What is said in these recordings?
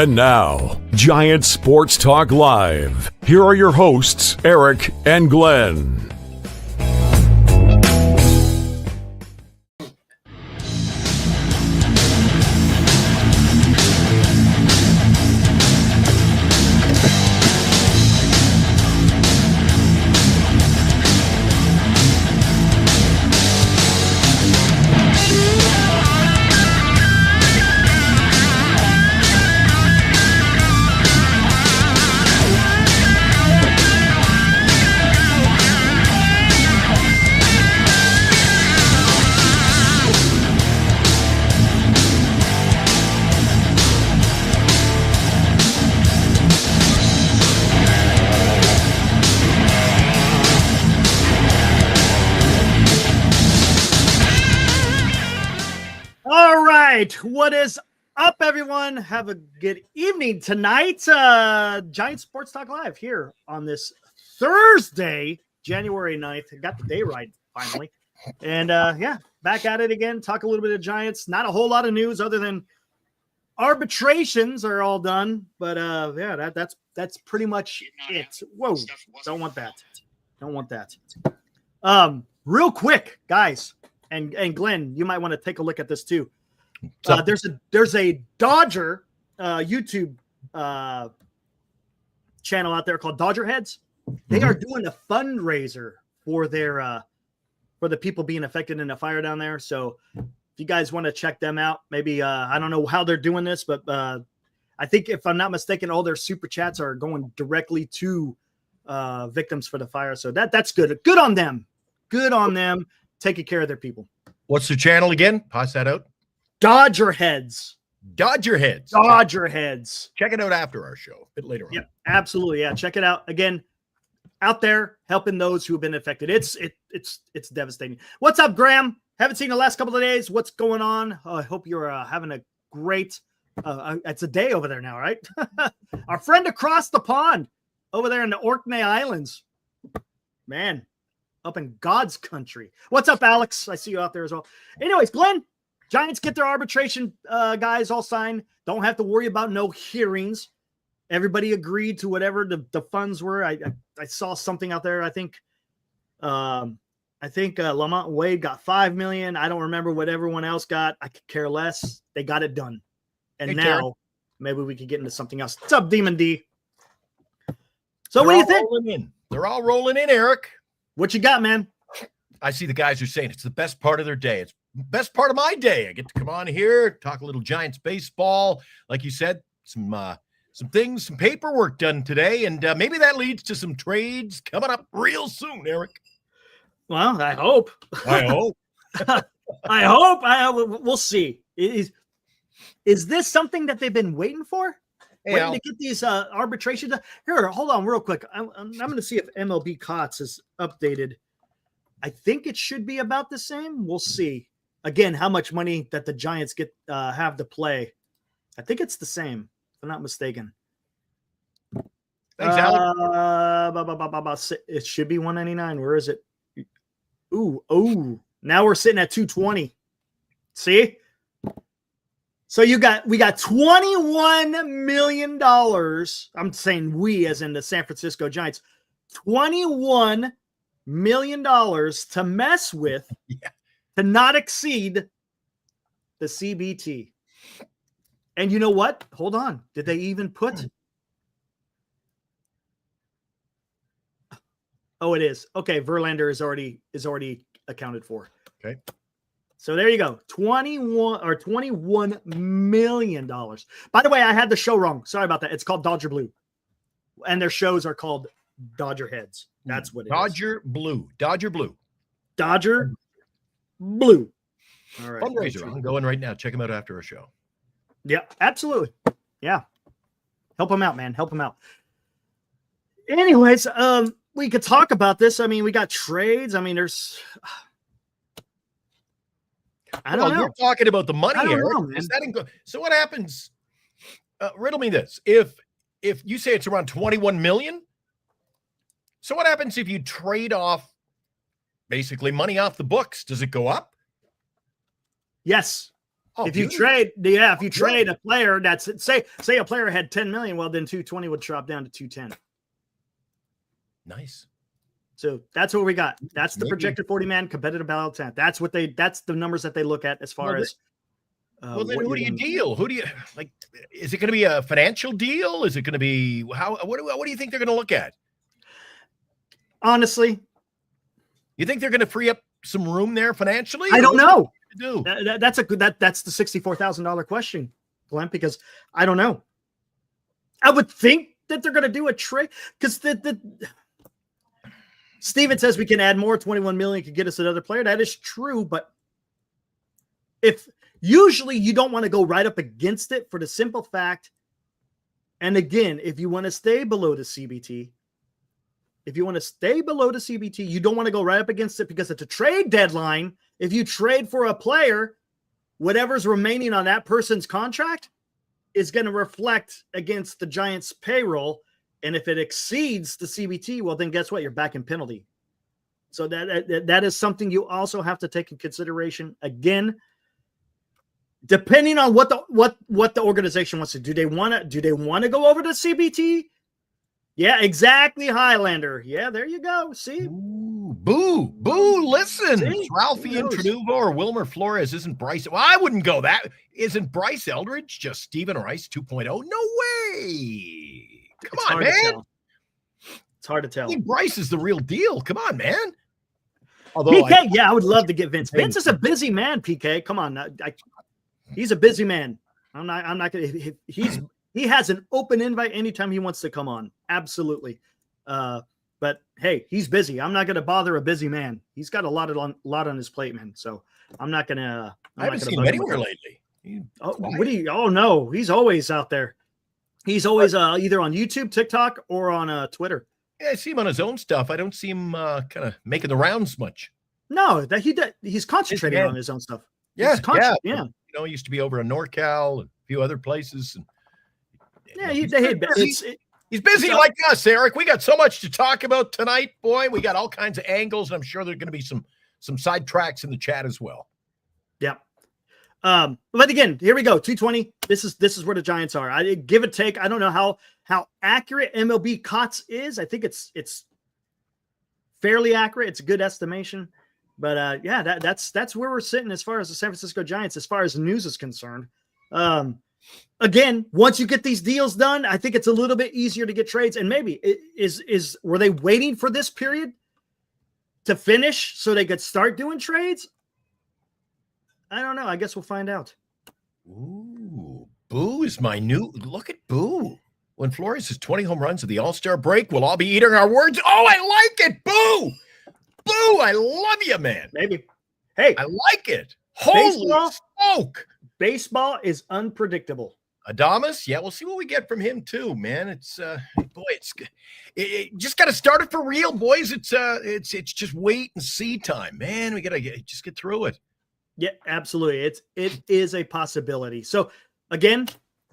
And now, Giant Sports Talk Live. Here are your hosts, Eric and Glenn. What is up, everyone? Have a good evening tonight. Giant Sports Talk Live here on this Thursday, January 9th. Got the day right finally. And yeah, back at it again. Talk a little bit of Giants. Not a whole lot of news other than arbitrations are all done. But yeah, that's pretty much it. Whoa, don't want that. Don't want that. Real quick, guys, and Glenn, you might want to take a look at this too. There's a Dodger YouTube channel out there called Dodger Heads. They are doing a fundraiser for their for the people being affected in the fire down there. So if you guys want to check them out, maybe I don't know how they're doing this, but I think if I'm not mistaken, all their super chats are going directly to victims for the fire. So that's good. Good on them. Good on them taking care of their people. What's the channel again? Pass that out. Dodger Heads. Dodger Heads. Dodger Heads. Check it out after our show, a bit later on. Yeah, absolutely. Yeah, check it out. Again, out there helping those who have been affected. It's devastating. What's up, Graham? Haven't seen the last couple of days. What's going on? I hope you're having a great. It's a day over there now, right? Our friend across the pond over there in the Orkney Islands. Man, up in God's country. What's up, Alex? I see you out there as well. Anyways, Glenn. Giants get their arbitration guys all signed. Don't have to worry about no hearings. Everybody agreed to whatever the funds were. I saw something out there. I think Lamont Wade got $5 million. I don't remember what everyone else got. I could care less. They got it done. And now maybe we could get into something else. What's up, Demon D? So what do you think? They're all rolling in, Eric. What you got, man? I see the guys are saying it's the best part of their day. It's best part of my day. I get to come on here, talk a little Giants baseball. Like you said, some things, some paperwork done today, and maybe that leads to some trades coming up real soon, Eric. Well, I hope. I hope. I hope. We'll see. Is this something that they've been waiting for? Waiting to get these arbitrations done? Here, hold on real quick. I'm going to see if MLB COTS is updated. I think it should be about the same. We'll see. Again, how much money that the Giants get have to play. I think it's the same, if I'm not mistaken. Thanks, Alex. It should be 199. Where is it? Ooh. Now we're sitting at 220. See? So we got $21 million. I'm saying we as in the San Francisco Giants. $21 million to mess with. Yeah. To not exceed the CBT. And you know what? Hold on. Did they even put? Oh, it is. Okay, Verlander is already accounted for. Okay. So there you go. $21 million. By the way, I had the show wrong. Sorry about that. It's called Dodger Blue. And their shows are called Dodger Heads. That's what it is. Dodger Blue. Dodger Blue. All right. Fundraiser. I'm going right now. Check them out after our show. Yeah, absolutely. Yeah. Help them out, man. Help them out. Anyways, we could talk about this. I mean, we got trades. I mean, there's I don't know. You're talking about the money here. So what happens? Riddle me this. If you say it's around 21 million, so what happens if you trade off basically money off the books? Does it go up? Yes. Oh, if you trade a player that's say a player had 10 million, well then 220 would drop down to 210. Nice. So that's what we got. That's the projected 40-man competitive ballot tent. That's the numbers that they look at as far as. Well, then who do you deal? Who do you like? Is it going to be a financial deal? Is it going to be what do you think they're going to look at? Honestly, you think they're going to free up some room there financially? I don't know. That's the $64,000 question, Glenn, because I don't know. I would think that they're going to do a trade because Steven says we can add more. 21 million could get us another player. That is true, but if usually you don't want to go right up against it for the simple fact, and again, if you want to stay below the CBT, you don't want to go right up against it because it's a trade deadline. If you trade for a player, whatever's remaining on that person's contract is going to reflect against the Giants' payroll. And if it exceeds the CBT, well, then guess what? You're back in penalty. So that is something you also have to take in consideration. Again, depending on what the organization wants to do. Do they want to go over to CBT? Yeah, exactly, Highlander. Yeah, there you go. See? Ooh, boo. Listen, it's Ralphie Introduvo or Wilmer Flores. Isn't Bryce? Well, I wouldn't go that. Isn't Bryce Eldridge just Steven Rice 2.0? No way. Come on, man. It's hard to tell. I think Bryce is the real deal. Come on, man. Although PK, I would love to get Vince. Vince is a busy man, PK. Come on. He's a busy man. I'm not going to. He has an open invite anytime he wants to come on. Absolutely. But hey, he's busy. I'm not going to bother a busy man. He's got a lot on his plate, man. So I'm not going to. I haven't seen him anywhere lately. Oh no, he's always out there. He's always either on YouTube, TikTok, or on Twitter. Yeah, I see him on his own stuff. I don't see him kind of making the rounds much. No, he's concentrating on his own stuff. Yeah. Yeah. He used to be over in NorCal and a few other places. And he's busy like us, Eric. We got so much to talk about tonight, boy. We got all kinds of angles, and I'm sure there are going to be some sidetracks in the chat as well. Yeah. But again, here we go. 220. This is where the Giants are. I give it take. I don't know how accurate MLB COTS is. I think it's fairly accurate. It's a good estimation. But that's where we're sitting as far as the San Francisco Giants, as far as news is concerned. Again, once you get these deals done, I think it's a little bit easier to get trades. And maybe were they waiting for this period to finish so they could start doing trades? I don't know. I guess we'll find out. Ooh, Boo is my new look at Boo. When Flores has 20 home runs at the All-Star break, we'll all be eating our words. Oh, I like it. Boo. Boo, I love you, man. Maybe. Hey, I like it. Holy smoke. Baseball is unpredictable. Adamas, yeah, we'll see what we get from him too, man. It's it just got to start it for real, boys. It's just wait and see time, man. We got to just get through it. Yeah, absolutely. It is a possibility. So again,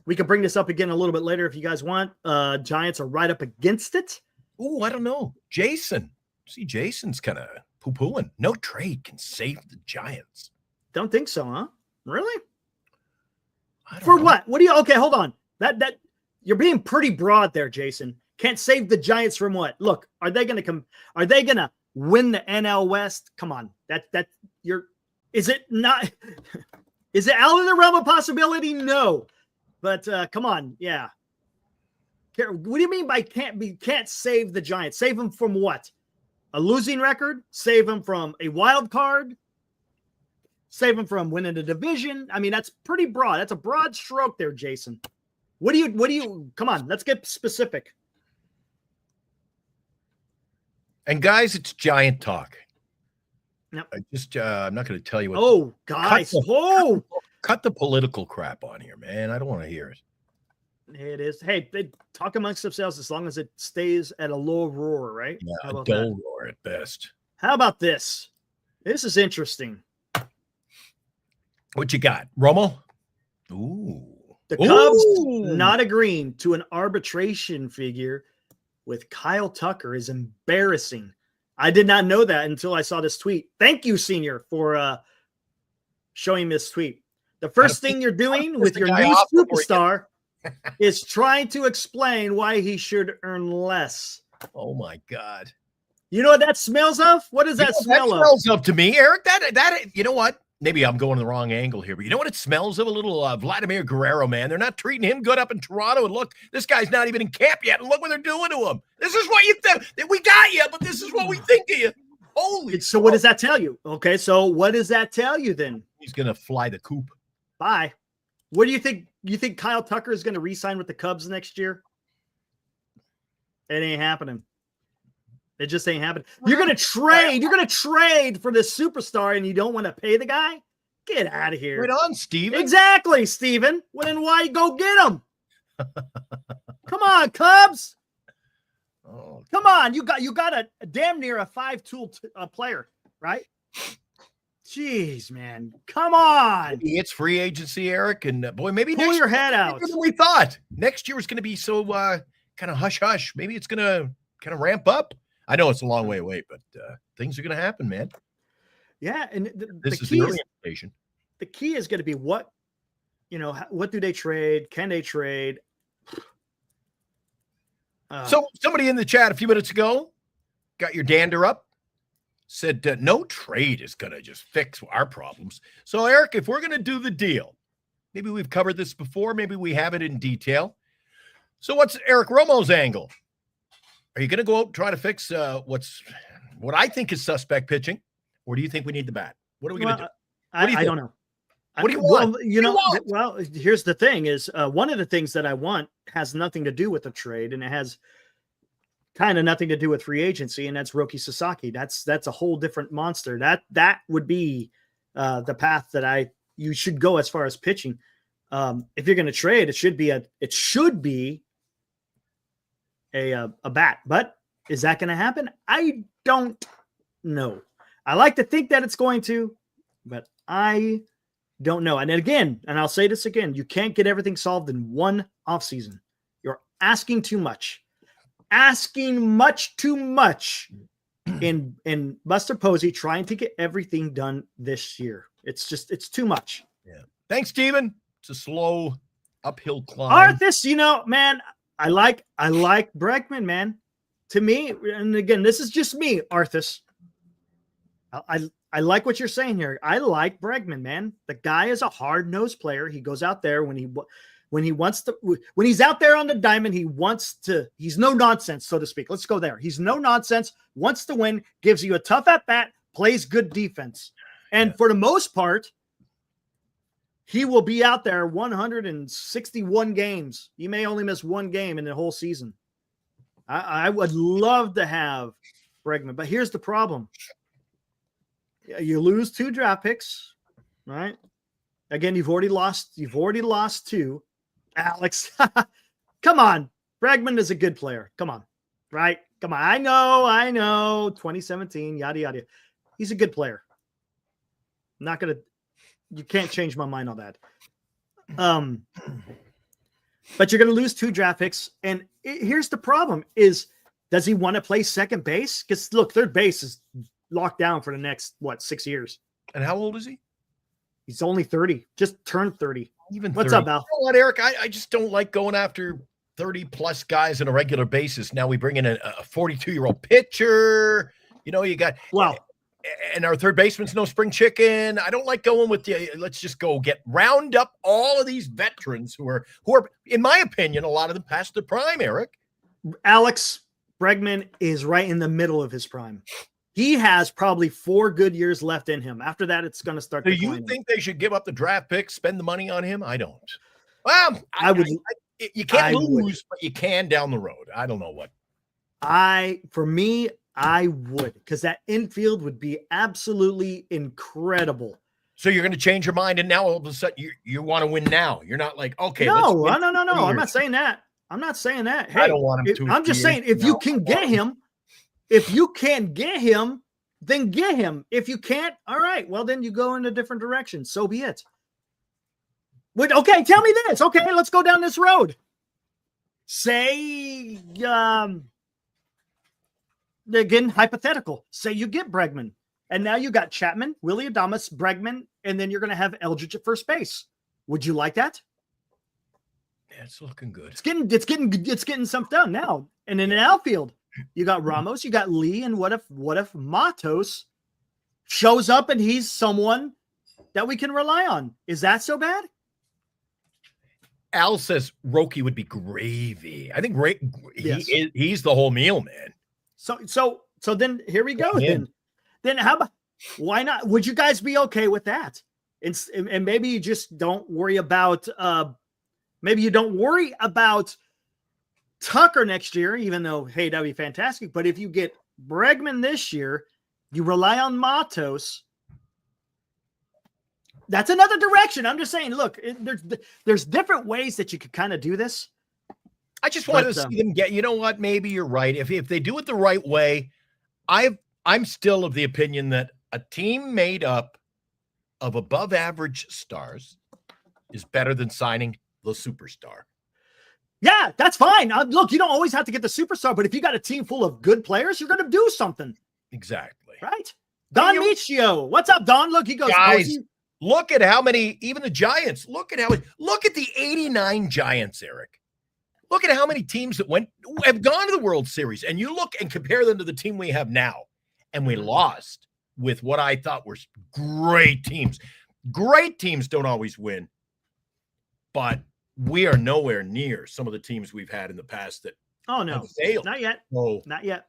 we can bring this up again a little bit later if you guys want. Giants are right up against it. Oh, I don't know. Jason. See, Jason's kind of poo-pooing. No trade can save the Giants. Don't think so, huh? Really? For what? What do you? Okay, hold on. That you're being pretty broad there, Jason. Can't save the Giants from what? Look, are they going to win the NL West? Come on. Is it not? Is it out of the realm of possibility? No. But come on, yeah. What do you mean by can't save the Giants? Save them from what? A losing record? Save them from a wild card? Save them from winning the division? I mean, that's pretty broad. That's a broad stroke there, Jason. What do you come on, let's get specific. And guys, it's Giant talk. No. I'm not going to tell you what. Oh, guys. Cut the political crap on here, man. I don't want to hear it. It is. Hey, they talk amongst themselves as long as it stays at a low roar, right? Yeah, a dull roar at best. How about this? This is interesting. What you got? Romo? Ooh. The Cubs not agreeing to an arbitration figure with Kyle Tucker is embarrassing. I did not know that until I saw this tweet. Thank you, Senior, for showing this tweet. The first thing you're doing with your new superstar is trying to explain why he should earn less. Oh my God. You know what that smells of? What does that smell of? That smells of to me, Eric. That you know what? Maybe I'm going the wrong angle here, but you know what it smells of? A little Vladimir Guerrero, man. They're not treating him good up in Toronto. And look, this guy's not even in camp yet. And look what they're doing to him. This is what you think. We got you, but this is what we think of you. Holy. So what does that tell you? Okay, so what does that tell you then? He's going to fly the coop. Bye. What do you think? You think Kyle Tucker is going to re-sign with the Cubs next year? It ain't happening. It just ain't happening. You're going to trade. You're going to trade for this superstar and you don't want to pay the guy? Get out of here. Right on, Steven. Exactly, Steven. Well, then why go get him? Come on, Cubs. Oh, come on. You got a damn near a 5-tool player, right? Jeez, man. Come on. Maybe it's free agency, Eric. And boy, maybe pull your head out. Than we thought. Next year was going to be so kind of hush-hush. Maybe it's going to kind of ramp up. I know it's a long way away, but things are going to happen, man. Yeah, and this is the orientation. The key is going to be what do they trade? Can they trade? So somebody in the chat a few minutes ago got your dander up, said no trade is going to just fix our problems. So, Eric, if we're going to do the deal, maybe we've covered this before, maybe we have it in detail. So what's Eric Romo's angle? Are you going to go out and try to fix what I think is suspect pitching, or do you think we need the bat? What are we going to do? I don't know. What do you want? Well, here's the thing is one of the things that I want has nothing to do with the trade, and it has kind of nothing to do with free agency, and that's Roki Sasaki. That's a whole different monster. That would be the path that you should go as far as pitching. If you're going to trade, it should be a bat, but is that going to happen? I don't know. I like to think that it's going to, but I don't know. And again, and I'll say this again, you can't get everything solved in one offseason. You're asking too much. Asking much too much in Buster Posey trying to get everything done this year. It's too much. Yeah. Thanks, Steven. It's a slow uphill climb. Arthas, man, I like Bregman, man. To me, and again, this is just me, Arthas. I like what you're saying here. I like Bregman, man. The guy is a hard-nosed player. He goes out there when he's out there on the diamond, he's no nonsense, so to speak. Let's go there. He's no nonsense, wants to win, gives you a tough at-bat, plays good defense. And for the most part, he will be out there 161 games. He may only miss one game in the whole season. I would love to have Bregman, but here's the problem. You lose 2 draft picks, right? Again, you've already lost 2. Alex, come on. Bregman is a good player. Come on, right? Come on. I know. 2017, yada, yada. He's a good player. You can't change my mind on that. But you're going to lose 2 draft picks. And here's the problem is, does he want to play second base? Because look, third base is locked down for the next, 6 years. And how old is he? He's only 30, just turned 30. Even What's 30. up, Al? You know what, Eric? I just don't like going after 30-plus guys on a regular basis. Now we bring in a 42-year-old pitcher. You got – well, and our third baseman's no spring chicken. I don't like going with let's just go round up all of these veterans who are, in my opinion, a lot of them past their prime, Eric. Alex Bregman is right in the middle of his prime. He has probably 4 good years left in him. After that, it's going to start. Do you think they should give up the draft picks, spend the money on him? I don't. Well, I would. You can't lose, but you can down the road. I don't know what. For me, I would, because that infield would be absolutely incredible. So you're going to change your mind, and now all of a sudden you want to win now. You're not like, okay. No. I'm not saying that. Hey, I don't want him to. I'm just saying, if you can get him. If you can get him, then get him. If you can't, all right, well, then you go in a different direction. So be it. Okay, tell me this. Okay, let's go down this road. Say, again, hypothetical. Say you get Bregman. And now you got Chapman, Willie Adames, Bregman, and then you're going to have Eldridge at first base. Would you like that? Yeah, it's looking good. It's getting something done now. And in an outfield, you got Ramos, you got Lee, and what if Matos shows up and he's someone that we can rely on? Is that so bad? Al says Roki would be gravy. I think Yes. he's the whole meal, man. So then here we go. Then how about, why not? Would you guys be okay with that? And maybe you just don't worry about maybe you don't worry about Tucker next year, even though, hey, that'd be fantastic. But if you get Bregman this year, you rely on Matos. That's another direction. I'm just saying, look, there's different ways that you could kind of do this. I just wanted to see them get, you know what? Maybe you're right. If they do it the right way, I'm still of the opinion that a team made up of above average stars is better than signing the superstar. Yeah, that's fine. Look, you don't always have to get the superstar, but if you got a team full of good players, you're going to do something. Exactly. Right? Don Michio. What's up, Don? Look, he goes, guys, look at how many, even the Giants, look at the 89 Giants, Eric. Look at how many teams that have gone to the World Series, and you look and compare them to the team we have now, and we lost with what I thought were great teams. Great teams don't always win, but we are nowhere near some of the teams we've had in the past that have failed. Not yet. Oh. Not yet.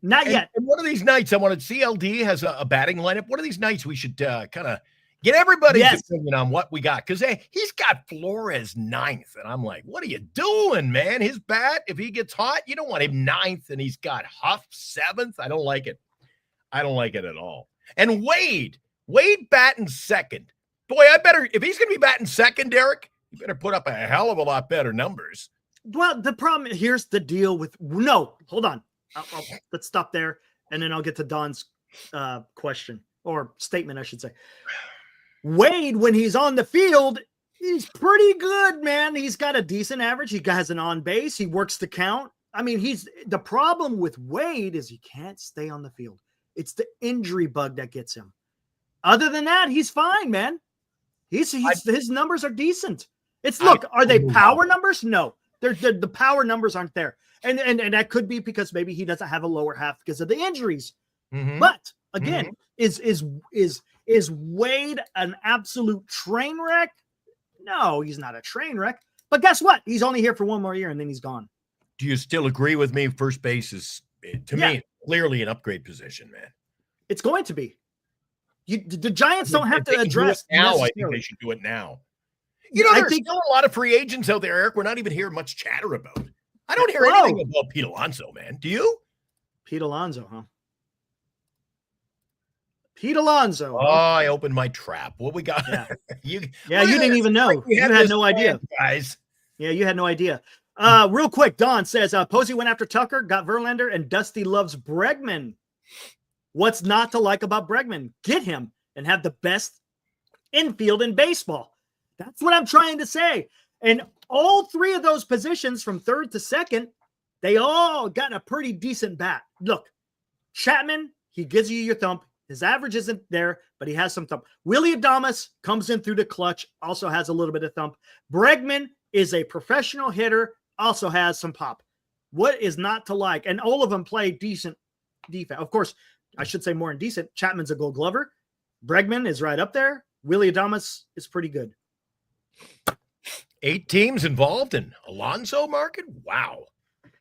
Not yet. And one of these nights, I wanted CLD has a batting lineup. One of these nights, we should kind of get everybody's opinion on what we got, because he's got Flores 9th, and I'm like, what are you doing, man? His bat, if he gets hot, you don't want him 9th, and he's got Huff 7th. I don't like it. I don't like it at all. And Wade batting second. Boy, if he's going to be batting second, Derek, you better put up a hell of a lot better numbers. Well, the problem, here's the deal with, no, hold on. Let's stop there, and then I'll get to Don's question, or statement, I should say. Wade, when he's on the field, he's pretty good, man. He's got a decent average. He has an on base. He works the count. I mean, the problem with Wade is he can't stay on the field. It's the injury bug that gets him. Other than that, he's fine, man. His numbers are decent. Are they power numbers? No, the power numbers aren't there. And that could be because maybe he doesn't have a lower half because of the injuries. Mm-hmm. But again, is Wade an absolute train wreck? No, he's not a train wreck. But guess what? He's only here for one more year and then he's gone. Do you still agree with me? First base is, to me, clearly an upgrade position, man. It's going to be. The Giants don't have to address now. I think they should do it now. You know, there's still a lot of free agents out there, Eric. We're not even hearing much chatter about. I don't hear anything about Pete Alonso, man. Do you? Pete Alonso, huh? Pete Alonso. Oh, I opened my trap. What we got? Yeah, you didn't even know. You had no idea, guys. Yeah, you had no idea. Real quick, Don says Posey went after Tucker, got Verlander, and Dusty loves Bregman. What's not to like about Bregman? Get him and have the best infield in baseball. That's what I'm trying to say. And all three of those positions from third to second, they all got a pretty decent bat. Look, Chapman, he gives you your thump. His average isn't there, but he has some thump. Willie Adames comes in through the clutch, also has a little bit of thump. Bregman is a professional hitter, also has some pop. What is not to like? And all of them play decent defense. Of course, I should say more indecent. Chapman's a Gold Glover. Bregman is right up there. Willie Adames is pretty good. 8 teams involved in Alonso market. Wow.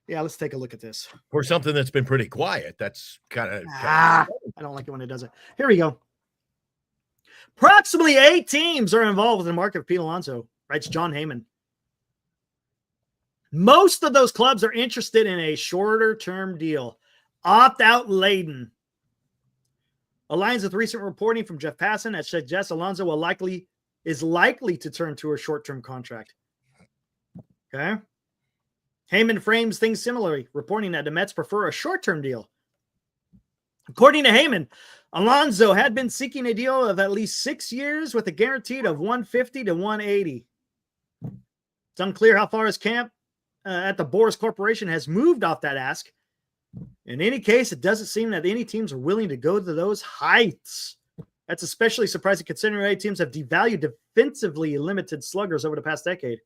Yeah, let's take a look at this. For something that's been pretty quiet. That's kind of. I don't like it when it does it. Here we go. Approximately 8 teams are involved in the market of Pete Alonso, writes John Heyman. Most of those clubs are interested in a shorter term deal, opt-out laden. Aligns with recent reporting from Jeff Passan that suggests Alonso is likely to turn to a short-term contract. Okay. Heyman frames things similarly, reporting that the Mets prefer a short-term deal. According to Heyman, Alonso had been seeking a deal of at least 6 years with a guaranteed of 150 to 180. It's unclear how far his camp at the Boris Corporation has moved off that ask. In any case, it doesn't seem that any teams are willing to go to those heights. That's especially surprising considering many teams have devalued defensively limited sluggers over the past decade.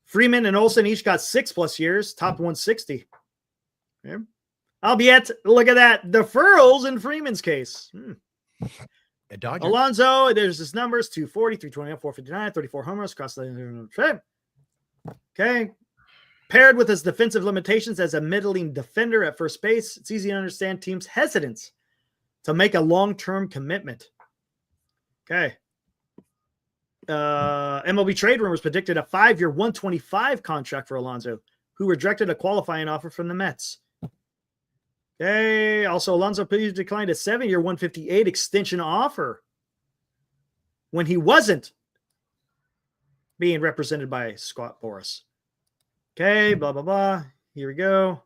Freeman and Olsen each got 6+ years, top 160. Okay. Albeit, look at that, deferrals in Freeman's case. Alonso, there's his numbers, 240, 321, 459, 34 homers across the trip. Okay. Paired with his defensive limitations as a middling defender at first base, it's easy to understand teams' hesitance to make a long-term commitment. Okay. MLB Trade Rumors predicted a 5-year, $125 contract for Alonso, who rejected a qualifying offer from the Mets. Okay. Also, Alonso declined a 7-year, $158 extension offer when he wasn't being represented by Scott Boras. Okay, blah, blah, blah. Here we go.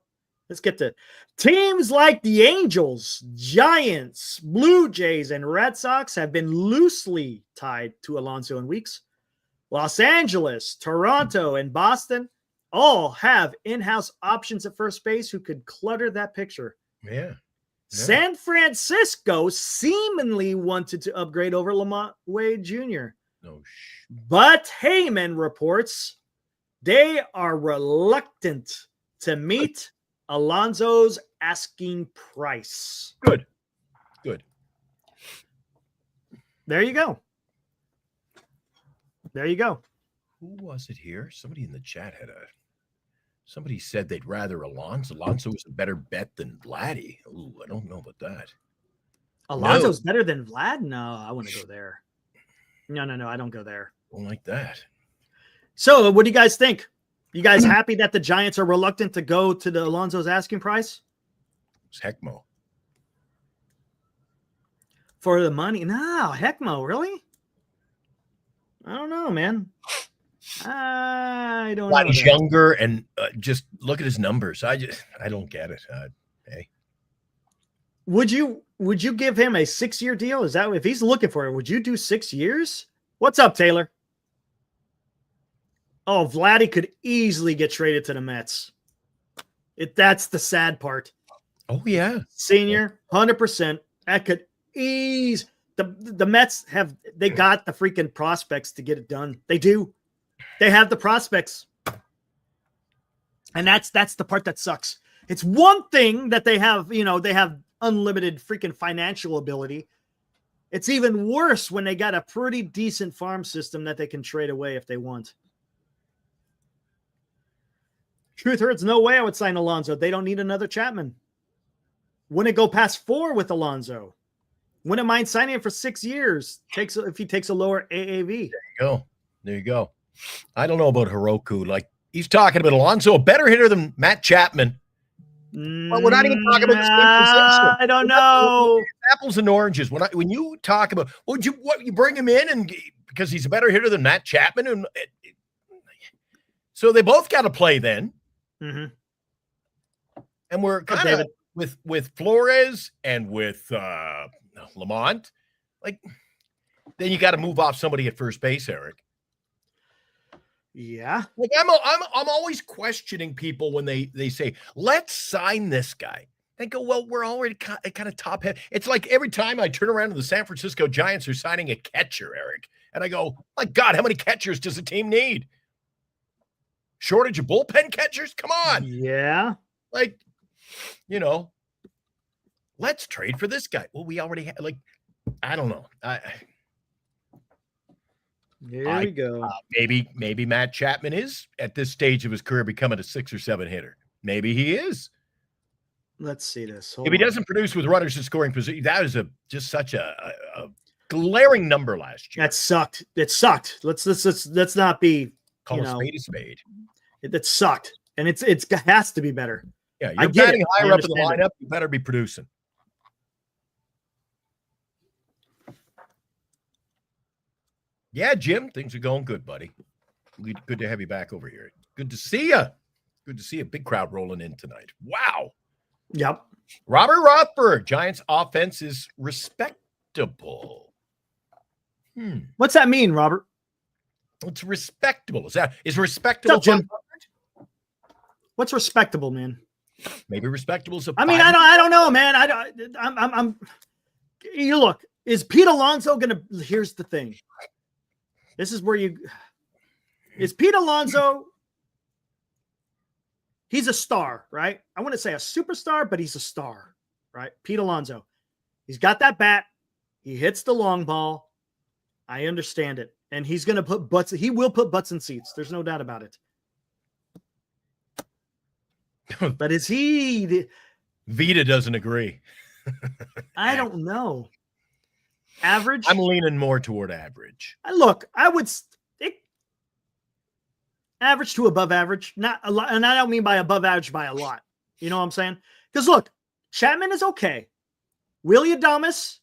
Let's get to teams like the Angels, Giants, Blue Jays, and Red Sox have been loosely tied to Alonso in weeks. Los Angeles, Toronto, and Boston all have in-house options at first base who could clutter that picture. Yeah. San Francisco seemingly wanted to upgrade over Lamont Wade Jr. But Heyman reports they are reluctant to meet Alonso's asking price. Good. There you go. Who was it here? Somebody in the chat somebody said they'd rather Alonso. Alonso was a better bet than Vladdy. Ooh, I don't know about that. Alonso's better than Vlad? No, I want to go there. No, I don't go there. Don't like that. So, what do you guys think? You guys happy that the Giants are reluctant to go to the Alonso's asking price? It's Heckmo. For the money? No, Heckmo, really? I don't know, man. I don't know. He's younger, and just look at his numbers. I don't get it. Hey, would you give him a 6-year deal? Is that if he's looking for it? Would you do 6 years? What's up, Taylor? Oh, Vladdy could easily get traded to the Mets. That's the sad part. Oh yeah, senior, 100%. That could ease the Mets they got the freaking prospects to get it done. They do. They have the prospects. And that's the part that sucks. It's one thing that they have, they have unlimited freaking financial ability. It's even worse when they got a pretty decent farm system that they can trade away if they want. Truth hurts. No way I would sign Alonso. They don't need another Chapman. Wouldn't go past 4 with Alonso. Wouldn't mind signing him for 6 years. If he takes a lower AAV. There you go. I don't know about Hiroku. Like, he's talking about Alonso, a better hitter than Matt Chapman. Well, we're not even talking about the same position. I don't know. Apples and oranges. When you talk about you bring him in and because he's a better hitter than Matt Chapman, and so they both got to play then. Mm-hmm. And we're kind of with Flores and with Lamont, like then you got to move off somebody at first base, Eric. Yeah. Like I'm always questioning people when they say, let's sign this guy. I go, well, we're already kind of top heavy. It's like every time I turn around to the San Francisco Giants are signing a catcher, Eric. And I go, my God, how many catchers does the team need? Shortage of bullpen catchers? Come on. Yeah. Like, let's trade for this guy. Well, we already have, I don't know. There we go. Maybe Matt Chapman is at this stage of his career becoming a 6 or 7 hitter. Maybe he is. Let's see this. If he doesn't produce with runners in scoring position, that was just such a glaring number last year. That sucked. It sucked. Let's not be call a spade a spade. It sucked, and it has to be better. Yeah, you're batting higher up in the lineup. You better be producing. Yeah, Jim, things are going good, buddy. Good to have you back over here. Good to see you. Good to see a big crowd rolling in tonight. Wow. Yep. Robert Rothberg, Giants offense is respectable. What's that mean, Robert? It's respectable. Is respectable? What's up, Jim? What's respectable, man? Maybe respectable is a I mean, I don't know, man. You look, is Pete Alonso going to, here's the thing. This is where is Pete Alonso, he's a star, right? I wouldn't say a superstar, but he's a star, right? Pete Alonso. He's got that bat. He hits the long ball. I understand it. And he's going to put butts. He will put butts in seats. There's no doubt about it. But is he? Vita doesn't agree. I don't know. Average? I'm leaning more toward average. Look, I would average to above average. Not a lot. And I don't mean by above average by a lot. You know what I'm saying? Because look, Chapman is okay. Willie Adames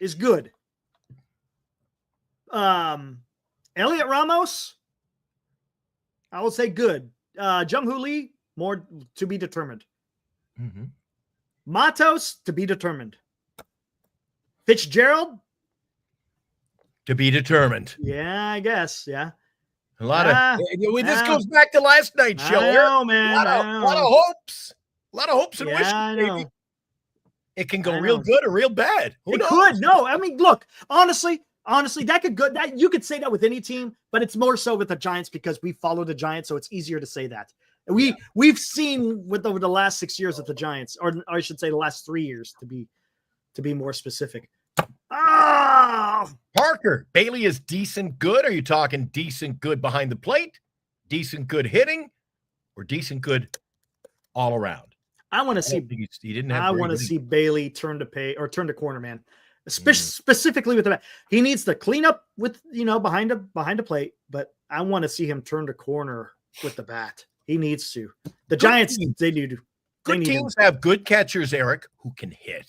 is good. Elliot Ramos, I will say good. Jung-Hoo Lee, more to be determined. Mm-hmm. Matos, to be determined. Fitzgerald, to be determined. Yeah, I guess. Yeah. A lot of this goes back to last night's show. I know, man. A lot of hopes. A lot of hopes and wishes. I know. Maybe. It can go real good or real bad. Who knows? Could. No, I mean, look, honestly, that could go. That you could say that with any team, but it's more so with the Giants because we follow the Giants, so it's easier to say that. We've seen over the last 6 years with the Giants, or I should say the last 3 years to be more specific. Parker, Bailey is decent good. Are you talking decent good behind the plate, decent good hitting, or decent good all around? I want to see. He didn't have. I want to see Bailey turn to corner man, specifically with the bat. He needs to clean up with behind a plate, but I want to see him turn to corner with the bat. He needs to. The Giants, they do. Good teams have good catchers, Eric, who can hit.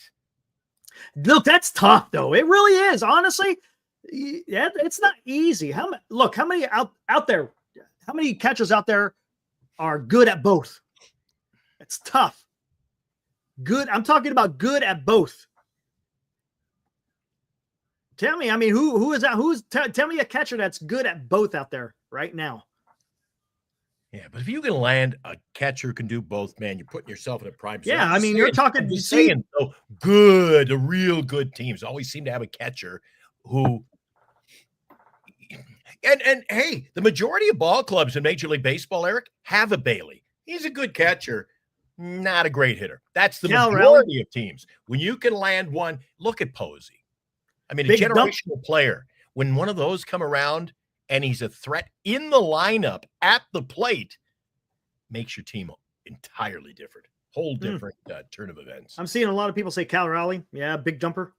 Look, that's tough though. It really is. Honestly, it's not easy. How many out there? How many catchers out there are good at both? It's tough. Good. I'm talking about good at both. Tell me. I mean, who is that? Tell me a catcher that's good at both out there right now. Yeah, but if you can land a catcher who can do both, man, you're putting yourself in a prime position. Yeah, I mean, you're talking. So good, the real good teams always seem to have a catcher who. And hey, the majority of ball clubs in Major League Baseball, Eric, have a Bailey. He's a good catcher, not a great hitter. That's the majority of teams. When you can land one, look at Posey. I mean, a generational player. When one of those come around and he's a threat in the lineup at the plate, makes your team entirely different. Whole different turn of events. I'm seeing a lot of people say Cal Raleigh. Yeah, big jumper.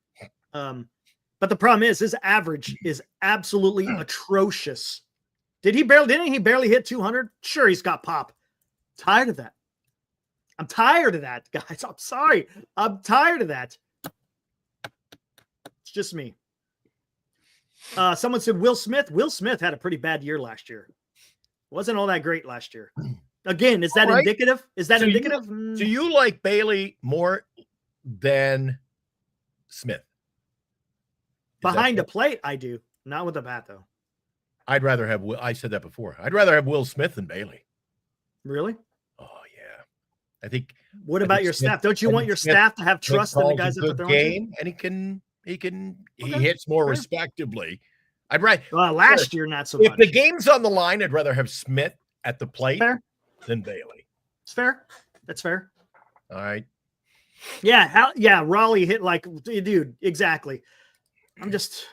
But the problem is his average is absolutely atrocious. Didn't he barely hit 200? Sure, he's got pop. Tired of that. I'm tired of that, guys. I'm sorry. I'm tired of that. It's just me. Someone said Will Smith. Will Smith had a pretty bad year last year. Wasn't all that great last year. Again, is that indicative? Is that indicative? Do you like Bailey more than Smith? Behind the plate, I do. Not with the bat, though. I'd rather have Will. I said that before. I'd rather have Will Smith than Bailey. Really? Oh, yeah. I think. What about your staff? Don't you want your staff to have trust in the guys that put their own game? And he hits more respectably. I'd rather. Well, last year, not so much. If the game's on the line, I'd rather have Smith at the plate than Bailey. It's fair. That's fair. All right. Yeah. Raleigh hit dude, exactly. I'm just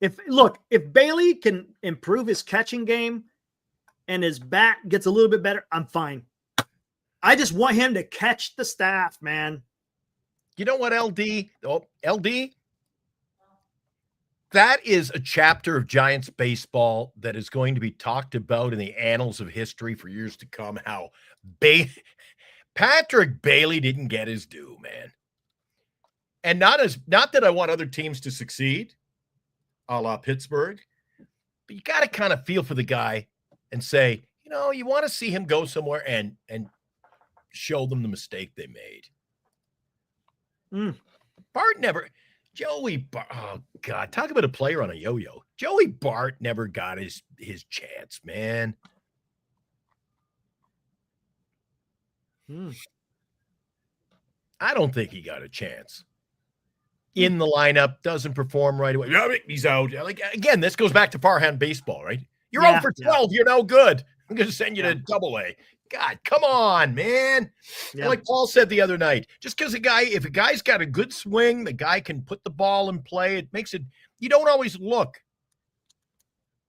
if Bailey can improve his catching game and his bat gets a little bit better, I'm fine. I just want him to catch the staff, man. You know what, LD? Oh, LD? That is a chapter of Giants baseball that is going to be talked about in the annals of history for years to come. How Patrick Bailey didn't get his due, man. And not that I want other teams to succeed, a la Pittsburgh, but you got to kind of feel for the guy and say, you want to see him go somewhere and show them the mistake they made. Bart never. Joey Bart. Oh God, talk about a player on a yo-yo. Joey Bart never got his chance, man. I don't think he got a chance. In the lineup, doesn't perform right away. He's out. Like, again, this goes back to Farhan baseball, right? You're 0 for 12. You're no good. I'm going to send you to AA. God, come on, man. Yeah. Like Paul said the other night, just because if a guy's got a good swing, the guy can put the ball in play, it makes it, you don't always look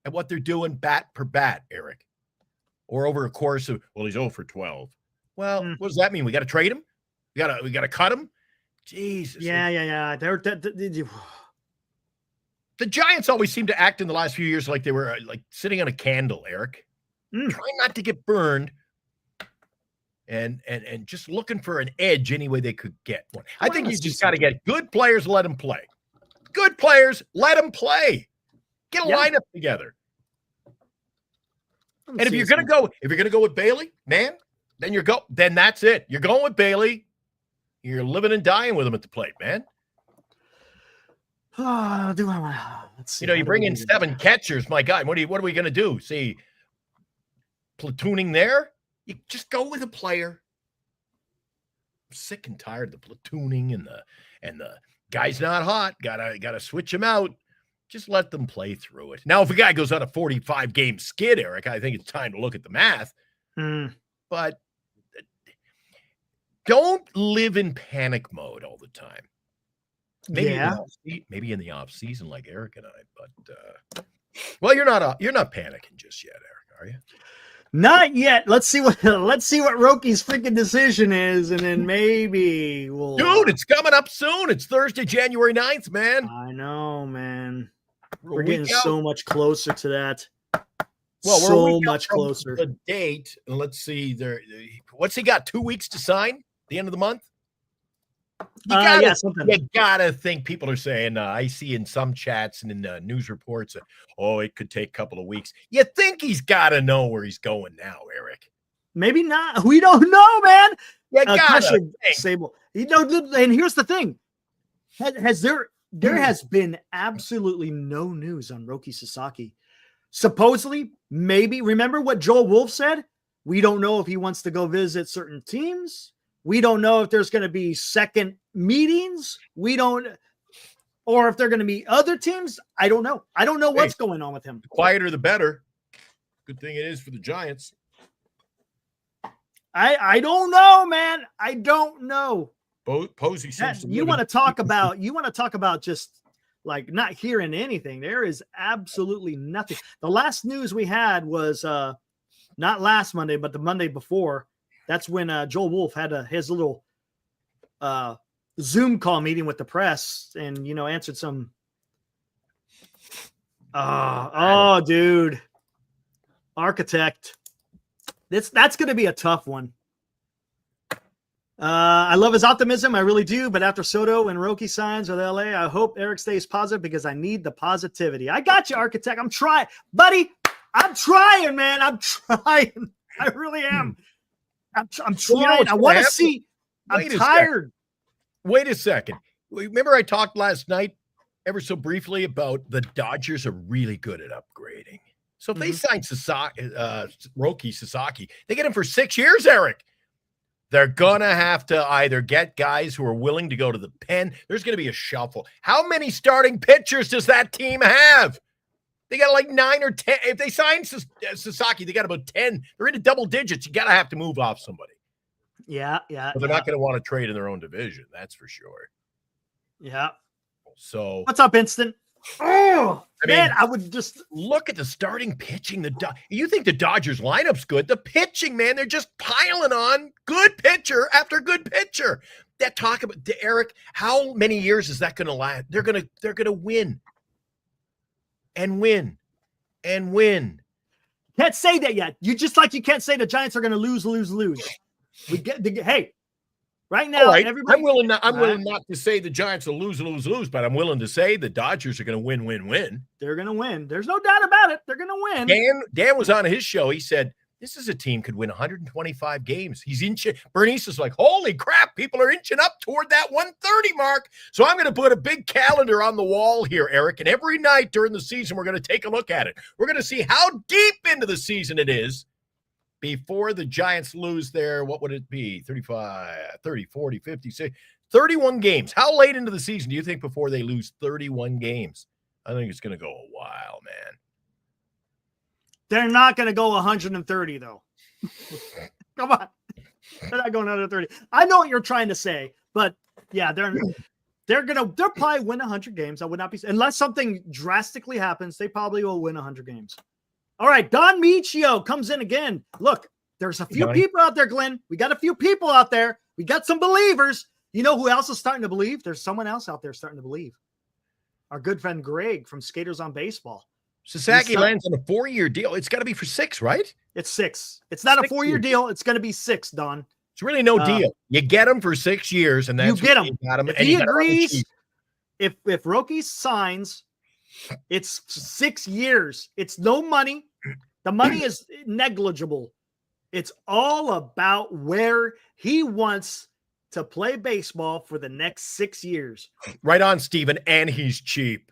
at what they're doing bat per bat, Eric. Or over a course of, well, he's 0 for 12. Well, what does that mean? We got to trade him? We got to cut him? Jesus. Yeah. The Giants always seem to act in the last few years like they were like sitting on a candle, Eric. Trying not to get burned and just looking for an edge any way they could get one. I think you just got to get good players, let them play. Good players, let them play. Get a lineup together. And if you're gonna go with Bailey, man, then that's it. You're going with Bailey. You're living and dying with him at the plate, man. Let's see. You bring in 7 catchers. My God, what are we gonna do? See, platooning there? You just go with a player. I'm sick and tired of the platooning and the guy's not hot. Gotta switch him out. Just let them play through it. Now, if a guy goes on a 45-game skid, Eric, I think it's time to look at the math. But don't live in panic mode all the time. Maybe in the off season, like Eric and I. But well, you're not panicking just yet, Eric, are you? Not yet. Let's see what Roki's freaking decision is, and then maybe we'll. Dude, it's coming up soon. It's Thursday, January 9th, man. I know, man. We're getting so much closer to that. Well, we're so much closer. The date. Let's see. What's he got? 2 weeks to sign? The end of the month? You gotta think people are saying, I see in some chats and in news reports, it could take a couple of weeks. You think he's got to know where he's going now, Eric? Maybe not. We don't know, man. You gotta Sable. And here's the thing. There has been absolutely no news on Roki Sasaki. Supposedly, maybe, remember what Joel Wolf said? We don't know if he wants to go visit certain teams. We don't know if there's going to be second meetings. Or if they're going to meet other teams. I don't know. I don't know what's going on with him. The quieter, the better. Good thing it is for the Giants. I don't know, man. I don't know. Posey seems you want to talk about just like not hearing anything. There is absolutely nothing. The last news we had was not last Monday, but the Monday before. That's when Joel Wolf had his little Zoom call meeting with the press and, answered some. Dude. Architect. That's going to be a tough one. I love his optimism. I really do. But after Soto and Roki signs with LA, I hope Eric stays positive because I need the positivity. I got you, Architect. I'm trying. Buddy, I'm trying, man. I'm trying. I really am. I'm trying. I want to see. I'm tired. Wait a second. Remember I talked last night ever so briefly about the Dodgers are really good at upgrading. So if they sign Roki Sasaki, they get him for 6 years, Eric. They're going to have to either get guys who are willing to go to the pen. There's going to be a shuffle. How many starting pitchers does that team have? They got like 9 or 10. If they sign Sasaki, they got about 10. They're into double digits. You got to have to move off somebody. Yeah. But they're not going to want to trade in their own division. That's for sure. Yeah. So what's up, Instant? Oh, man, I would just look at the starting pitching. You think the Dodgers lineup's good? The pitching, man, they're just piling on good pitcher after good pitcher. That talk about Eric, how many years is that going to last? They're going to win and win and win. Can't say that yet. You can't say the Giants are going to lose. Hey. Right now, right. Everybody. I'm willing not to say the Giants will lose, but I'm willing to say the Dodgers are going to win. They're going to win. There's no doubt about it. They're going to win. Dan was on his show. He said, this is a team could win 125 games. He's inching. Bernice is like, holy crap, people are inching up toward that 130 mark. So I'm going to put a big calendar on the wall here, Eric, and every night during the season, we're going to take a look at it. We're going to see how deep into the season it is before the Giants lose their, what would it be? 35, 30, 40, 50, 60, 31 games. How late into the season do you think before they lose 31 games? I think it's going to go a while, man. They're not going to go 130, though. Come on. They're not going 130. I know what you're trying to say, but yeah, they'll probably win 100 games. I would not be, unless something drastically happens, they probably will win 100 games. All right, Don Michio comes in again. Look, there's a few people out there, Glenn. We got a few people out there. We got some believers. You know who else is starting to believe? There's someone else out there starting to believe. Our good friend Greg from Skaters on Baseball. Sasaki lands on a 4-year deal. It's got to be for 6, right? It's 6. It's not a 4-year deal. It's going to be 6, Don. It's really no deal. You get him for 6 years, and that's you get him. If he agrees, if Roki signs, it's 6 years. It's no money. The money is negligible. It's all about where he wants to play baseball for the next 6 years. Right on, Steven. And he's cheap.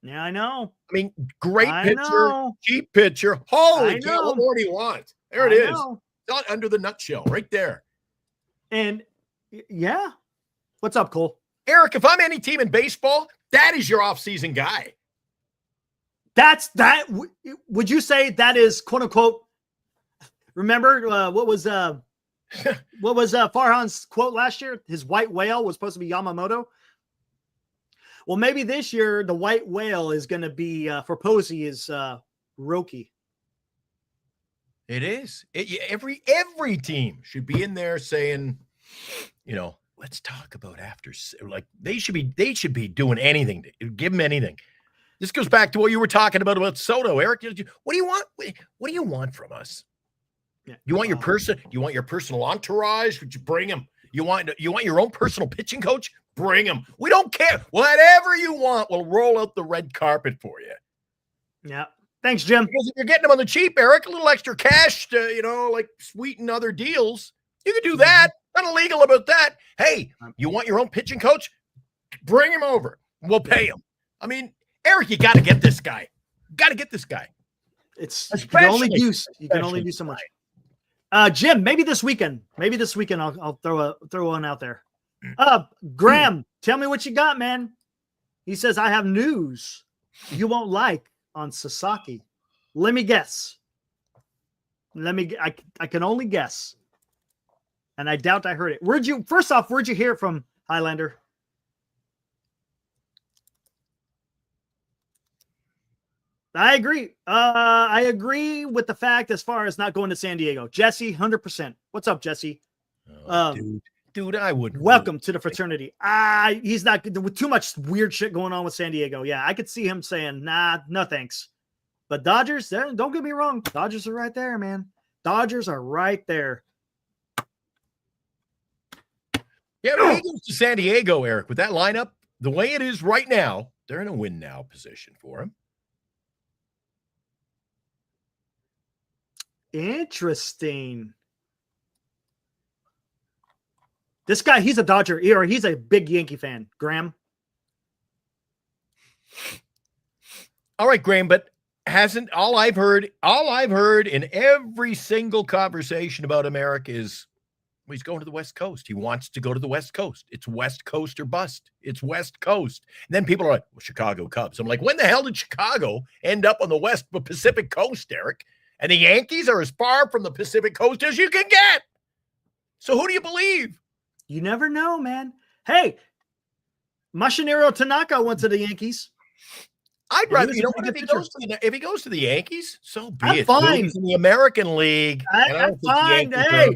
Yeah, I know. I mean, great pitcher, cheap pitcher. Holy cow, what more do you want? There it is. Not under the nutshell, right there. And yeah. What's up, Cole? Eric, if I'm any team in baseball, that is your off-season guy. That's that. Would you say that is quote unquote? Remember what was Farhan's quote last year? His white whale was supposed to be Yamamoto. Well, maybe this year the white whale is going to be for Posey is Roki. It is. Every team should be in there saying, you know, let's talk about after. Like they should be doing anything. Give them anything. This goes back to what you were talking about Soto, Eric. What do you want? What do you want from us? Yeah. You want your person? You want your personal entourage? Would you bring him? You want your own personal pitching coach? Bring him. We don't care. Whatever you want, we'll roll out the red carpet for you. Yeah. Thanks, Jim. Because if you're getting them on the cheap, Eric, a little extra cash to, like sweeten other deals, you can do that. Not illegal about that. Hey, you want your own pitching coach? Bring him over. We'll pay him. I mean, Eric, you got to get this guy. You can only do so much. Jim, maybe this weekend I'll throw one out there. Graham, tell me what you got, man. He says, I have news you won't like on Sasaki. Let me guess. I can only guess. And I doubt I heard it. Where'd you hear it from, Highlander? I agree. I agree with the fact as far as not going to San Diego. Jesse, 100%. What's up, Jesse? Dude, I wouldn't. Welcome to the fraternity. He's not with too much weird shit going on with San Diego. Yeah, I could see him saying, nah, no thanks. But Dodgers, don't get me wrong. Dodgers are right there, man. Dodgers are right there. Yeah, when he goes to San Diego, Eric, with that lineup, the way it is right now, they're in a win now position for him. Interesting. This guy, he's a Dodger, or he's a big Yankee fan. Graham. All right, Graham, but hasn't all I've heard in every single conversation about America is he's going to the West Coast. He wants to go to the West Coast. It's West Coast or bust. It's West Coast. And then people are like, well, Chicago Cubs. I'm like, when the hell did Chicago end up on the West Pacific Coast, Eric? And the Yankees are as far from the Pacific Coast as you can get. So who do you believe? You never know, man. Hey, Mashiniro Tanaka went to the Yankees. I'd rather, if he goes to the Yankees, so be I'm it. fine. He's in the American League. I'm fine. Hey,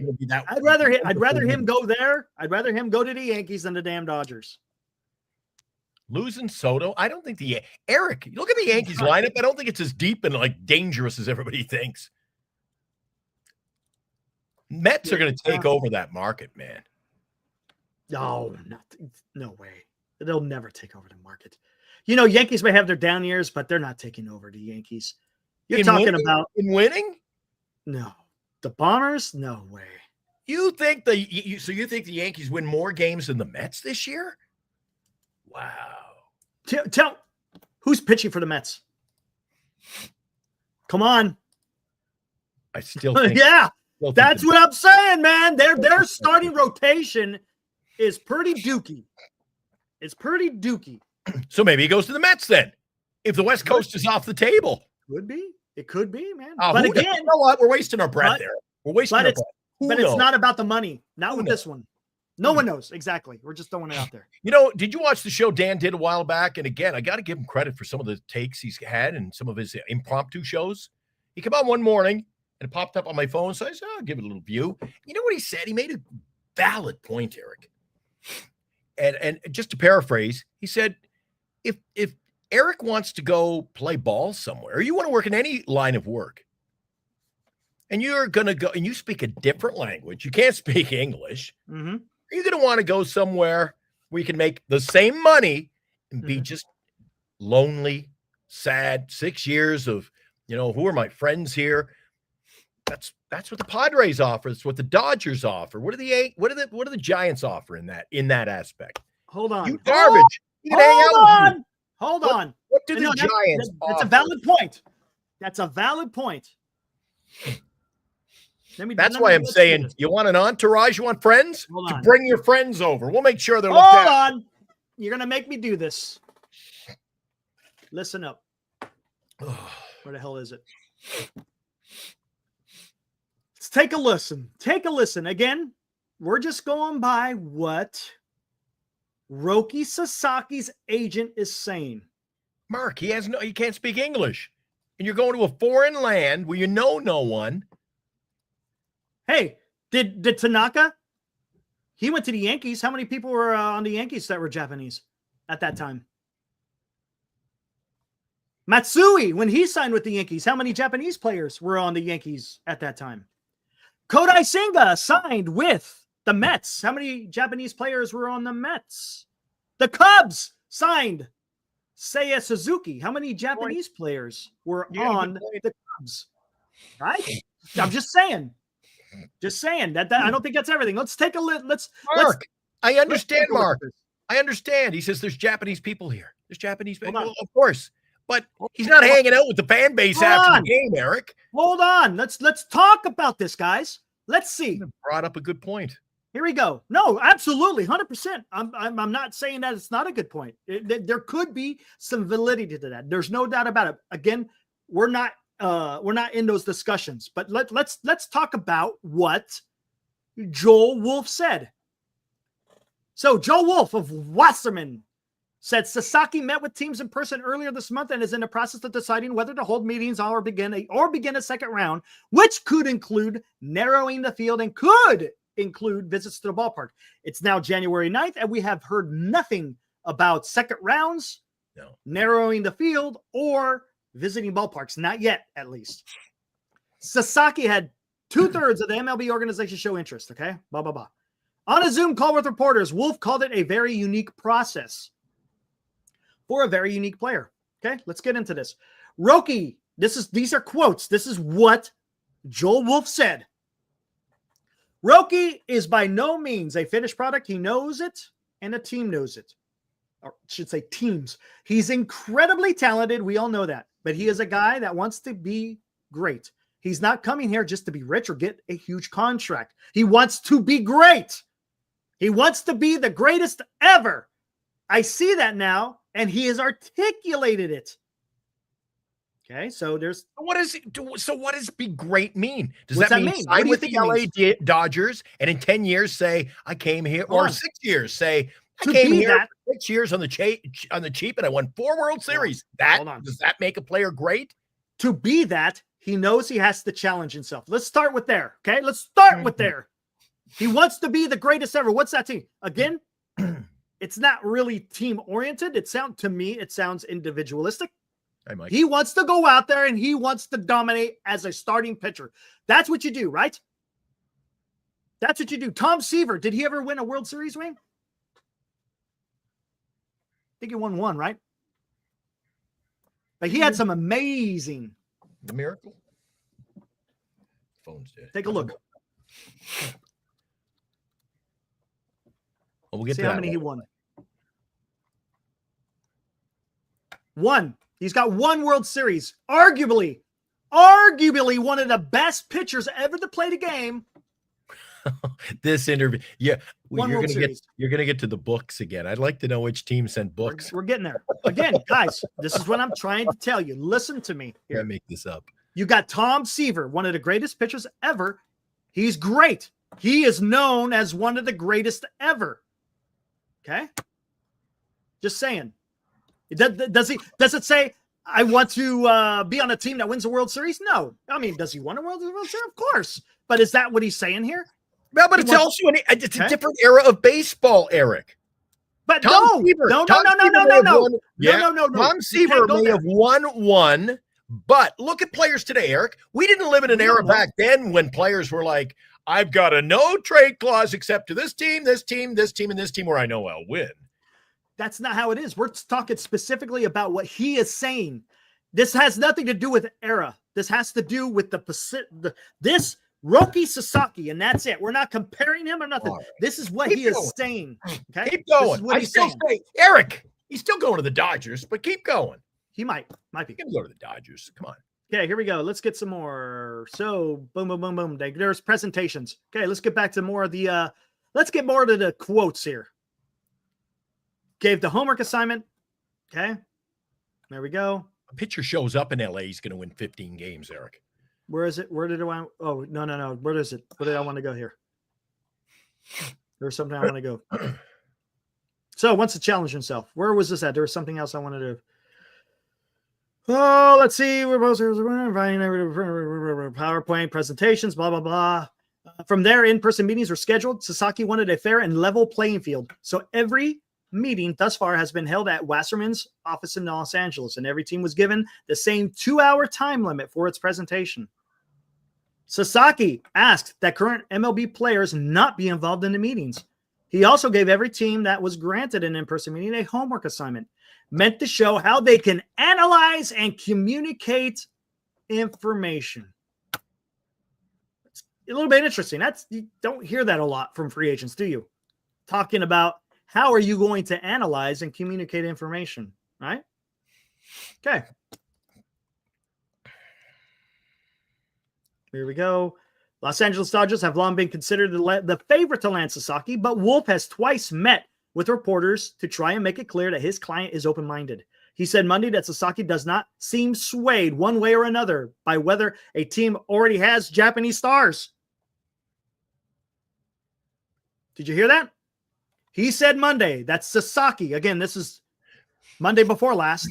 I'd rather him go there. I'd rather him go to the Yankees than the damn Dodgers. Losing Soto, I don't think Eric, look at the Yankees lineup. I don't think it's as deep and like dangerous as everybody thinks. Mets are going to take over that market, man. No way. They'll never take over the market. You know, Yankees may have their down years, but they're not taking over the Yankees. You're talking about in winning? No. The Bombers? No way. You think the Yankees win more games than the Mets this year? Wow. Tell who's pitching for the Mets? Come on. I still think That's what I'm saying, man. Their starting rotation is pretty dookie. It's pretty dookie. So maybe he goes to the Mets then. If the West Coast is off the table. Could be. It could be, man. But again, you know what? We're wasting our breath there. We're wasting our breath. But it's not about the money. Not with this one. No one knows. Exactly. We're just throwing it out there. You know, did you watch the show Dan did a while back? And again, I got to give him credit for some of the takes he's had and some of his impromptu shows. He came on one morning and it popped up on my phone. So I said, I'll give it a little view. You know what he said? He made a valid point, Eric. And just to paraphrase, he said, if Eric wants to go play ball somewhere, or you want to work in any line of work, and you're going to go and you speak a different language, you can't speak English, you're going to want to go somewhere where you can make the same money and be just lonely, sad, 6 years of, who are my friends here? That's what the Padres offer. That's what the Dodgers offer. What do the Giants offer in that aspect? Hold on. You garbage. You can hang out with you. Hold on. What do the Giants offer? That's a valid point. That's a valid point. That's why I'm saying you want an entourage, you want friends? To bring your friends over. We'll make sure they're looked at. Hold on. You're going to make me do this. Listen up. Where the hell is it? Let's take a listen. Take a listen. Again, we're just going by what Roki Sasaki's agent is saying. Mark, he can't speak English. And you're going to a foreign land where you know no one. Hey, did Tanaka? He went to the Yankees. How many people were on the Yankees that were Japanese at that time? Matsui, when he signed with the Yankees, how many Japanese players were on the Yankees at that time? Kodai Senga signed with the Mets. How many Japanese players were on the Mets? The Cubs signed Seiya Suzuki. How many Japanese players were on the Cubs? Right? I'm just saying. Just saying that I don't think that's everything. Let's take a look. I understand, Mark. I understand. He says there's Japanese people here. There's Japanese people, of course. But he's not hanging out with the fan base after the game, Eric. Hold on. Let's talk about this, guys. Let's see. You brought up a good point. Here we go. No, absolutely, 100%. I'm not saying that it's not a good point. There could be some validity to that. There's no doubt about it. Again, we're not in those discussions. But let's talk about what Joel Wolf said. So Joel Wolf of Wasserman said Sasaki met with teams in person earlier this month and is in the process of deciding whether to hold meetings or begin a second round, which could include narrowing the field and could include visits to the ballpark. It's now January 9th, and we have heard nothing about second rounds, narrowing the field, or visiting ballparks. Not yet, at least. Sasaki had 2/3 of the MLB organization show interest, okay? Blah, blah, blah. On a Zoom call with reporters, Wolf called it a very unique process for a very unique player. Okay, let's get into this. Roki, these are quotes. This is what Joel Wolf said. Roki is by no means a finished product. He knows it, and the team knows it. Or I should say teams. He's incredibly talented. We all know that. But he is a guy that wants to be great. He's not coming here just to be rich or get a huge contract. He wants to be great. He wants to be the greatest ever. I see that now, and he has articulated it. Okay, so there's what does be great mean? Does What's that mean mean? sign with the LA Dodgers and in 10 years say I came here, or 6 years say I came here for 6 years on the cheap and I won 4 World Series? Does that make a player great? To be that, he knows he has to challenge himself. Let's start with there. Okay, let's start with there. He wants to be the greatest ever. What's that team? Again, it's not really team oriented. To me, it sounds individualistic. He wants to go out there and he wants to dominate as a starting pitcher. That's what you do, right? That's what you do. Tom Seaver, did he ever win a World Series ring? I think he won one, right? But he had some amazing. The miracle. Phone's dead. Take a look. Well, we'll get See to how many he won. One. He's got one World Series. Arguably arguably one of the best pitchers ever to play the game. This interview, yeah, One you're World gonna Series. you're gonna get to the books again. I'd like to know which team sent books. We're getting there. Again, guys, this is what I'm trying to tell you. Listen to me here. Can't make this up. You got Tom Seaver, one of the greatest pitchers ever. He's great. He is known as one of the greatest ever. Okay? Just saying. Does it say, I want to be on a team that wins a World Series? No. I mean, does he want a World Series? Of course. But is that what he's saying here? Well, but it's also it's a different era of baseball, Eric. But Tom Seaver no. Tom Seaver may have won one, but look at players today, Eric. We didn't live in an era back then when players were like, I've got a no trade clause except to this team, and this team where I know I'll win. That's not how it is. We're talking specifically about what he is saying. This has nothing to do with era. This has to do with this Roki Sasaki, and that's it. We're not comparing him or nothing. Right. This is what he is saying. Okay, keep going. I still say, Eric, he's still going to the Dodgers, but keep going. He might be. He can go to the Dodgers. Come on. Okay, here we go. Let's get some more. So, boom. There's presentations. Okay, let's get back to more of the. Let's get more to the quotes here. Gave the homework assignment. Okay, there we go. A pitcher shows up in LA, he's going to win 15 games, Eric. Where is it? Where did I want? Oh, no. Where is it? Where did I want to go here? There's something I want to go. So wants to challenge himself. Where was this at? There was something else I wanted to. Oh, let's see. We're both inviting PowerPoint presentations, blah, blah, blah. From there, in-person meetings were scheduled. Sasaki wanted a fair and level playing field. So every meeting thus far has been held at Wasserman's office in Los Angeles, and every team was given the same 2-hour time limit for its presentation. Sasaki asked that current MLB players not be involved in the meetings. He also gave every team that was granted an in-person meeting a homework assignment meant to show how they can analyze and communicate information. It's a little bit interesting. You don't hear that a lot from free agents, do you? Talking about how are you going to analyze and communicate information, right? Okay. Here we go. Los Angeles Dodgers have long been considered the favorite to land Sasaki, but Wolf has twice met with reporters to try and make it clear that his client is open-minded. He said Monday that Sasaki does not seem swayed one way or another by whether a team already has Japanese stars. Did you hear that? He said Monday that Sasaki, again, this is Monday before last,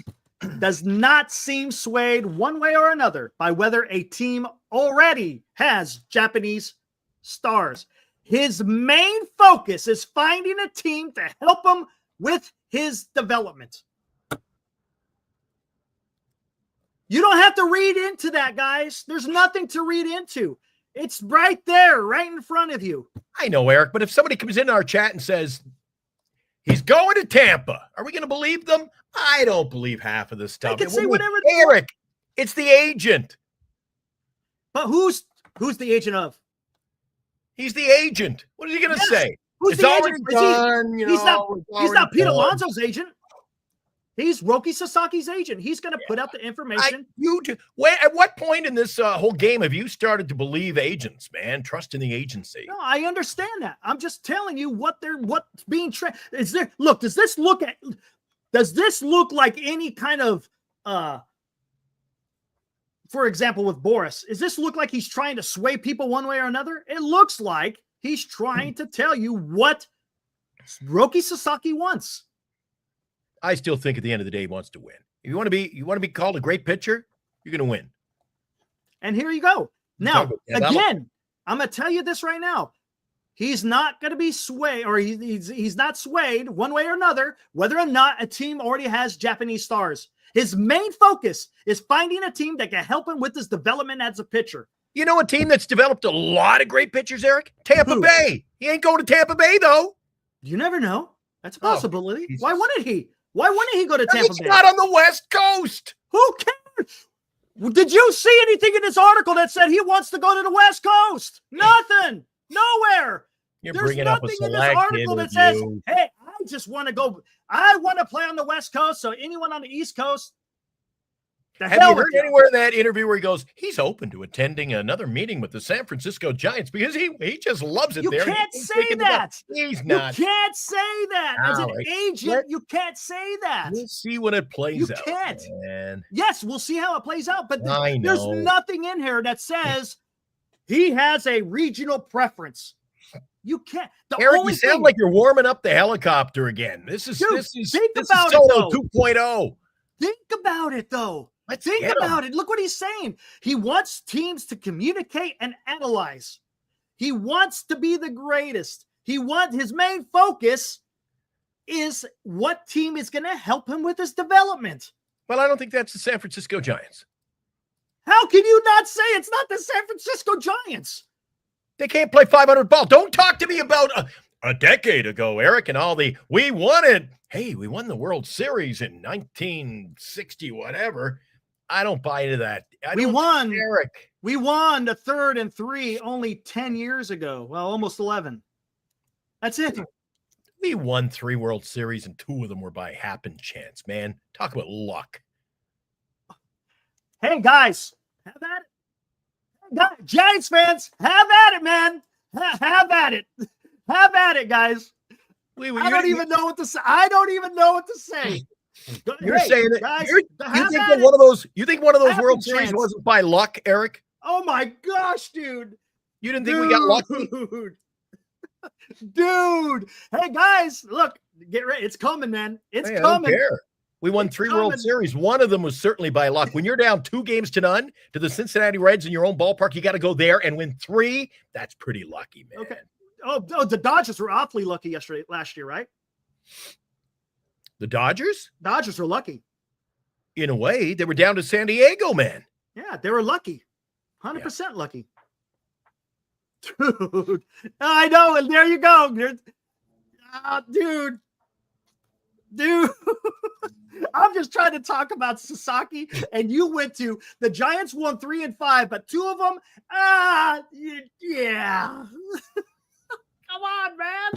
does not seem swayed one way or another by whether a team already has Japanese stars. His main focus is finding a team to help him with his development. You don't have to read into that, guys. There's nothing to read into. It's right there, right in front of you. I know, Eric, but if somebody comes into our chat and says, he's going to Tampa, are we going to believe them? I don't believe half of this stuff. They can say whatever they want. Eric, it's the agent. But who's the agent of? He's the agent. What is he going to say? Who's it's the already agent? done. He's not Pete Alonso's agent. He's Roki Sasaki's agent. He's going to put out the information. At what point in this whole game have you started to believe agents, man? Trust in the agency. No, I understand that. I'm just telling you what's being is there. Look, does this look like any kind of for example, with Boris, does this look like he's trying to sway people one way or another? It looks like he's trying to tell you what Roki Sasaki wants. I still think at the end of the day he wants to win. If you want to be called a great pitcher, you're going to win. And here you go. Now, again, I'm going to tell you this right now. He's not going to be swayed, or he's not swayed one way or another, whether or not a team already has Japanese stars. His main focus is finding a team that can help him with his development as a pitcher. You know a team that's developed a lot of great pitchers, Eric? Tampa Bay. He ain't going to Tampa Bay, though. You never know. That's a possibility. Why wouldn't he? Why wouldn't he go to Tampa Bay? He's not on the West Coast. Who cares? Did you see anything in this article that said he wants to go to the West Coast? Nothing. Nowhere. There's nothing in this article that says, hey, I just want to go. I want to play on the West Coast. So anyone on the East Coast. Have you heard anywhere in that interview where he goes, he's open to attending another meeting with the San Francisco Giants because he just loves it there. You can't say that. He's not. You can't say that. As an agent, you can't say that. We'll see when it plays out. You can't. Man. Yes, we'll see how it plays out. But there's nothing in here that says he has a regional preference. You can't. Eric, you sound like you're warming up the helicopter again. This is Soto 2.0. Think about it, though. Think about it. Look what he's saying. He wants teams to communicate and analyze. He wants to be the greatest. His main focus is what team is going to help him with his development. Well, I don't think that's the San Francisco Giants. How can you not say it's not the San Francisco Giants? They can't play 500 ball. Don't talk to me about a decade ago, Eric, and all we won it. Hey, we won the World Series in 1960, whatever. I don't buy into that. We won, Eric. We won the 3rd and 3 only 10 years ago. Well, almost 11. That's it. We won 3 World Series, and 2 of them were by happen chance, man. Talk about luck. Hey, guys, have at it. Giants fans, have at it, man. Have at it. Have at it, guys. I don't even know what to say. You're saying that guys, you think one of those World Series wasn't by luck, Eric? Oh my gosh, dude. You didn't think we got lucky? Dude. Hey guys, look, get ready. It's coming, man. It's coming. I don't care. We won 3 World Series. One of them was certainly by luck. When you're down 2-0 to the Cincinnati Reds in your own ballpark, you got to go there and win 3. That's pretty lucky, man. Okay. Oh, the Dodgers were awfully lucky last year, right? The Dodgers? Dodgers were lucky. In a way, they were down to San Diego, man. Yeah, they were lucky. 100% lucky. Dude, I know, and there you go. Dude. I'm just trying to talk about Sasaki, and you went to the Giants won 3 and 5, but 2 of them, yeah. Come on, man.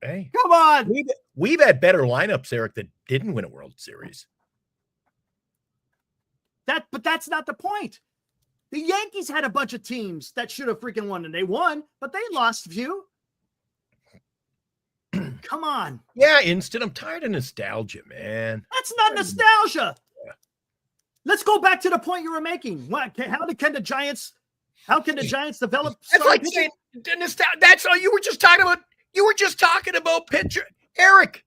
Hey, come on. We've had better lineups, Eric, that didn't win a World Series. But that's not the point. The Yankees had a bunch of teams that should have freaking won, and they won, but they lost a few. Come on. Yeah, instant. I'm tired of nostalgia, man. That's not nostalgia. Yeah. Let's go back to the point you were making. How can the Giants develop? It's like saying that's all you were just talking about. You were just talking about pitcher. Eric,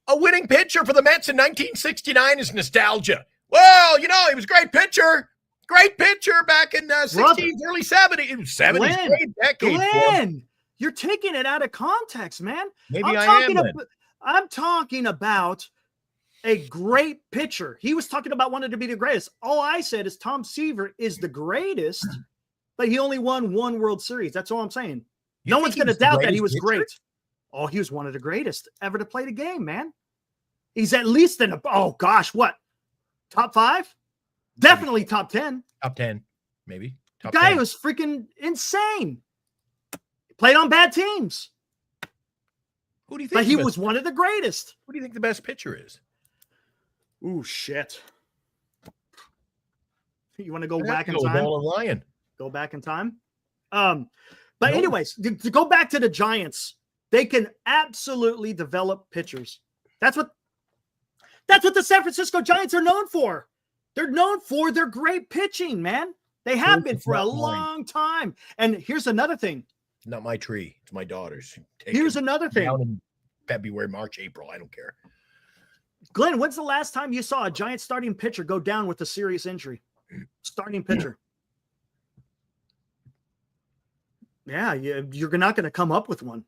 a winning pitcher for the Mets in 1969 is nostalgia. Well, he was a great pitcher. Great pitcher back in 60s, early 70s. 70s, great decade. Glenn, you're taking it out of context, man. Maybe I'm talking about a great pitcher. He was talking about wanting to be the greatest. All I said is Tom Seaver is the greatest, but he only won 1 World Series. That's all I'm saying. No one's going to doubt that he was great. Oh, he was one of the greatest ever to play the game, man. He's at least top 5? Definitely top 10. Top 10, maybe. The guy was freaking insane. Played on bad teams. Who do you think? But he was one of the greatest. Who do you think the best pitcher is? Ooh, shit. You want to go back in time? Lion. Go back in time? But anyways, to go back to the Giants, they can absolutely develop pitchers. That's what the San Francisco Giants are known for. They're known for their great pitching, man. They have been for a long time. And here's another thing. Not my tree. It's my daughter's. Here's another thing. Down in February, March, April. I don't care. Glenn, when's the last time you saw a Giant starting pitcher go down with a serious injury? Starting pitcher. Yeah, you're not going to come up with one.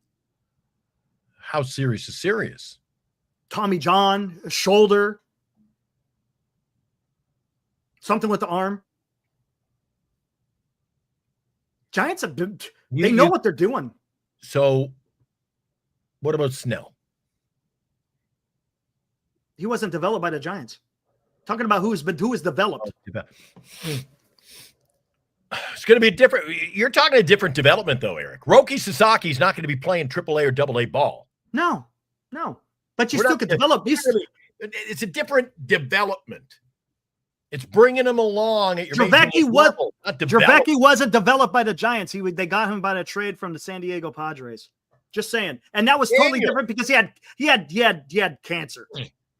How serious is serious? Tommy John, a shoulder, something with the arm. Giants have been, they know what they're doing. So what about Snell? He wasn't developed by the Giants. Talking about who is developed. It's going to be different. You're talking a different development, though, Eric. Roki Sasaki is not going to be playing AAA or AA ball. No. But you still could develop. It's a different development. It's bringing him along at your Dravecky level, not development. Dravecky wasn't developed by the Giants. They got him by the trade from the San Diego Padres. Just saying, and that was totally different because he had cancer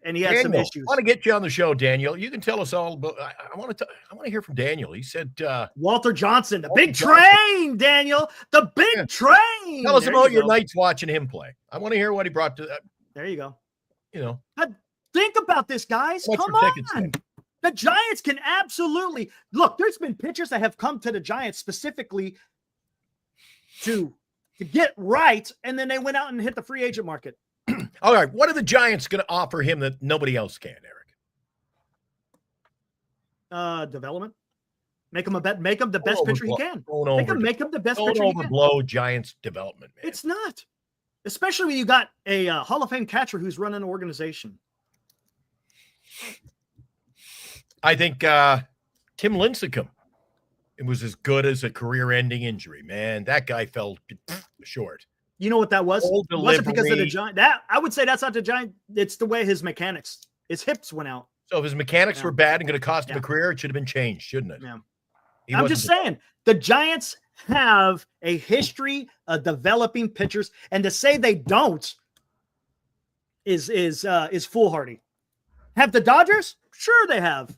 and he had some issues. I want to get you on the show, Daniel. You can tell us all about. I want to hear from Daniel. He said Walter Johnson, the big train, Daniel, the big train. Tell us about your nights watching him play. I want to hear what he brought to that. There you go. Think about this, guys. Come on. The Giants can absolutely look. There's been pitchers that have come to the Giants specifically to get right, and then they went out and hit the free agent market. All right, what are the Giants going to offer him that nobody else can, Eric? Development. Make him the best pitcher he can. Make him the best pitcher he can. Don't overblow Giants development, man. It's not, especially when you got a Hall of Fame catcher who's running an organization. I think Tim Lincecum, it was as good as a career-ending injury, man. That guy fell short. You know what that was? It wasn't because of the Giant. I would say that's not the Giant. It's the way his mechanics, his hips went out. So if his mechanics were bad and going to cost him a career, it should have been changed, shouldn't it? Yeah. I'm just saying, the Giants have a history of developing pitchers, and to say they don't is foolhardy. Have the Dodgers? Sure they have.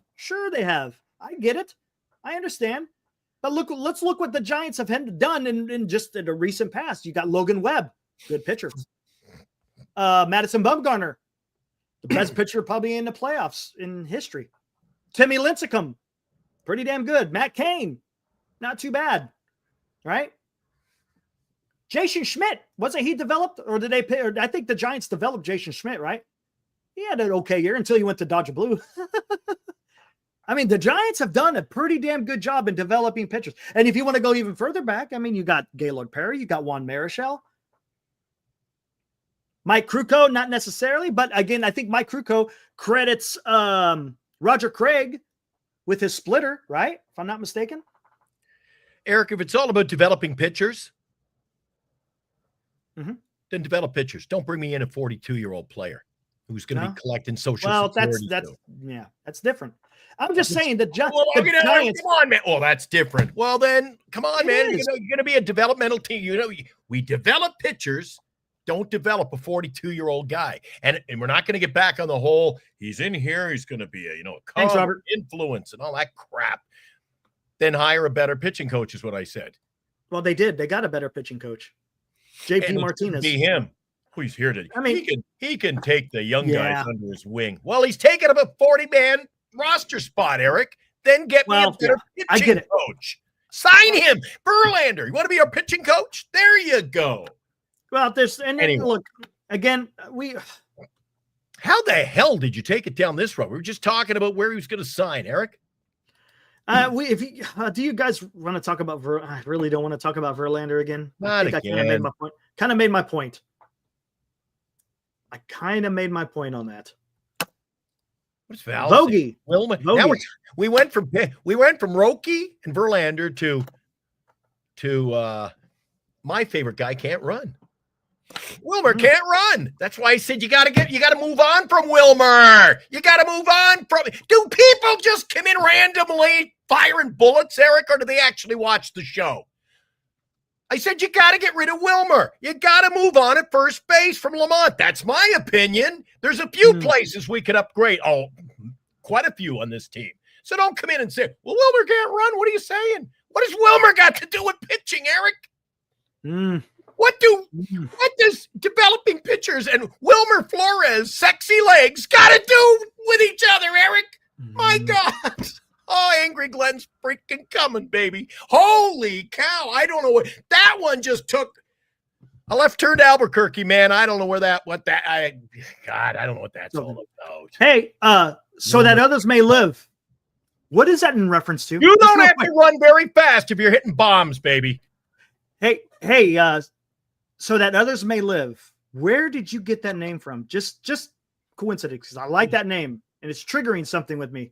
I get it. I understand. But let's look what the Giants have done in just the recent past. You got Logan Webb, good pitcher. Madison Bumgarner, the best pitcher probably in the playoffs in history. Timmy Lincecum, pretty damn good. Matt Cain, not too bad, right? Jason Schmidt, wasn't he developed, or did they pay? Or I think the Giants developed Jason Schmidt, right? He had an okay year until he went to Dodger Blue. I mean, the Giants have done a pretty damn good job in developing pitchers. And if you want to go even further back, I mean, you got Gaylord Perry, you got Juan Marichal. Mike Krukow, not necessarily, but again, I think Mike Krukow credits Roger Craig with his splitter, right? If I'm not mistaken. Eric, if it's all about developing pitchers, then develop pitchers. Don't bring me in a 42-year-old player who's going to be collecting Social Security. Well, that's different. I'm just saying the Giants. Come on, man. Oh, that's different. Well, then, come on, man. You're going to be a developmental team. We develop pitchers. Don't develop a 42-year-old guy. And we're not going to get back on the whole, he's in here, he's going to be a influence and all that crap. Then hire a better pitching coach is what I said. Well, they did. They got a better pitching coach. JP Martinez. Be him. Who's here today? I mean, he can take the young guys under his wing. Well, he's taking up a 40-man roster spot, Eric. Then get me a better pitching coach. Sign him. Verlander. You want to be our pitching coach? There you go. Well, look, again, how the hell did you take it down this road? We were just talking about where he was going to sign, Eric. Do you guys want to talk about I really don't want to talk about Verlander again. Not again. I kind of made my point. I kind of made my point on that. What's Val? Bogey. Now we went from Roki and Verlander to my favorite guy can't run. Wilmer can't run. That's why I said you got to move on from Wilmer. You got to move on from. Do people just come in randomly firing bullets, Eric, or do they actually watch the show? I said you got to get rid of Wilmer. You got to move on at first base from Lamont. That's my opinion. There's a few places we could upgrade. Oh, quite a few on this team. So don't come in and say, well, Wilmer can't run. What are you saying? What has Wilmer got to do with pitching, Eric? What does developing pitchers and Wilmer Flores' sexy legs got to do with each other, Eric? My God. Oh, Angry Glenn's freaking coming, baby. Holy cow. I don't know what that one just took. A left turn to Albuquerque, man. I don't know I don't know what that's all about. Hey, so that others may live. What is that in reference to? You don't have to run very fast if you're hitting bombs, baby. Hey, so that others may live. Where did you get that name from? Just coincidence, because I like that name and it's triggering something with me.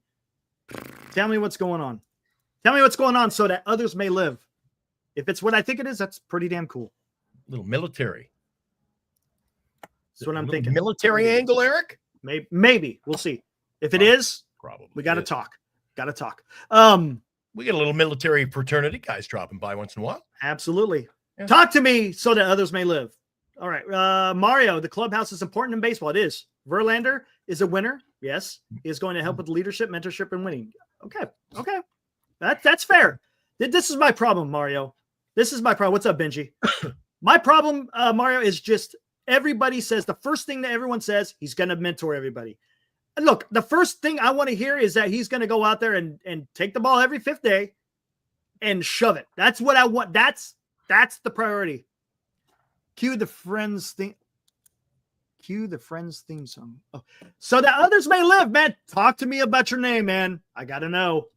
Tell me what's going on. Tell me what's going on so that others may live. If it's what I think it is, that's pretty damn cool. Little military. That's what I'm thinking. Military angle, Eric? Maybe. We'll see. If it is, Probably. we got to talk. Got to talk. We get a little military fraternity guys dropping by once in a while. Absolutely. Yeah. Talk to me so that others may live. All right. Mario, the clubhouse is important in baseball. It is. Verlander is a winner. Yes. He is going to help with leadership, mentorship, and winning. Okay. That's fair. This is my problem, Mario. This is my problem. What's up, Benji? My problem, Mario, is just everybody says the first thing that everyone says, he's going to mentor everybody. And look, the first thing I want to hear is that he's going to go out there and take the ball every fifth day and shove it. That's what I want. That's the priority. Cue the friends theme song. Oh. So that others may live, man. Talk to me about your name, man. I got to know.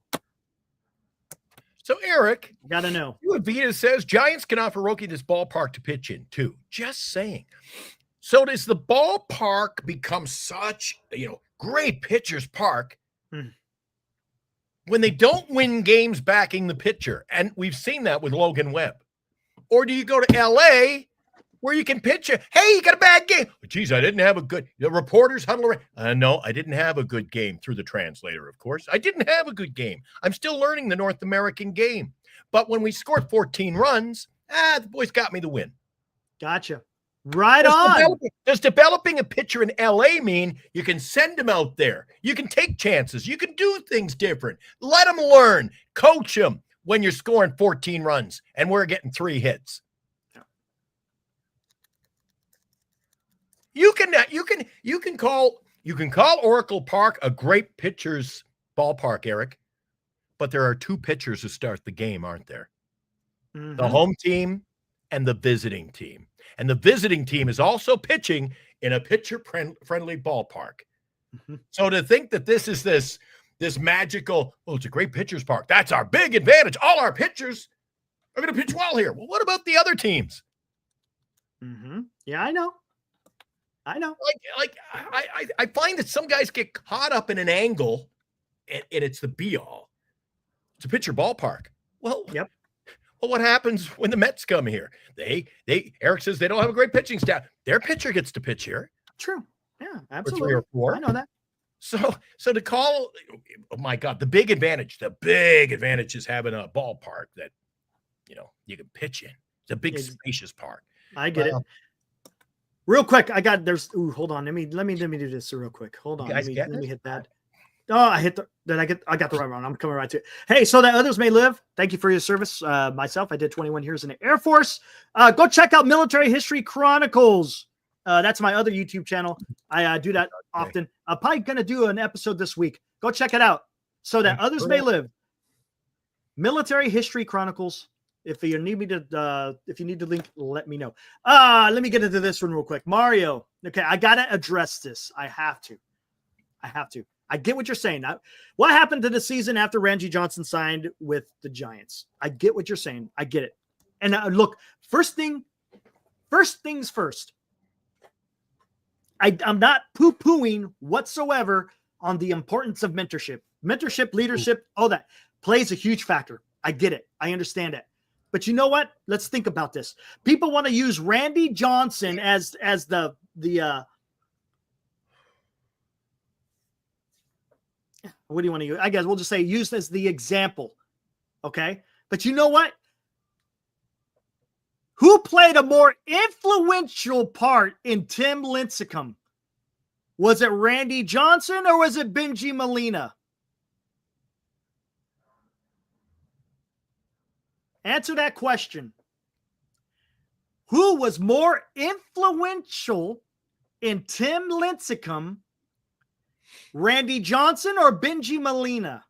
So, Eric, Gotta know. Vita says Giants can offer Roki this ballpark to pitch in, too. Just saying. So does the ballpark become such, great pitcher's park when they don't win games backing the pitcher? And we've seen that with Logan Webb. Or do you go to L.A. where you can pitch it? Hey, you got a bad game. Geez, I didn't have a good – the reporters huddle around. No, I didn't have a good game through the translator, of course. I didn't have a good game. I'm still learning the North American game. But when we scored 14 runs, the boys got me the win. Gotcha. Right on. Does developing a pitcher in L.A. mean you can send him out there? You can take chances. You can do things different. Let them learn. Coach them when you're scoring 14 runs and we're getting 3 hits. You can call Oracle Park a great pitcher's ballpark, Eric, but there are 2 pitchers who start the game, aren't there? Mm-hmm. The home team and the visiting team. And the visiting team is also pitching in a pitcher-friendly ballpark. Mm-hmm. So to think that this is this magical, it's a great pitcher's park. That's our big advantage. All our pitchers are going to pitch well here. Well, what about the other teams? Mm-hmm. Yeah, I know. I find that some guys get caught up in an angle, and it's the be-all. It's a pitcher ballpark. Well, yep. Well, what happens when the Mets come here? Eric says they don't have a great pitching staff. Their pitcher gets to pitch here. True. Yeah, absolutely. 3 or 4. I know that. So to call, oh my God, the big advantage is having a ballpark that, you can pitch in. It's a big spacious park. I get it. Real quick, hold on. Let me do this real quick. Hold on. Let me hit that. Oh, I got the right one. I'm coming right to it. Hey, so that others may live. Thank you for your service. Myself, I did 21 years in the Air Force. Go check out Military History Chronicles. That's my other YouTube channel. I do that often. I'm probably going to do an episode this week. Go check it out. So that others may live. Military History Chronicles. If you need the link, let me know. Let me get into this one real quick. Mario. Okay, I got to address this. I have to. I get what you're saying. What happened to the season after Randy Johnson signed with the Giants? I get what you're saying. I get it. And look, first things first. I'm not poo-pooing whatsoever on the importance of mentorship. Mentorship, leadership, all that plays a huge factor. I get it. I understand it. But you know what? Let's think about this. People want to use Randy Johnson as the what do you want to use? I guess we'll just say used as the example. Okay. But you know what? Who played a more influential part in Tim Lincecum? Was it Randy Johnson or was it Benji Molina? Answer that question. Who was more influential in Tim Lincecum? Randy Johnson or Benji Molina?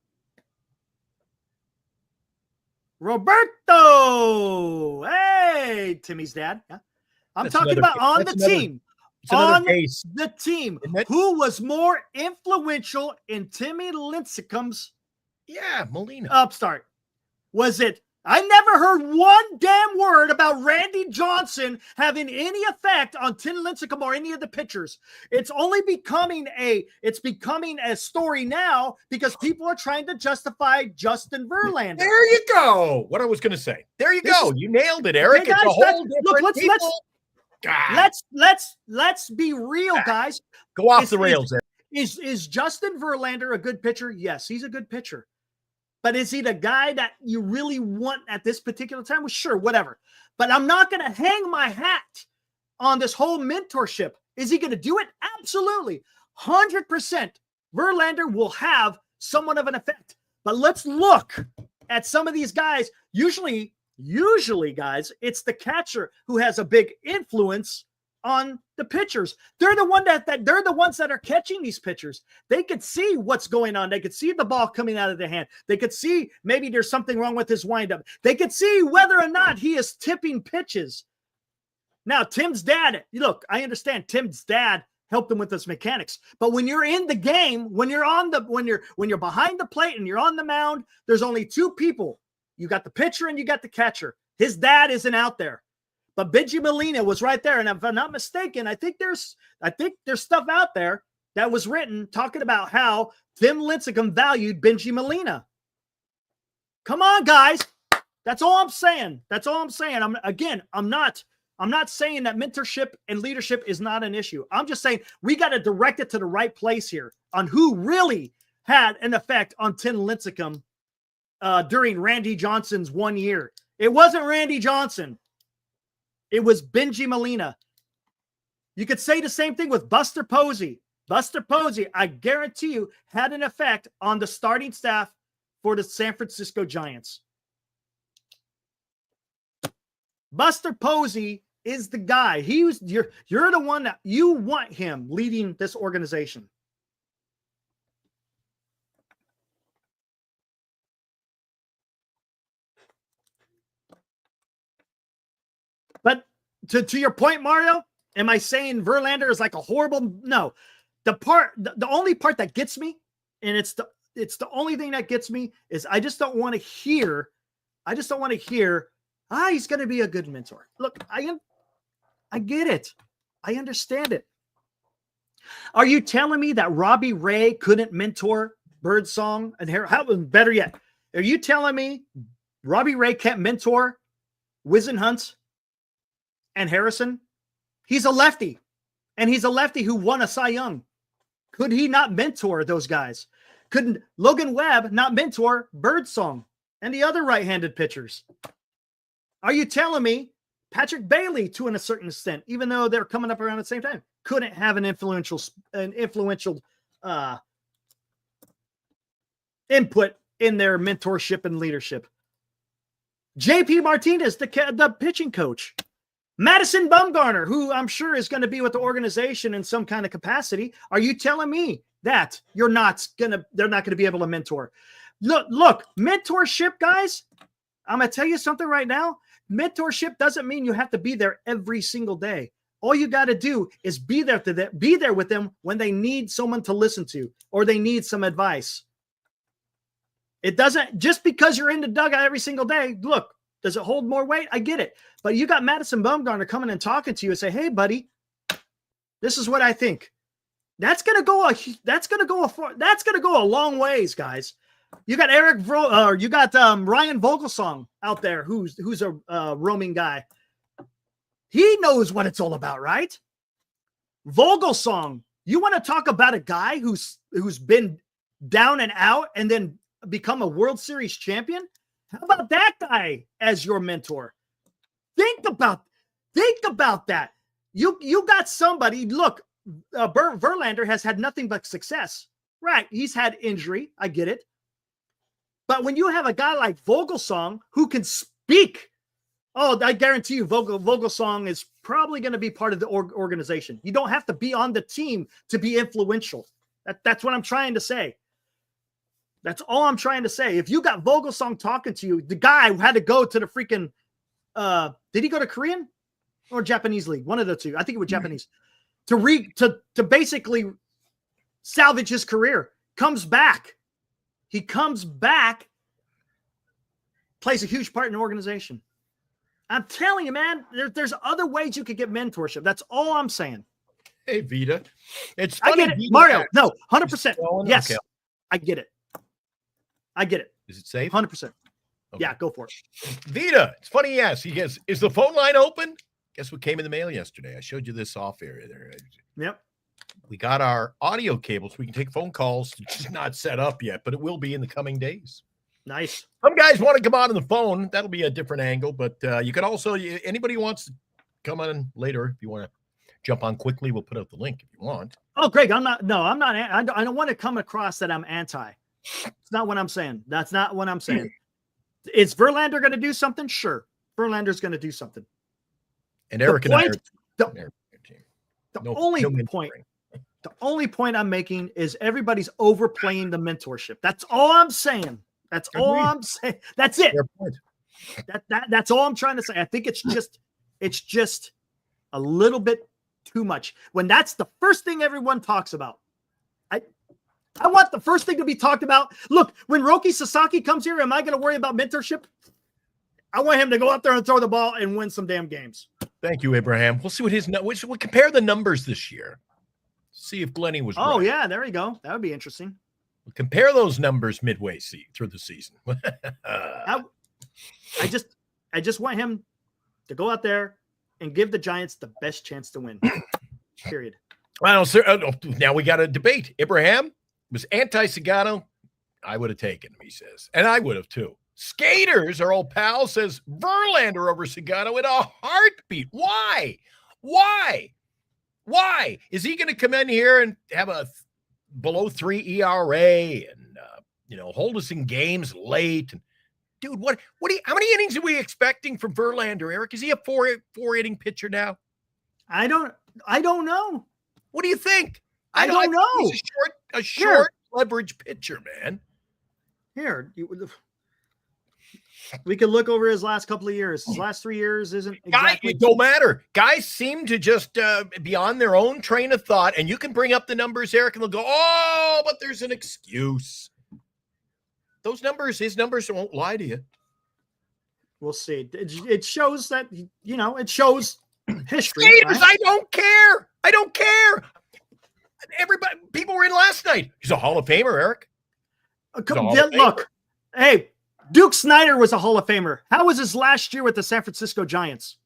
Roberto. Hey, Timmy's dad. Yeah. I'm talking about on the team. On the team. Who was more influential in Timmy Lincecum's Molina upstart? Was it? I never heard one damn word about Randy Johnson having any effect on Tim Lincecum or any of the pitchers. It's only becoming a story now because people are trying to justify Justin Verlander. There you go. What I was going to say. There you go. You nailed it, Eric. Hey guys, it's a whole different let's be real, guys. Go off the rails, Eric. Is Justin Verlander a good pitcher? Yes, he's a good pitcher. But is he the guy that you really want at this particular time? Well, sure, whatever. But I'm not going to hang my hat on this whole mentorship. Is he going to do it? Absolutely. 100%. Verlander will have somewhat of an effect. But let's look at some of these guys. Usually, guys, it's the catcher who has a big influence on the pitchers. They're the ones that are catching these pitchers. They could see what's going on. They could see the ball coming out of their hand. They could see maybe there's something wrong with his windup. They could see whether or not he is tipping pitches. Now, Tim's dad, look, I understand Tim's dad helped him with his mechanics. But when you're in the game, when you're behind the plate and you're on the mound, there's only two people. You got the pitcher and you got the catcher. His dad isn't out there. But Benji Molina was right there. And if I'm not mistaken, I think there's stuff out there that was written talking about how Tim Lincecum valued Benji Molina. Come on, guys. That's all I'm saying. I'm not saying that mentorship and leadership is not an issue. I'm just saying we got to direct it to the right place here on who really had an effect on Tim Lincecum during Randy Johnson's 1 year. It wasn't Randy Johnson. It was Benji Molina. You could say the same thing with Buster Posey. Buster Posey, I guarantee you, had an effect on the starting staff for the San Francisco Giants. Buster Posey is the guy. You're the one that you want him leading this organization. But to your point, Mario, am I saying Verlander is like a horrible? No. The only part that gets me, and it's the only thing that gets me, is I just don't want to hear, he's going to be a good mentor. Look, I get it. I understand it. Are you telling me that Robbie Ray couldn't mentor Birdsong and how better yet? Are you telling me Robbie Ray can't mentor Wisenhunt and Harrison? He's a lefty, and he's a lefty who won a Cy Young. Could he not mentor those guys? Couldn't Logan Webb not mentor Birdsong and the other right-handed pitchers? Are you telling me Patrick Bailey, to a certain extent, even though they're coming up around at the same time, couldn't have an influential input in their mentorship and leadership? JP Martinez, the pitching coach. Madison Bumgarner, who I'm sure is going to be with the organization in some kind of capacity. Are you telling me that they're not going to be able to mentor? Look, mentorship, guys, I'm going to tell you something right now. Mentorship doesn't mean you have to be there every single day. All you got to do is be there with them when they need someone to listen to or they need some advice. It doesn't, just because you're in the dugout every single day, look, does it hold more weight? I get it. But you got Madison Bumgarner coming and talking to you and say, hey, buddy, this is what I think. That's going to go a long ways, guys. You got Ryan Vogelsong out there who's a roaming guy. He knows what it's all about, right? Vogelsong, you want to talk about a guy who's been down and out and then become a World Series champion? How about that guy as your mentor? Think about that. You got somebody. Look, Verlander has had nothing but success. Right? He's had injury. I get it. But when you have a guy like Vogelsong who can speak, I guarantee you Vogelsong is probably going to be part of the organization. You don't have to be on the team to be influential. That's what I'm trying to say. That's all I'm trying to say. If you got Vogelsong talking to you, the guy had to go to the freaking did he go to Korean or Japanese league? One of the two. I think it was Japanese. To basically salvage his career. Comes back. He comes back, plays a huge part in the organization. I'm telling you, man, there's other ways you could get mentorship. That's all I'm saying. Hey, Vita. It's funny. I get it. Mario, no, 100%. Yes, okay. I get it. Is it safe? 100%. Okay. Yeah, go for it. Vita, it's funny he asks. He goes, is the phone line open? Guess what came in the mail yesterday? I showed you this off area there. Yep. we got our audio cables. We can take phone calls. It's just not set up yet, but it will be in the coming days. Nice. Some guys want to come on the phone. That'll be a different angle, but you can also, anybody who wants to come on later, if you want to jump on quickly, we'll put out the link if you want. Oh, Greg, I'm not. I don't want to come across that I'm anti. It's not what I'm saying. That's not what I'm saying. Is Verlander going to do something? Sure. Verlander's going to do something. And Eric and I are the only point I'm making is everybody's overplaying the mentorship. That's all I'm saying. That's all I'm saying. That's it. That's all I'm trying to say. I think it's just a little bit too much. When that's the first thing everyone talks about. I want the first thing to be talked about. Look, when Roki Sasaki comes here, am I going to worry about mentorship? I want him to go out there and throw the ball and win some damn games. Thank you, Abraham. We'll see what we'll compare the numbers this year. See if Glennie was right. Oh, yeah, there you go. That would be interesting. We'll compare those numbers midway through the season. I just want him to go out there and give the Giants the best chance to win. Period. Well, sir, now we got a debate. Abraham was anti-Sagano. I would have taken him, he says. And I would have, too. Skaters, our old pal, says Verlander over Sagano in a heartbeat. Why? Is he going to come in here and have a below 3 ERA and, hold us in games late? And, dude, how many innings are we expecting from Verlander, Eric? Is he a four inning pitcher now? I don't know. What do you think? I don't know. He's a short leverage pitcher, man. Here, we could look over his last couple of years. His last 3 years isn't exactly. It don't matter. Guys seem to just be on their own train of thought, and you can bring up the numbers, Eric, and they'll go, "Oh, but there's an excuse." Those numbers, his numbers won't lie to you. We'll see. It shows that it shows history. Skaters, right? I don't care. Everybody, people were in last night. He's a Hall of Famer, Eric. Look, hey, Duke Snyder was a Hall of Famer. How was his last year with the San Francisco Giants?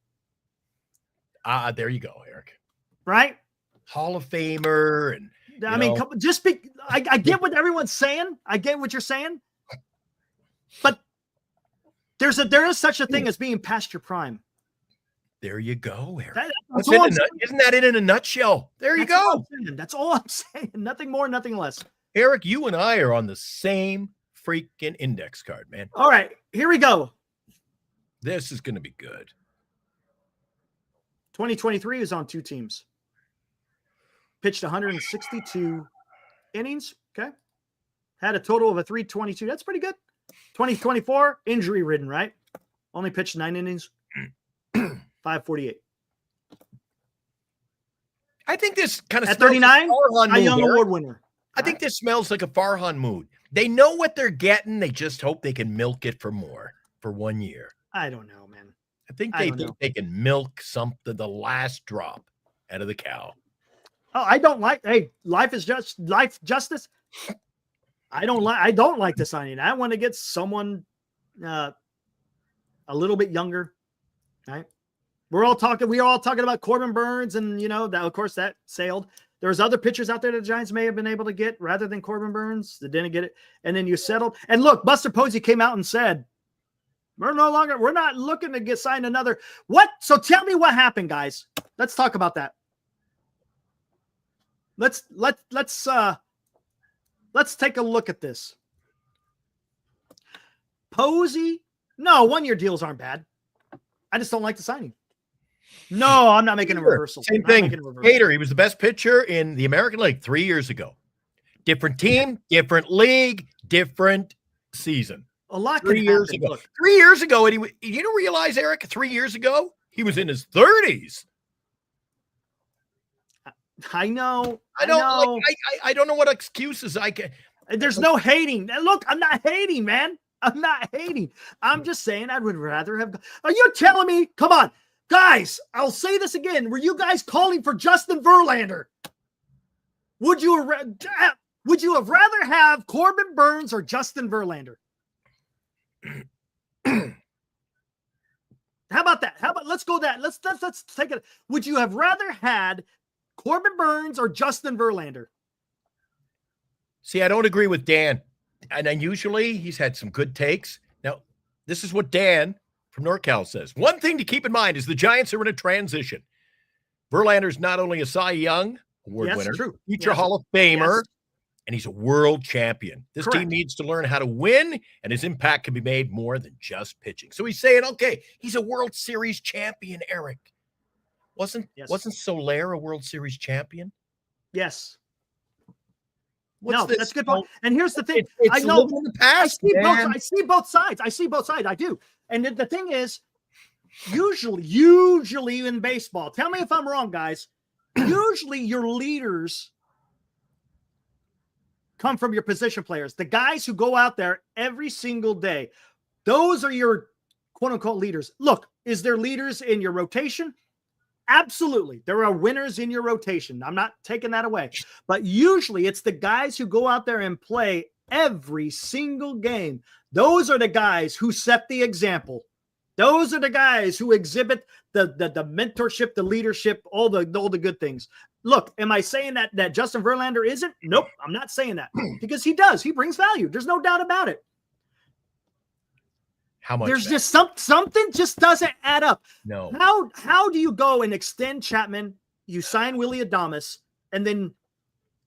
There you go, Eric. Right? Hall of Famer. And I get what everyone's saying. I get what you're saying. But there is such a thing as being past your prime. There you go, Eric. Isn't that it in a nutshell? There you go. That's all I'm saying. Nothing more, nothing less. Eric, you and I are on the same freaking index card, man. All right, here we go. This is going to be good. 2023 is on 2 teams. Pitched 162 innings. Okay. Had a total of a 322. That's pretty good. 2024, injury ridden, right? Only pitched 9 innings. 548. I think this kind of at 39, a Young Award winner. I think this smells like a Farhan mood. They know what they're getting. They just hope they can milk it for more for 1 year. I don't know, man. I think they can milk something, the last drop out of the cow. Oh, I don't like. Hey, life justice. I don't like the signing. I want to get someone a little bit younger. Right? We are all talking about Corbin Burns, and that of course that sailed. There's other pitchers out there that the Giants may have been able to get rather than Corbin Burns that didn't get it. And then you settled. And look, Buster Posey came out and said, we're not looking to get signed another. What? So tell me what happened, guys. Let's talk about that. Let's take a look at this. Posey, no, 1-year deals aren't bad. I just don't like the signing. No, I'm not making a reversal. Same thing. Hader, he was the best pitcher in the American League 3 years ago. Different team, different league, different season. A lot 3 years ago. Look. 3 years ago, and you don't realize, Eric, 3 years ago, he was in his 30s. I know. I don't know what excuses I can. There's no hating. Look, I'm not hating, man. I'm not hating. I'm just saying I would rather have. Are you telling me? Come on, guys. I'll say this again. Were you guys calling for Justin Verlander? Would you have rather have Corbin Burns or Justin Verlander? How about that? Let's go that. Let's take it. Would you have rather had Corbin Burnes or Justin Verlander? See, I don't agree with Dan. And unusually, he's had some good takes. Now, this is what Dan from NorCal says. One thing to keep in mind is the Giants are in a transition. Verlander's not only a Cy Young Award winner, future Hall of Famer, and he's a world champion. This team needs to learn how to win, and his impact can be made more than just pitching. So he's saying, okay, he's a World Series champion, Eric. Wasn't Soler a World Series champion? Yes. That's a good point. And here's the thing. I know in the past, I see both sides. I do. And the thing is, usually in baseball, tell me if I'm wrong, guys. Usually your leaders come from your position players. The guys who go out there every single day. Those are your quote unquote leaders. Look, is there leaders in your rotation? Absolutely. There are winners in your rotation. I'm not taking that away. But usually it's the guys who go out there and play every single game. Those are the guys who set the example. Those are the guys who exhibit the mentorship, the leadership, all the good things. Look, am I saying that Justin Verlander isn't? Nope, I'm not saying that. Because he does. He brings value. There's no doubt about it. How much? There's just something just doesn't add up. No. How do you go and extend Chapman? You sign Willie Adames, and then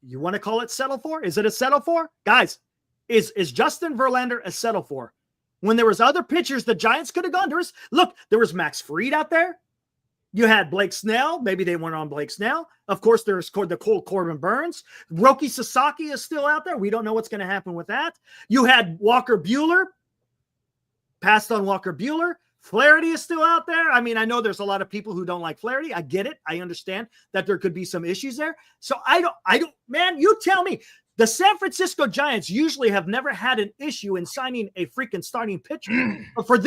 you want to call it settle for? Is it a settle for? Guys, is Justin Verlander a settle for? When there was other pitchers the Giants could have gone, there was Max Fried out there. You had Blake Snell. Maybe they went on Blake Snell. Of course, there's the Corbin Burnes. Roki Sasaki is still out there. We don't know what's going to happen with that. You had Walker Buehler. Passed on Walker Buehler. Flaherty is still out there. I mean, I know there's a lot of people who don't like Flaherty. I get it. I understand that there could be some issues there. So I don't, man, you tell me. The San Francisco Giants usually have never had an issue in signing a freaking starting pitcher. But for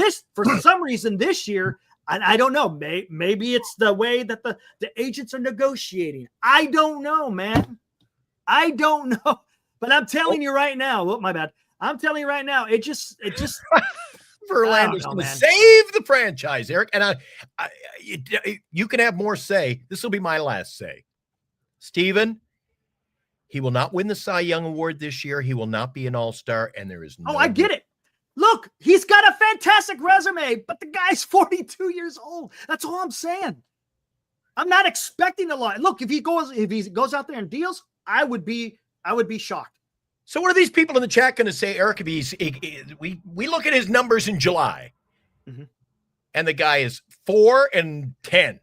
some reason this year, I don't know. Maybe it's the way that the agents are negotiating. I don't know, man. I don't know. But I'm telling you right now. Oh, my bad. I'm telling you right now. It just Verlander's going to save the franchise, Eric. And you can have more say. This will be my last say. Steven, he will not win the Cy Young Award this year. He will not be an all-star, and there is no... Oh, I get it. Look, he's got a fantastic resume, but the guy's 42 years old. That's all I'm saying. I'm not expecting a lot. Look, if he goes out there and deals, I would be shocked. So what are these people in the chat going to say, Eric? If we look at his numbers in July, and the guy is 4-10,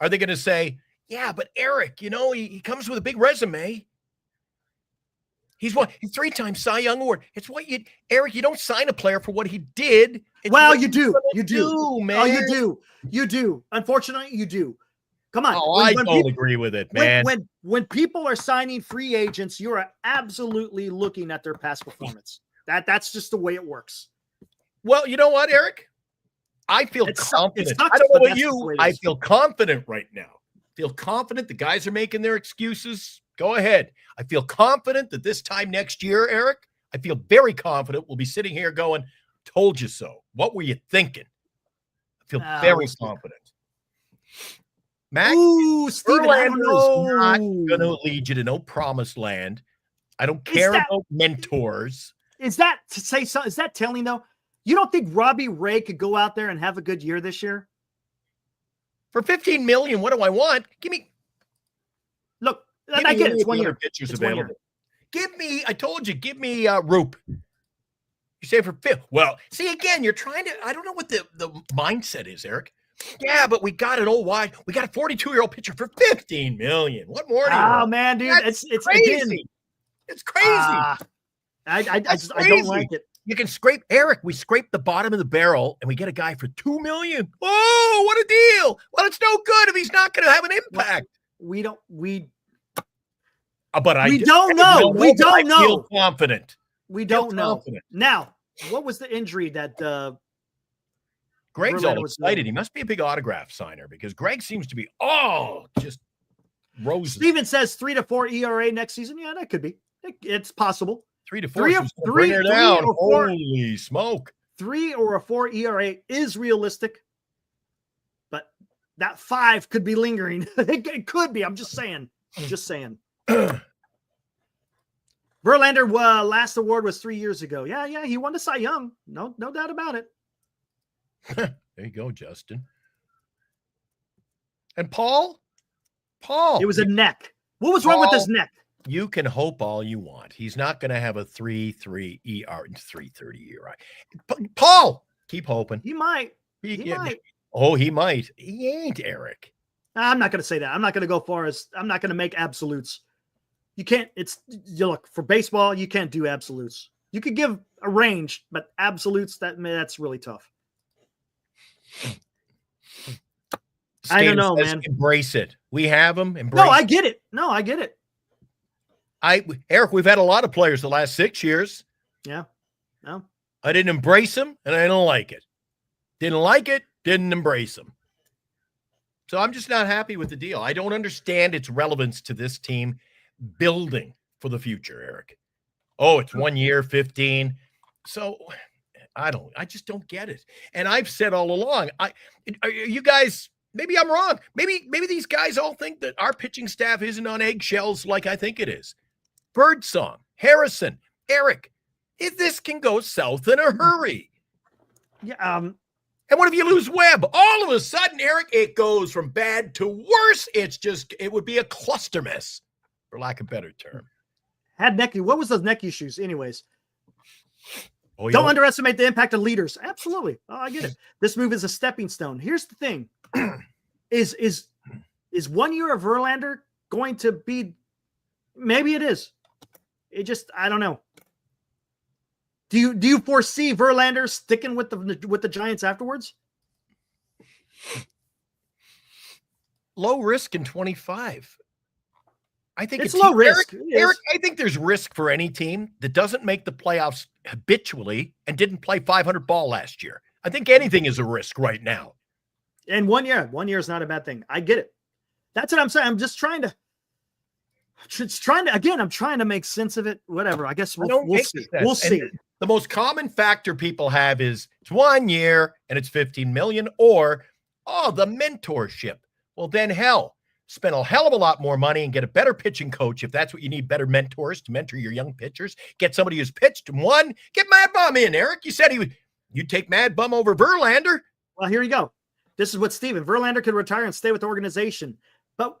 are they going to say, yeah, but Eric, he comes with a big resume. He's 3-time Cy Young Award. It's Eric, you don't sign a player for what he did. You do, man. Oh, you do. Unfortunately, you do. Come on. Oh, I don't agree with it, man. When people are signing free agents, you're absolutely looking at their past performance. That's just the way it works. Well, you know what, Eric? I feel confident. I don't know about you. I feel confident right now. Feel confident the guys are making their excuses. Go ahead. I feel confident that this time next year, Eric, I feel very confident we'll be sitting here going, told you so. What were you thinking? I feel very confident. Mac, Verlander is not going to lead you to no promised land. I don't care about mentors. Is that to say so? Is that telling though? You don't think Robbie Ray could go out there and have a good year this year? For $15 million, what do I want? Look, I get it. It's 1 year. Pitchers available. Give me Roop. You say for $5. Well, see again, you're trying to. I don't know what the mindset is, Eric. Yeah, but we got an old wide. We got a 42-year-old pitcher for $15 million. What more do you want? Man, dude, it's crazy. Again, it's crazy. I don't like it. You can scrape, Eric. We scrape the bottom of the barrel, and we get a guy for $2 million. Oh, what a deal! Well, it's no good if he's not going to have an impact. We don't know. We don't know. Feel confident. We don't know. Now, what was the injury that? Greg's all excited. He must be a big autograph signer because Greg seems to be just roses. Steven says 3 to 4 ERA next season. Yeah, that could be. It's possible. 3 to 4. Bring her down. Holy smoke! 3 or a 4 ERA is realistic, but that 5 could be lingering. It could be. I'm just saying. Just saying. Verlander last award was 3 years ago. Yeah, he won the Cy Young. No doubt about it. There you go, Justin. And Paul, it was a neck. What was wrong with his neck? You can hope all you want. He's not going to have a 3.3 ER and 3.30 ERI. Paul, keep hoping. He might. He might. Oh, he might. He ain't, Eric. I'm not going to say that. I'm not going to go far as I'm not going to make absolutes. You can't. Look, for baseball, you can't do absolutes. You could give a range, but absolutes that's really tough. I don't know, man. Embrace it. We have them. No, I get it. Eric, we've had a lot of players the last 6 years. Yeah. No. I didn't embrace them, and I don't like it. Didn't like it, didn't embrace them. So I'm just not happy with the deal. I don't understand its relevance to this team building for the future, Eric. Oh, it's 1 year, 15. So I just don't get it. And I've said all along, you guys, maybe I'm wrong. Maybe these guys all think that our pitching staff isn't on eggshells like I think it is. Birdsong, Harrison, Eric, if this can go south in a hurry. Yeah. And what if you lose Webb? All of a sudden, Eric, it goes from bad to worse. It would be a cluster mess, for lack of a better term. What was those neck issues anyways? Oh, Don't underestimate the impact of leaders. Absolutely. Oh, I get it. This move is a stepping stone. Here's the thing. Is 1 year of Verlander going to be, maybe it is. I don't know. Do you foresee Verlander sticking with the Giants afterwards? Low risk in 25. I think it's low risk. Eric, I think there's risk for any team that doesn't make the playoffs habitually and didn't play 500 ball last year. I think anything is a risk right now. And 1 year is not a bad thing. I get it. That's what I'm saying. I'm just trying to. I'm trying to make sense of it. Whatever. I guess we'll see. We'll see. The most common factor people have is it's 1 year and it's 15 million, or the mentorship. Well, then spend a hell of a lot more money and get a better pitching coach if that's what you need. Better mentors to mentor your young pitchers. Get somebody who's pitched and won. Get Mad Bum in, Eric. You said you'd take Mad Bum over Verlander. Well, here you go. This is what Steven Verlander could retire and stay with the organization, but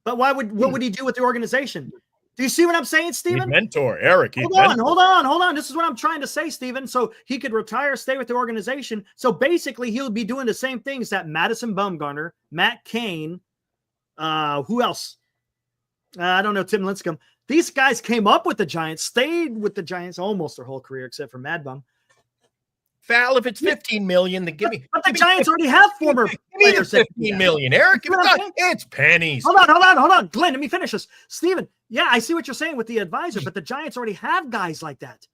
what would he do with the organization? Do you see what I'm saying, Steven? Mentor, Eric. Hold on. This is what I'm trying to say, Steven. So he could retire, stay with the organization. So basically, he'll be doing the same things that Madison Bumgarner, Matt Cain, who else? I don't know, Tim Lincecum. These guys came up with the Giants, stayed with the Giants almost their whole career, except for Mad Bum. Val, if it's 15 million, then give me. But the Giants already have former players. 15 million, Eric. It's pennies. Hold on. Glenn, let me finish this. Steven, yeah, I see what you're saying with the advisor, but the Giants already have guys like that.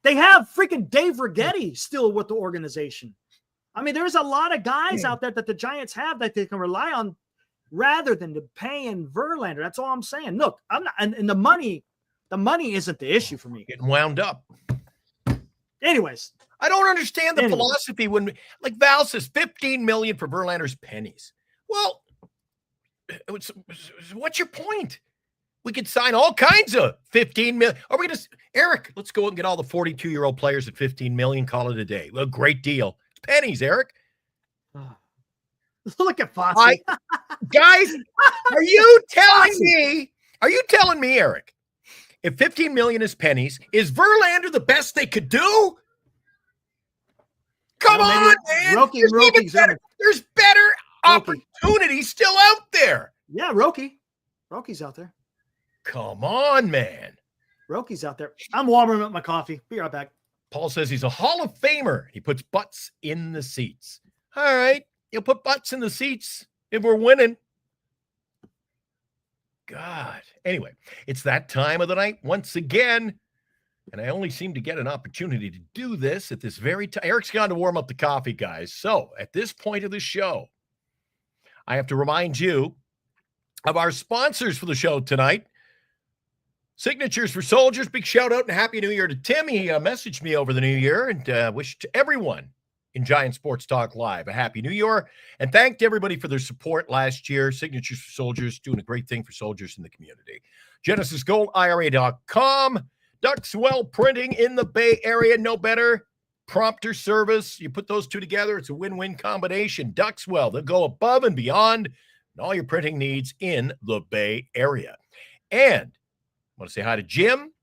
They have freaking Dave Righetti still with the organization. I mean, there's a lot of guys out there that the Giants have that they can rely on rather than paying Verlander. That's all I'm saying. Look, I'm not, and the money isn't the issue for me. Getting wound up. Anyways. I don't understand the philosophy when, like Val says, 15 million for Verlander's pennies. Well, what's your point? We could sign all kinds of 15 million. Are we going to, Eric, let's go and get all the 42-year-old players at 15 million, call it a day. Well, great deal. It's pennies, Eric. Look at Fosse. Guys, are you telling me, Eric, if 15 million is pennies, is Verlander the best they could do? Come on, man. There's better opportunities still out there. Yeah, Roki's out there. Come on, man. Roki's out there. I'm warming up my coffee. Be right back. Paul says he's a Hall of Famer. He puts butts in the seats. All right. You'll put butts in the seats if we're winning. God. Anyway, it's that time of the night once again. And I only seem to get an opportunity to do this at this very time. Eric's gone to warm up the coffee, guys. So at this point of the show, I have to remind you of our sponsors for the show tonight. Signatures for Soldiers. Big shout out and Happy New Year to Tim. He messaged me over the New Year and wished everyone in Giant Sports Talk Live. A happy new year, and thanked everybody for their support last year. Signatures for Soldiers, doing a great thing for soldiers in the community. GenesisGoldIRA.com. Duxwell Printing in the Bay Area, no better. Prompter service. You put those two together, it's a win-win combination. Duxwell, they'll go above and beyond and all your printing needs in the Bay Area. And I want to say hi to Jim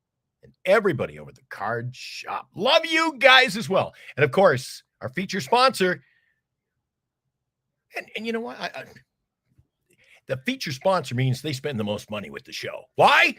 and everybody over the card shop. Love you guys as well. And of course, our feature sponsor. And you know what? The feature sponsor means they spend the most money with the show. Why?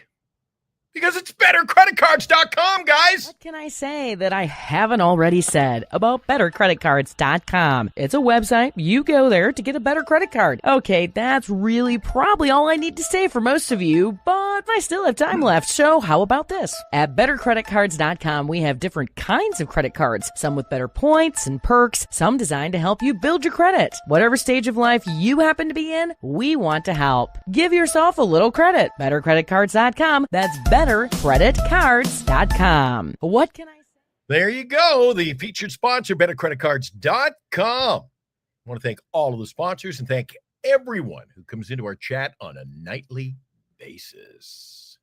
Because it's bettercreditcards.com, guys. What can I say that I haven't already said about bettercreditcards.com? It's a website. You go there to get a better credit card. Okay, that's really probably all I need to say for most of you, but I still have time left, so how about this? At bettercreditcards.com, we have different kinds of credit cards, some with better points and perks, some designed to help you build your credit. Whatever stage of life you happen to be in, we want to help. Give yourself a little credit. Bettercreditcards.com. That's bettercreditcards.com. What can I say? There you go. The featured sponsor, bettercreditcards.com. I want to thank all of the sponsors and thank everyone who comes into our chat on a nightly basis.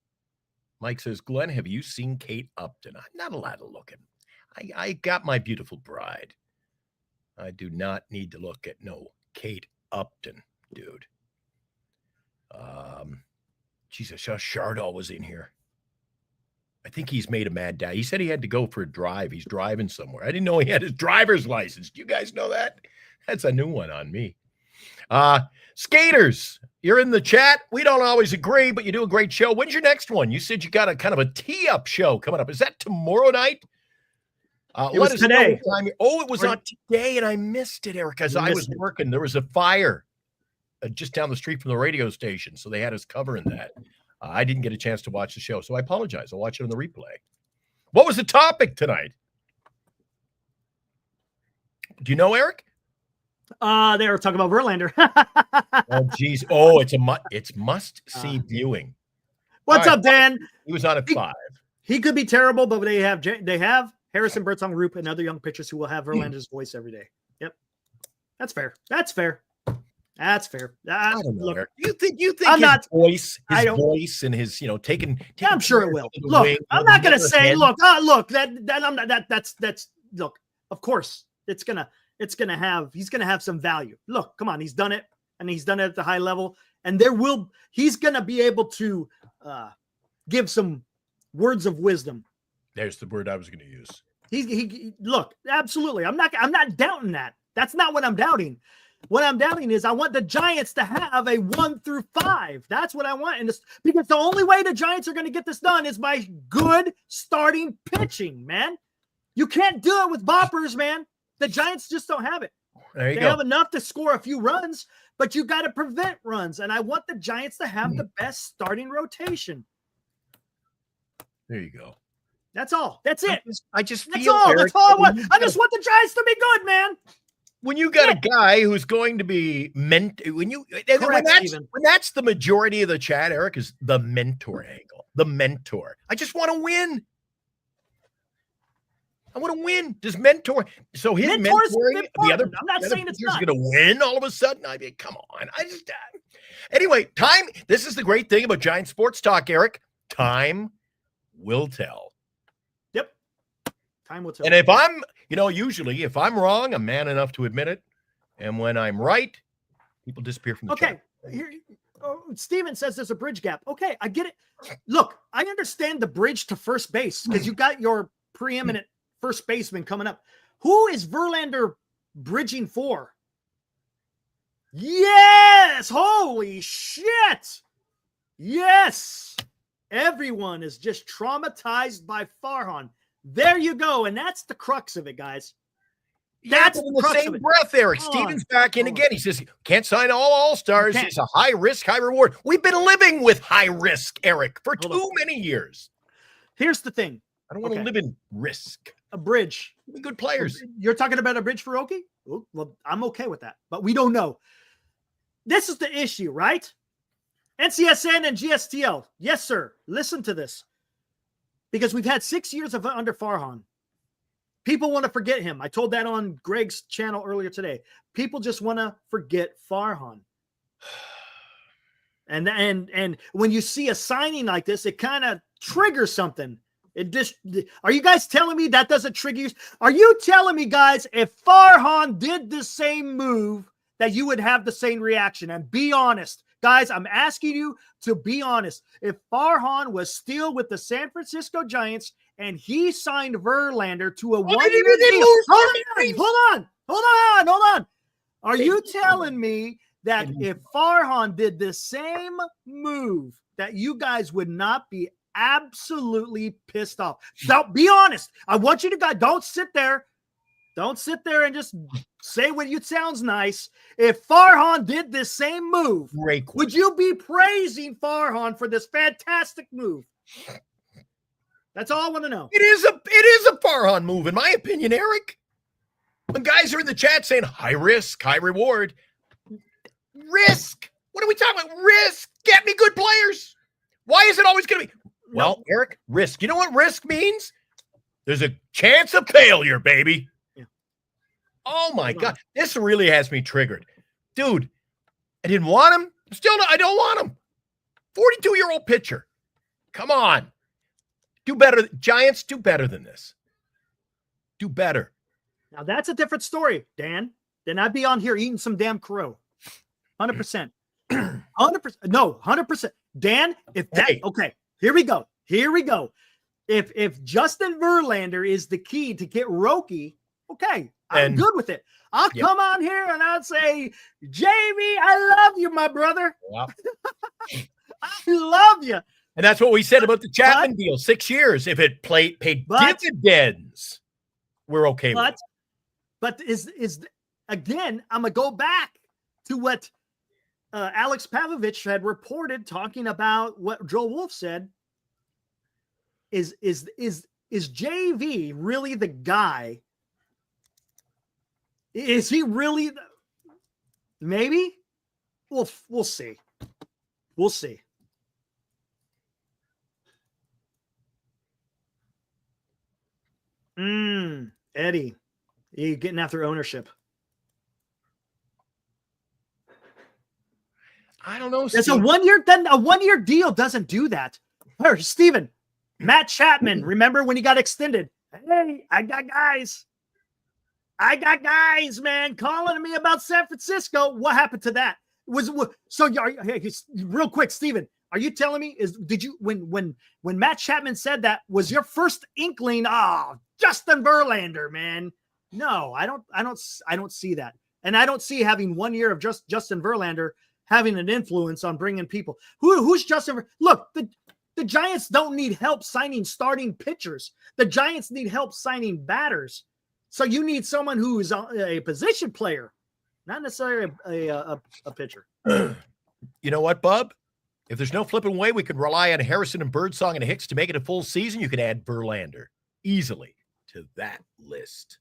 Mike says, Glenn, have you seen Kate Upton? I'm not allowed to look at. I got my beautiful bride. I do not need to look at no Kate Upton, dude. Jesus, Chardall was in here. I think he's made a mad dash. He said he had to go for a drive. He's driving somewhere. I didn't know he had his driver's license. Do you guys know that? That's a new one on me. Skaters, you're in the chat. We don't always agree, but you do a great show. When's your next one? You said you got a kind of a tee-up show coming up. Is that tomorrow night? It was today. It was on today, and I missed it, Eric, because I was working. There was a fire just down the street from the radio station, so they had us covering that. I didn't get a chance to watch the show, so I apologize. I'll watch it on the replay. What was the topic tonight? Do you know, Eric? They were talking about Verlander. Oh, geez. Oh, it's must-see viewing. What's up, Dan? He was on at 5. He could be terrible, but they have Harrison Birdsong Roop and other young pitchers who will have Verlander's voice every day. Yep. That's fair. That's fair. That's fair. I don't know, Eric. You think I'm his voice and his, taking yeah, I'm sure it will. Look, wing, I'm not going to say, look, look, of course he's going to have some value. Look, come on. He's done it, and he's done it at the high level, and he's going to be able to give some words of wisdom. There's the word I was going to use. He look, absolutely. I'm not doubting that. That's not what I'm doubting. What I'm doubting is I want the Giants to have a 1 through 5. That's what I want. Because the only way the Giants are going to get this done is by good starting pitching, man. You can't do it with boppers, man. The Giants just don't have it. There you they go. have enough to score a few runs, but you got to prevent runs. And I want the Giants to have the best starting rotation. There you go. That's all. That's it. I just That's feel, all. Eric, That's all I want. I just want the Giants to be good, man. When you got a guy who's going to be when that's the majority of the chat, Eric, is the mentor angle. The mentor. I just want to win. I want to win. Does mentor? So his mentoring, the other, I'm not saying it's not going to win all of a sudden. I mean, come on. Anyway, time. This is the great thing about Giant Sports Talk, Eric. Time will tell. Yep. Time will tell. And if I'm, usually if I'm wrong, I'm man enough to admit it. And when I'm right, people disappear from the chat. Here, Steven says there's a bridge gap. Okay, I get it. Look, I understand the bridge to first base because you got your preeminent first baseman coming up. Who is Verlander bridging for? Yes! Holy shit! Yes! Everyone is just traumatized by Farhan. There you go. And that's the crux of it, guys. That's in the same breath, Eric. Steven's back in again. He says, can't sign all stars. It's a high risk, high reward. We've been living with high risk, Eric, for too many years. Here's the thing. I don't want to live in risk. A bridge. We're good players. You're talking about a bridge for Roki? Well, I'm okay with that, but we don't know. This is the issue, right? NCSN and GSTL. Yes, sir. Listen to this. Because we've had 6 years of under Farhan. People want to forget him. I told that on Greg's channel earlier today. People just want to forget Farhan. And when you see a signing like this, it kind of triggers something. It just, are you guys telling me that doesn't trigger you? Are you telling me, guys, if Farhan did the same move, that you would have the same reaction? And be honest. Guys, I'm asking you to be honest. If Farhan was still with the San Francisco Giants and he signed Verlander to a 1-year deal. Hold on. Are you telling me that if Farhan did the same move, that you guys would not be absolutely pissed off? Don't be honest. I want you to guys, don't sit there and just say what you sounds nice. If Farhan did this same move, would you be praising Farhan for this fantastic move? That's all I want to know. It is a Farhan move, in my opinion, Eric. When guys are in the chat saying high risk, high reward, risk. What are we talking about? Risk. Get me good players. Why is it always going to be? Well, Eric, risk. You know what risk means? There's a chance of failure, baby. Yeah. Oh my God. This really has me triggered. Dude, I didn't want him. I don't want him. 42-year-old pitcher. Come on. Do better. Giants, do better than this. Do better. Now that's a different story, Dan. Then I'd be on here eating some damn crow. 100%. 100%. No, 100%. Dan, if that, okay, here we go. If Justin Verlander is the key to get Roki, okay, I'm good with it. I'll come on here and I'll say, Jamie, I love you, my brother. Yep. I love you. And that's what we said about the Chapman deal. 6 years. If it paid dividends, we're okay with it. But is again, I'm going to go back to what Alex Pavlovich had reported, talking about what Joel Wolf said. Is JV really the guy? Is he really? Maybe. We'll see. We'll see. Eddie, you getting after ownership? I don't know. It's a 1 year. Then a 1 year deal doesn't do that. Or Steven, Matt Chapman. Remember when he got extended? Hey, I got guys, man, calling me about San Francisco. What happened to that? Real quick, Steven, are you telling me when Matt Chapman said that, was your first inkling? Justin Verlander, man. No, I don't see that. And I don't see having 1 year of just Justin Verlander having an influence on bringing people. Who's Justin? Look, the Giants don't need help signing starting pitchers. The Giants need help signing batters. So you need someone who is a position player, not necessarily a pitcher. You know what, Bub? If there's no flipping way, we could rely on Harrison and Birdsong and Hicks to make it a full season. You could add Verlander easily to that list.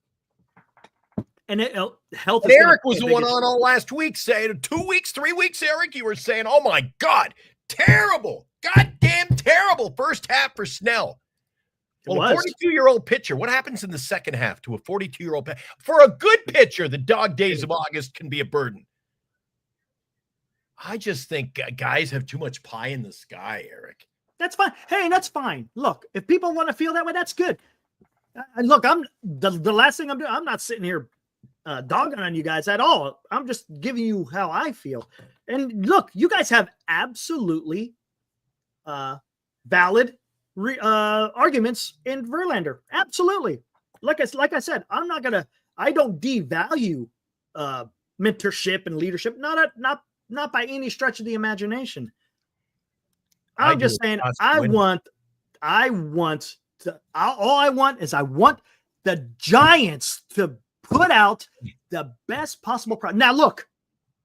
And health. And Eric was the one on all last week saying 2 weeks, 3 weeks, Eric, you were saying, oh my God, terrible, goddamn terrible first half for Snell. Well, a 42-year-old pitcher, what happens in the second half to a 42-year-old pitcher? For a good pitcher, the dog days of August can be a burden. I just think guys have too much pie in the sky, Eric. That's fine. Hey, that's fine. Look, if people want to feel that way, that's good. Look, I'm the last thing I'm doing. I'm not sitting here dogging on you guys at all. I'm just giving you how I feel. And look, you guys have absolutely valid arguments in Verlander. Absolutely. Like I said, I don't devalue mentorship and leadership. Not by any stretch of the imagination. I'm just saying I want the Giants to put out the best possible product. Now look,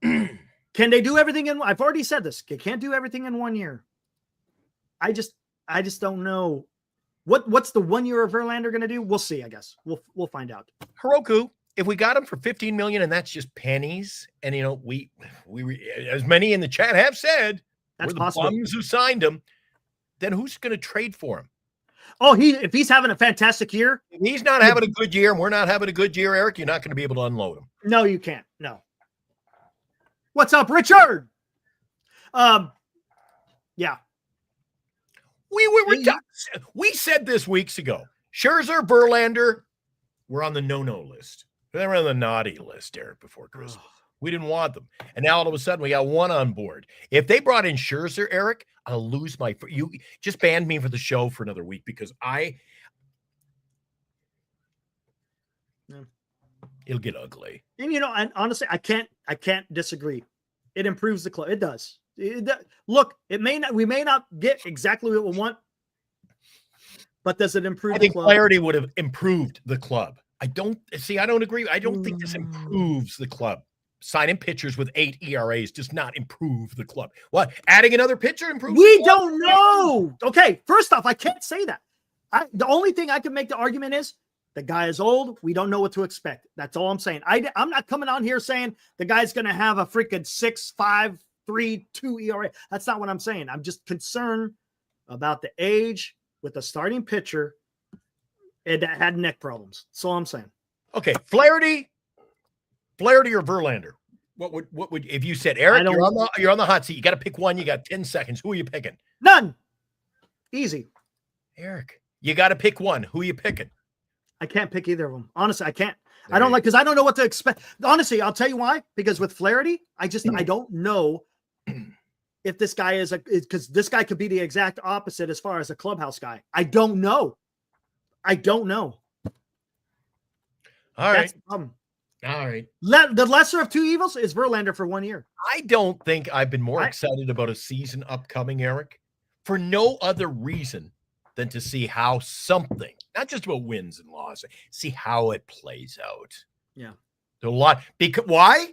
can they do everything I've already said this. They can't do everything in 1 year. I just don't know what's the 1 year of Verlander going to do. We'll see. I guess we'll find out. Heroku, if we got him for $15 million and that's just pennies, and we as many in the chat have said, that's we're the possible. bums who signed him. Then who's going to trade for him? if he's having a fantastic year. If he's not having a good year and we're not having a good year, Eric, you're not going to be able to unload him. No, you can't. No. What's up, Richard? Yeah. We said this weeks ago. Scherzer, Verlander, we're on the no-no list. They were on the naughty list, Eric, before Christmas. We didn't want them. And now all of a sudden we got one on board. If they brought in Scherzer, Eric, I'll lose my – you just banned me for the show for another week because it'll get ugly. And, and honestly, I can't disagree. It improves the club. It does. Look, we may not get exactly what we want, but does it improve the club? Clarity would have improved the club. I don't agree. I don't think this improves the club. Signing pitchers with 8 ERAs does not improve the club. What? Adding another pitcher improves the club? Don't know. Okay, first off, I can't say that. The only thing I can make the argument is the guy is old. We don't know what to expect. That's all I'm saying. I'm not coming on here saying the guy's going to have a freaking 6.53.2 ERA. That's not what I'm saying. I'm just concerned about the age with the starting pitcher. It had neck problems. That's all I'm saying. Okay, Flaherty or Verlander? What would if you said, Eric, you're on the hot seat. You got to pick one. You got 10 seconds. Who are you picking? None. Easy. Eric, you got to pick one. Who are you picking? I can't pick either of them. Honestly, I can't. Because I don't know what to expect. Honestly, I'll tell you why. Because with Flaherty, I don't know if this guy because this guy could be the exact opposite as far as a clubhouse guy. I don't know. All right. That's the problem. All right. The lesser of two evils is Verlander for 1 year. I don't think I've been more excited about a season upcoming, Eric, for no other reason than to see how something, not just about wins and losses, see how it plays out. Yeah. There's a lot. Because why?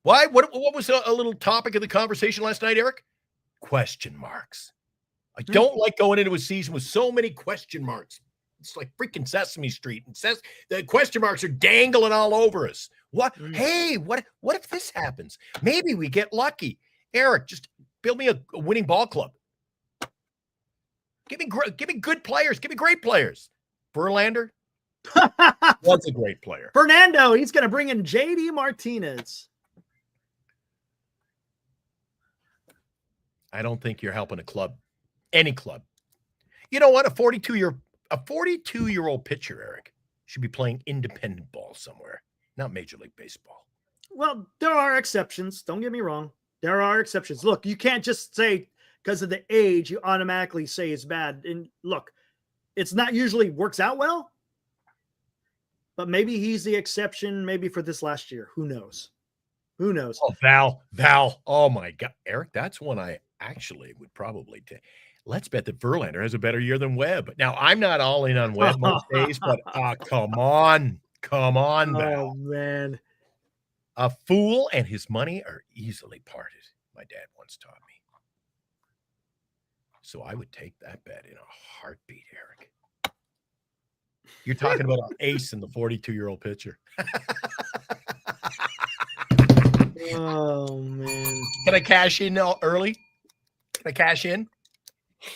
What was a little topic of the conversation last night, Eric? Question marks. I don't like going into a season with so many question marks. It's like freaking Sesame Street. And says the question marks are dangling all over us. What? Hey, what if this happens? Maybe we get lucky. Eric, just build me a winning ball club. Give me good players. Give me great players. Verlander was a great player. Fernando, he's going to bring in JD Martinez. I don't think you're helping a club, any club. You know what? A 42-year-old pitcher, Eric, should be playing independent ball somewhere, not Major League Baseball. Well, there are exceptions. Don't get me wrong. There are exceptions. Look, you can't just say because of the age, you automatically say it's bad. And look, it's not usually works out well, but maybe he's the exception maybe for this last year. Who knows? Who knows? Oh, Val. Oh, my God. Eric, that's one I actually would probably take. Let's bet that Verlander has a better year than Webb. Now, I'm not all in on Webb most days, but come on, Val. Oh, man. A fool and his money are easily parted, my dad once taught me. So I would take that bet in a heartbeat, Eric. You're talking about an ace in the 42-year-old pitcher. Oh, man. Can I cash in early? Can I cash in?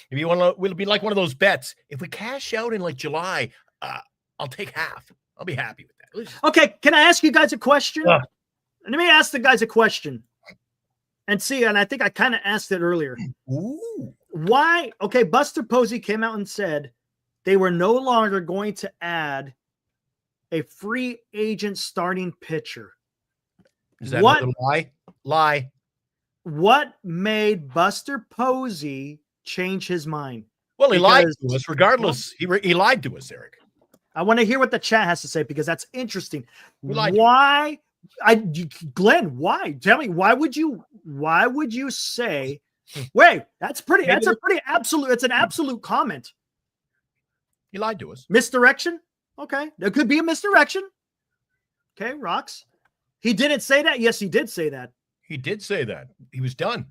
If you want to, it'll be like one of those bets. If we cash out in like July, I'll take half. I'll be happy with that. Okay, can I ask you guys a question? Let me ask the guys a question. And see, and I think I kind of asked it earlier. Ooh. Why? Okay, Buster Posey came out and said they were no longer going to add a free agent starting pitcher. Is that another lie? Lie. What made Buster Posey change his mind? Well, he lied to us regardless. He lied to us, Eric. I want to hear what the chat has to say because that's interesting. Why? Glenn, why? Tell me, why would you say, wait, it's an absolute comment. He lied to us. Misdirection? Okay. There could be a misdirection. Okay, Rocks. He didn't say that. Yes, he did say that. He did say that. He was done.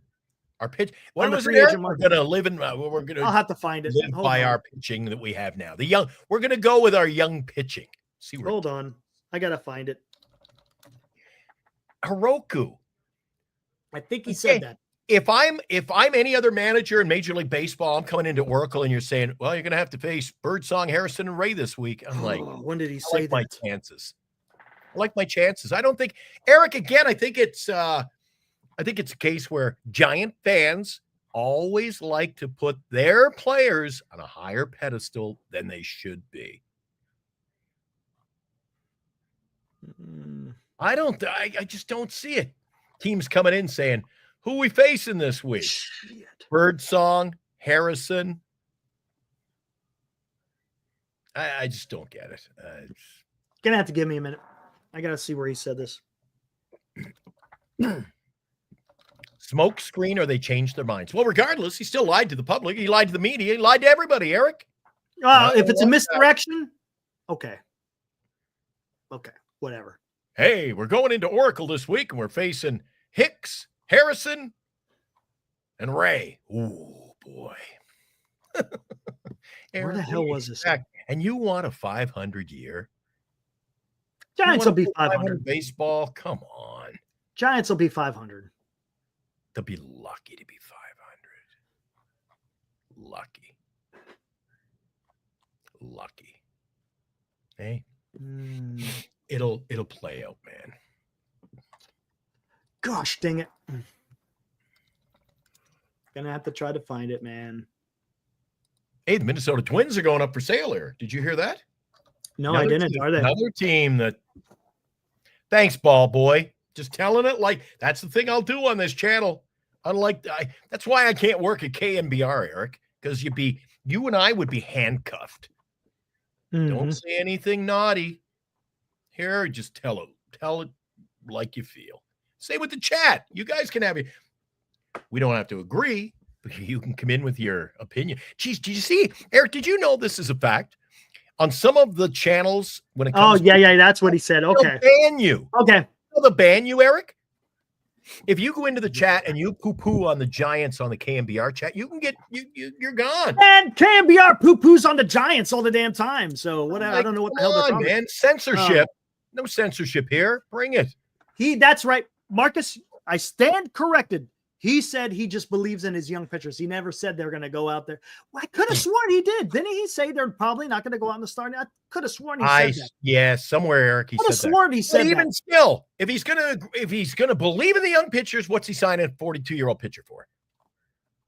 Our pitch. What was it? We're going to live in. We're going to. I'll have to find it. Live by our pitching that we have now. We're going to go with our young pitching. See. Hold on. I got to find it. Hiroku. I think he said that. if I'm any other manager in Major League Baseball, I'm coming into Oracle and you're saying, well, you're going to have to face Birdsong, Harrison, and Ray this week. I'm like, when did he say that? My chances. I like my chances. I don't think, Eric, again, I think it's a case where Giant fans always like to put their players on a higher pedestal than they should be. I just don't see it. Teams coming in saying, who we facing this week? Shit. Birdsong, Harrison. I just don't get it. Gonna have to give me a minute. I gotta see where he said this. Smoke screen, or they changed their minds. Well, regardless, he still lied to the public. He lied to the media. He lied to everybody, Eric. If it's a misdirection, okay, whatever. Hey, we're going into Oracle this week, and we're facing Hicks, Harrison, and Ray. Ooh, boy. Where the hell was this? And you want a 500 year? Giants will be 500. Baseball? Come on. Giants will be 500. They'll be lucky to be 500. Lucky. Hey? It'll play out, man. Gosh, dang it. Gonna have to try to find it, man. Hey, the Minnesota Twins are going up for sale here. Did you hear that? No, I didn't. Are they? Another team that. Thanks, ball boy. Just telling it like that's the thing I'll do on this channel. Unlike that's why I can't work at KNBR, Eric, because you and I would be handcuffed. Mm-hmm. Don't say anything naughty. Here, just tell it like you feel. Say with the chat. You guys can have it. We don't have to agree, but you can come in with your opinion. Geez, did you see, Eric? Did you know this is a fact? On some of the channels, when it comes, yeah, that's what he said. Okay, they'll ban you. Okay, They'll ban you, Eric. If you go into the chat and you poo-poo on the Giants on the KNBR chat, you can get you're gone. And KNBR poo-poos on the Giants all the damn time. So whatever. I don't know what the hell they're talking man. Censorship. No censorship here. Bring it. That's right. Marcus, I stand corrected. He said he just believes in his young pitchers. He never said they're going to go out there. Well, I could have sworn he did. Didn't he say they're probably not going to go out in the starting? I could have sworn he said that. Yeah, somewhere, Eric. He said that. Sworn he said but even that. Still, if he's gonna believe in the young pitchers, what's he signing a 42-year-old pitcher for?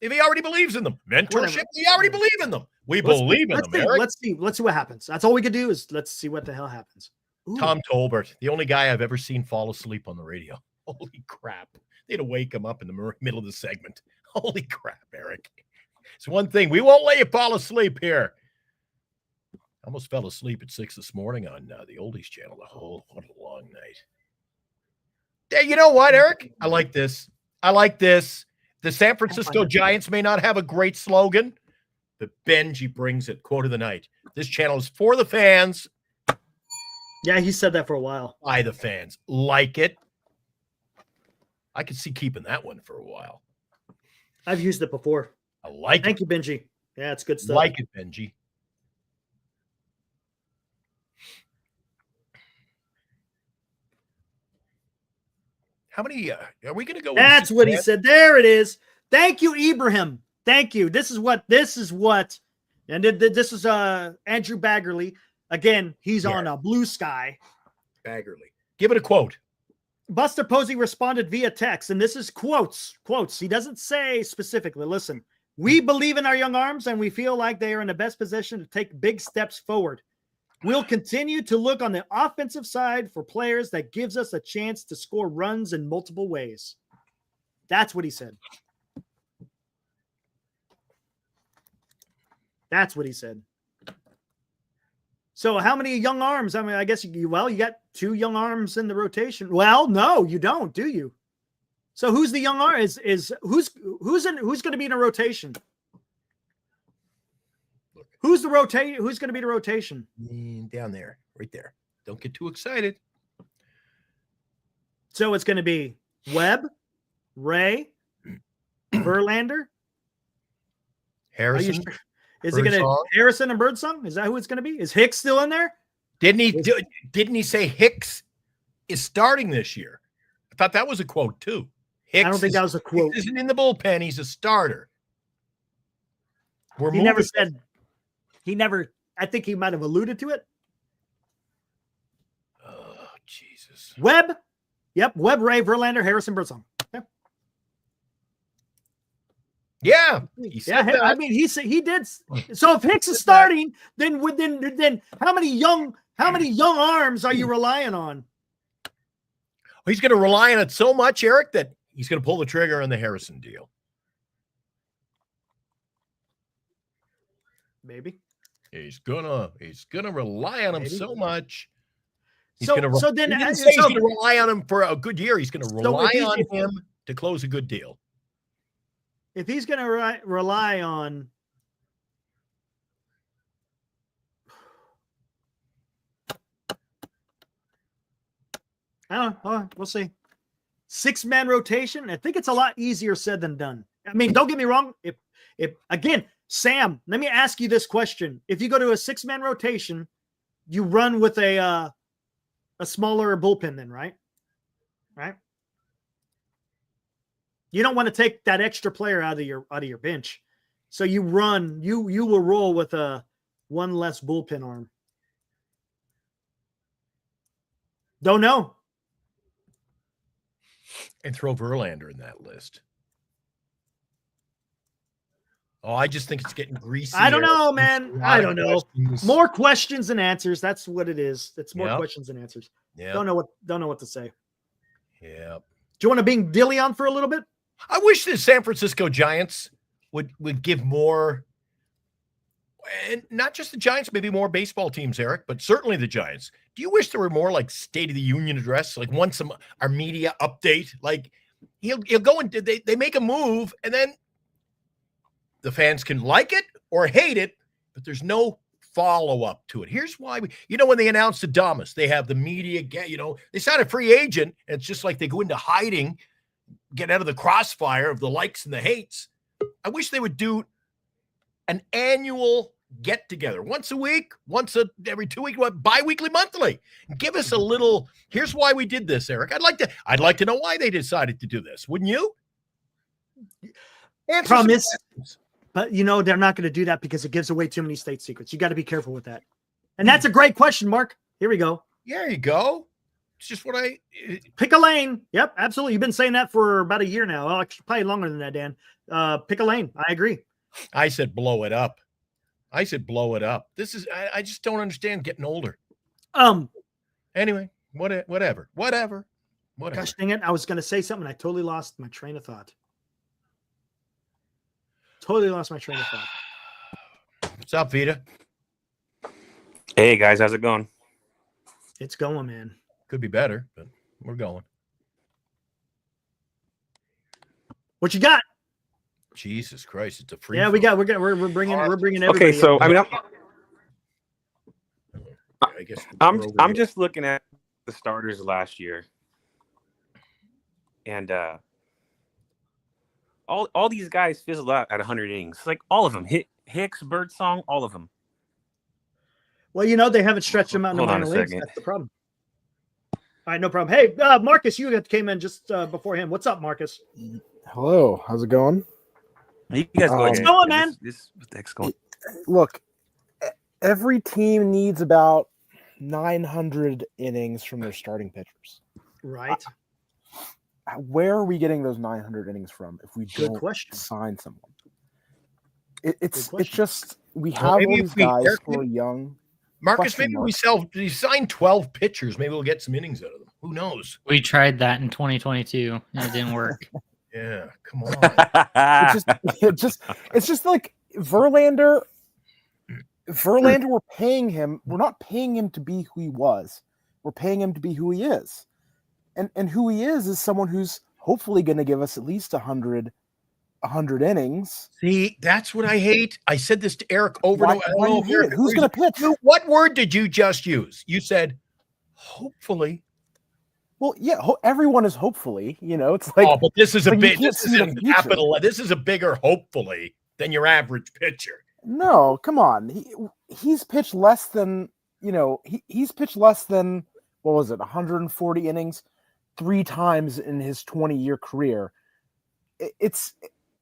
If he already believes in them, mentorship. We already believe in them. Believe in them. Eric. Let's see what happens. That's all we can do is let's see what the hell happens. Ooh. Tom Tolbert, the only guy I've ever seen fall asleep on the radio. Holy crap. They'd wake him up in the middle of the segment. Holy crap, Eric. It's one thing. We won't let you fall asleep here. I almost fell asleep at 6 this morning on the Oldies channel. What a long night. Hey, you know what, Eric? I like this. The San Francisco Giants may not have a great slogan, but Benji brings it. Quote of the night. This channel is for the fans. Yeah, he said that for a while. By the fans. Like it. I could see keeping that one for a while. I've used it before. I like it. Thank you, Benji. Yeah, it's good stuff. Like it, Benji. How many are we going to go? That's what he said. There it is. Thank you, Ibrahim. Thank you. This is what, and this is Andrew Baggerly. Again, he's on a Blue Sky. Baggerly. Give it a quote. Buster Posey responded via text, and this is quotes. He doesn't say specifically. Listen, we believe in our young arms, and we feel like they are in the best position to take big steps forward. We'll continue to look on the offensive side for players that gives us a chance to score runs in multiple ways. That's what he said. So how many young arms? I mean, I guess you got 2 young arms in the rotation. Well, no, you don't, do you? So who's the young arm? Who's going to be in a rotation? Who's going to be the rotation? Down there, right there. Don't get too excited. So it's going to be Webb, Ray, Verlander, Harrison. Is it going to Harrison and Birdsong? Is that who it's going to be? Is Hicks still in there? Didn't he say Hicks is starting this year? I thought that was a quote too. Hicks I don't think that was a quote. Hicks isn't in the bullpen. He's a starter. He never said. He never. I think he might have alluded to it. Oh, Jesus. Webb. Yep. Webb, Ray, Verlander, Harrison, Birdsong. Yep. Yeah. He said that. I mean, he did. So if Hicks is starting, then how many young arms are you relying on? He's going to rely on it so much, Eric, that he's going to pull the trigger on the Harrison deal. Maybe. He's gonna rely on him so much. He's So gonna rely on him for a good year. He's going to rely on him to close a good deal. If he's going to rely on, I don't know. We'll see. 6-man rotation. I think it's a lot easier said than done. I mean, don't get me wrong. If again, Sam, let me ask you this question: if you go to a 6-man rotation, you run with a smaller bullpen, then, right? Right. You don't want to take that extra player out of your bench, so you will roll with one less bullpen arm. Don't know. And throw Verlander in that list. Oh, I just think it's getting greasy. I don't know, man. I don't know. More questions than answers. That's what it is. It's more questions than answers. Yeah. Don't know what to say. Yeah. Do you want to bring Dilly on for a little bit? I wish the San Francisco Giants would give more, and not just the Giants, maybe more baseball teams, Eric, but certainly the Giants. Do you wish there were more like State of the Union address, like once our media update? Like he'll go and they make a move, and then the fans can like it or hate it, but there's no follow-up to it. Here's why when they announced Adames, they have the media they sign a free agent, and it's just like they go into hiding, get out of the crossfire of the likes and the hates. I wish they would do an annual get together once a week, every 2 weeks, bi-weekly, monthly. Give us a little, here's why we did this, Eric. I'd like to know why they decided to do this. Wouldn't you? Promise. But they're not going to do that because it gives away too many state secrets. You got to be careful with that. And that's a great question, Mark. Here we go. There you go. It's just what pick a lane. Yep, absolutely. You've been saying that for about a year now. Well, actually, probably longer than that, Dan. Pick a lane. I agree. I said blow it up. This is I just don't understand getting older. Anyway, whatever. Gosh dang it. I was going to say something. I totally lost my train of thought. What's up, Vita? Hey, guys. How's it going? It's going, man. Could be better, but we're going. What you got? Jesus Christ, it's a free. Yeah, we're bringing everybody. Okay, so in. I guess I'm just looking at the starters last year, and all these guys fizzled out at 100 innings. Like all of them, Hicks, Birdsong, all of them. Well, they haven't stretched them out in the minor leagues. That's the problem. All right, no problem. Hey, Marcus, you came in just before him. What's up, Marcus? Hello, how's it going? You guys go ahead. What's going, man? What the heck's going? Look, every team needs about 900 innings from their starting pitchers. Right. Where are we getting those 900 innings from if we don't sign someone? It's just we have all these guys who are young. Marcus, maybe we sign 12 pitchers. Maybe we'll get some innings out of them. Who knows? We tried that in 2022 and it didn't work. Yeah, come on. it's just like Verlander. We're paying him. We're not paying him to be who he was. We're paying him to be who he is. And who he is someone who's hopefully going to give us at least 100 innings. See, that's what I hate. I said this to Eric over and over. Who's going to pitch? What word did you just use? You said, hopefully. Well, yeah, everyone is hopefully. It's like. Oh, but this is a bit. This is a capital. This is a bigger hopefully than your average pitcher. No, come on. He's pitched less than he's pitched less than what was it, 140 innings 3 times in his 20-year career. it's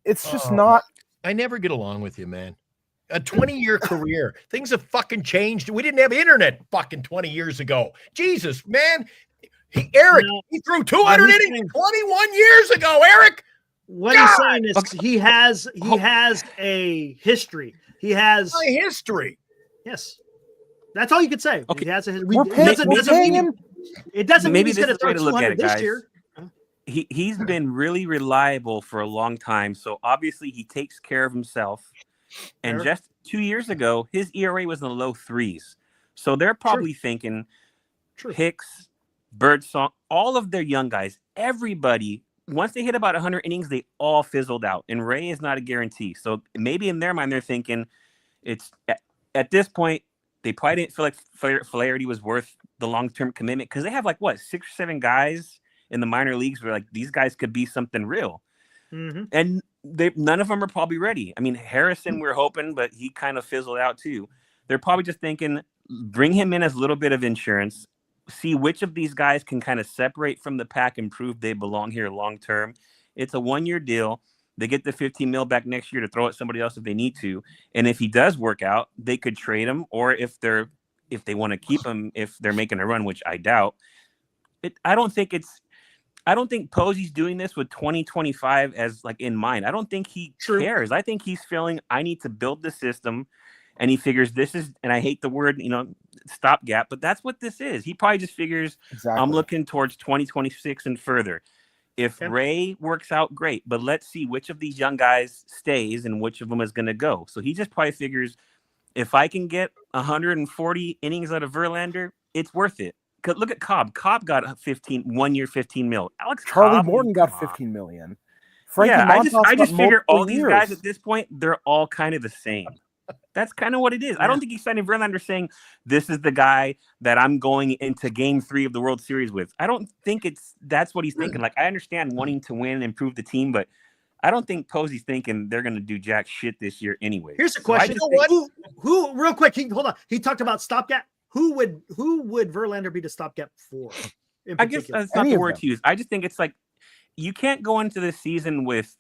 just not. I never get along with you, man. A 20-year career. Things have fucking changed. We didn't have internet fucking 20 years ago. Jesus, man. Eric, he threw 200 innings 21 years ago, Eric. What he's saying is he has a history. He has a history. Yes. That's all you could say. Okay. He has a history. We're paying him. It doesn't mean Maybe he's this going is to the way throw to look at 200 it, this guys. year. He's been really reliable for a long time. So obviously he takes care of himself. And just 2 years ago, his ERA was in the low 3s. So they're probably thinking Hicks, Birdsong, all of their young guys, everybody, once they hit about 100 innings, they all fizzled out. And Ray is not a guarantee. So maybe in their mind, they're thinking it's at this point, they probably didn't feel like Flaherty was worth the long-term commitment because they have 6 or 7 guys in the minor leagues where these guys could be something real. Mm-hmm. And none of them are probably ready. I mean, Harrison, we're hoping, but he kind of fizzled out too. They're probably just thinking, bring him in as a little bit of insurance, see which of these guys can kind of separate from the pack and prove they belong here long-term. It's a 1-year deal. They get the $15 million back next year to throw at somebody else if they need to. And if he does work out, they could trade him, or if they want to keep him, if they're making a run, which I doubt. I don't think Posey's doing this with 2025 as in mind. I don't think he cares. I think he's feeling I need to build the system, and he figures this is, and I hate the word, stopgap, but that's what this is. He probably just figures I'm looking towards 2026 and further. If Ray works out, great, but let's see which of these young guys stays and which of them is going to go. So he just probably figures if I can get 140 innings out of Verlander, it's worth it. Look at Cobb. Cobb got 1 year, $15 million. Charlie Morton got $15 million. Frankie I just figure all these guys at this point, they're all kind of the same. That's kind of what it is. I don't think he's signing Verlander saying this is the guy that I'm going into Game 3 of the World Series with. I don't think that's what he's thinking. I understand wanting to win and improve the team, but I don't think Posey's thinking they're going to do jack shit this year anyway. Here's a question: who? Real quick, hold on. He talked about stopgap. Who would Verlander be the stopgap for? I guess that's not the word to use. I just think it's you can't go into this season with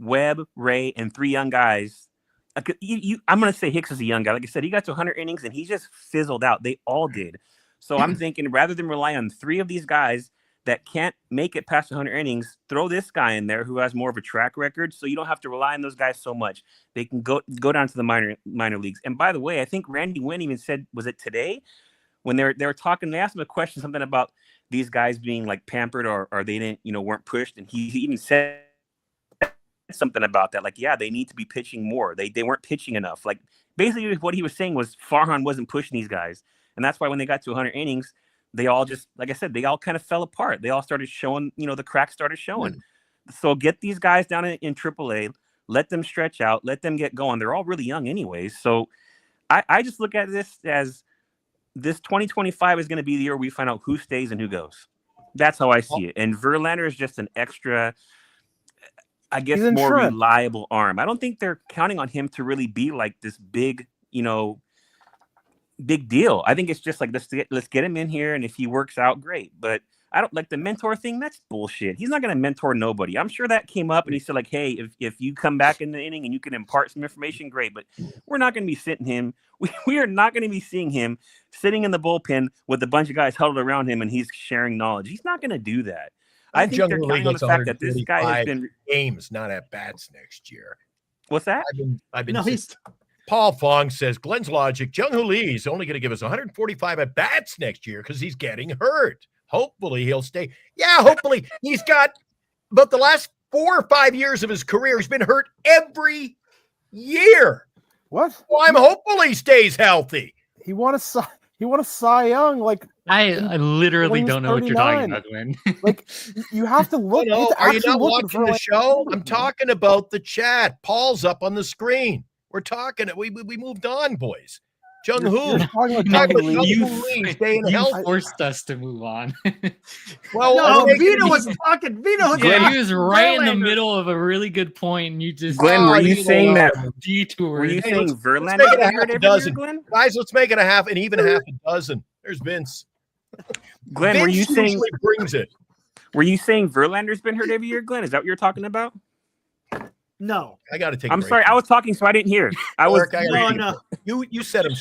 Webb, Ray, and 3 young guys. I'm going to say Hicks is a young guy. Like I said, he got to 100 innings and he just fizzled out. They all did. So I'm thinking rather than rely on 3 of these guys that can't make it past 100 innings, throw this guy in there who has more of a track record. So you don't have to rely on those guys so much. They can go down to the minor leagues. And by the way, I think Randy Wynn even said, was it today when they were talking, they asked him a question, something about these guys being pampered or they didn't, weren't pushed. And he even said something about that. They need to be pitching more. They weren't pitching enough. Basically what he was saying was Farhan wasn't pushing these guys. And that's why when they got to 100 innings, they all just, like I said, they all kind of fell apart. They all started showing, the cracks started showing. So get these guys down in AAA, let them stretch out, let them get going. They're all really young anyways. So I just look at this as this 2025 is going to be the year we find out who stays and who goes. That's how I see it. And Verlander is just an extra, I guess, more reliable arm. I don't think they're counting on him to really be this big, big deal. I think it's just let's get him in here, and if he works out, great. But I don't the mentor thing. That's bullshit. He's not going to mentor nobody. I'm sure that came up, and he said hey, if you come back in the inning and you can impart some information, great. But we're not going to be sitting him. We are not going to be seeing him sitting in the bullpen with a bunch of guys huddled around him, and he's sharing knowledge. He's not going to do that. I think they're counting on the fact that this guy has been games, not at bats next year. What's that? I've been. Paul Fong says Glenn's logic. Jung-Hoo Lee is only going to give us 145 at bats next year because he's getting hurt. Hopefully he'll stay. Yeah, hopefully he's got. But the last 4 or 5 years of his career, he's been hurt every year. What? Well, I'm hopeful he stays healthy. He won a Cy Young. I literally don't know what you're talking about, Glenn. You have to look. Are you not watching the show? I'm talking about the chat. Paul's up on the screen. We're talking. We moved on, boys. Jung-Hoo. You forced us to move on. Well, Vito was talking. Yeah, he was right in the middle of a really good point, and you just. Glenn, were you saying that detour? Were you saying Verlander half a dozen, Glenn? Guys? Let's make it half a dozen. There's Vince. Glenn, Vince brings it. Were you saying Verlander's been hurt every year, Glenn? Is that what you're talking about? No. I got to take. I'm sorry, I was talking, so I didn't hear. I was. No. You said him.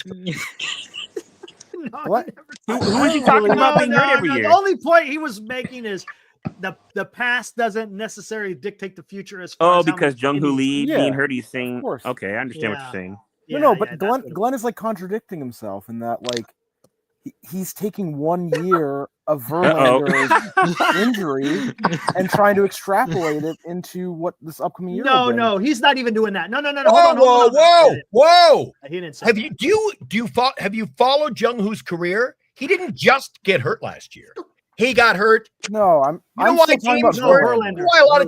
What? Who was he talking about being hurt every year? The only point he was making is the past doesn't necessarily dictate the future. As far as because Jung-Hoo Lee being hurt, he's saying. Of course. Okay, I understand what you're saying. But Glenn is like contradicting himself in that like he's taking 1 year of Verlander's injury and trying to extrapolate it into what this upcoming year. No, he's not even doing that. No. Whoa! He didn't say Have you followed Jung-Hoo's career? He didn't just get hurt last year. He got hurt. No, I'm why a lot of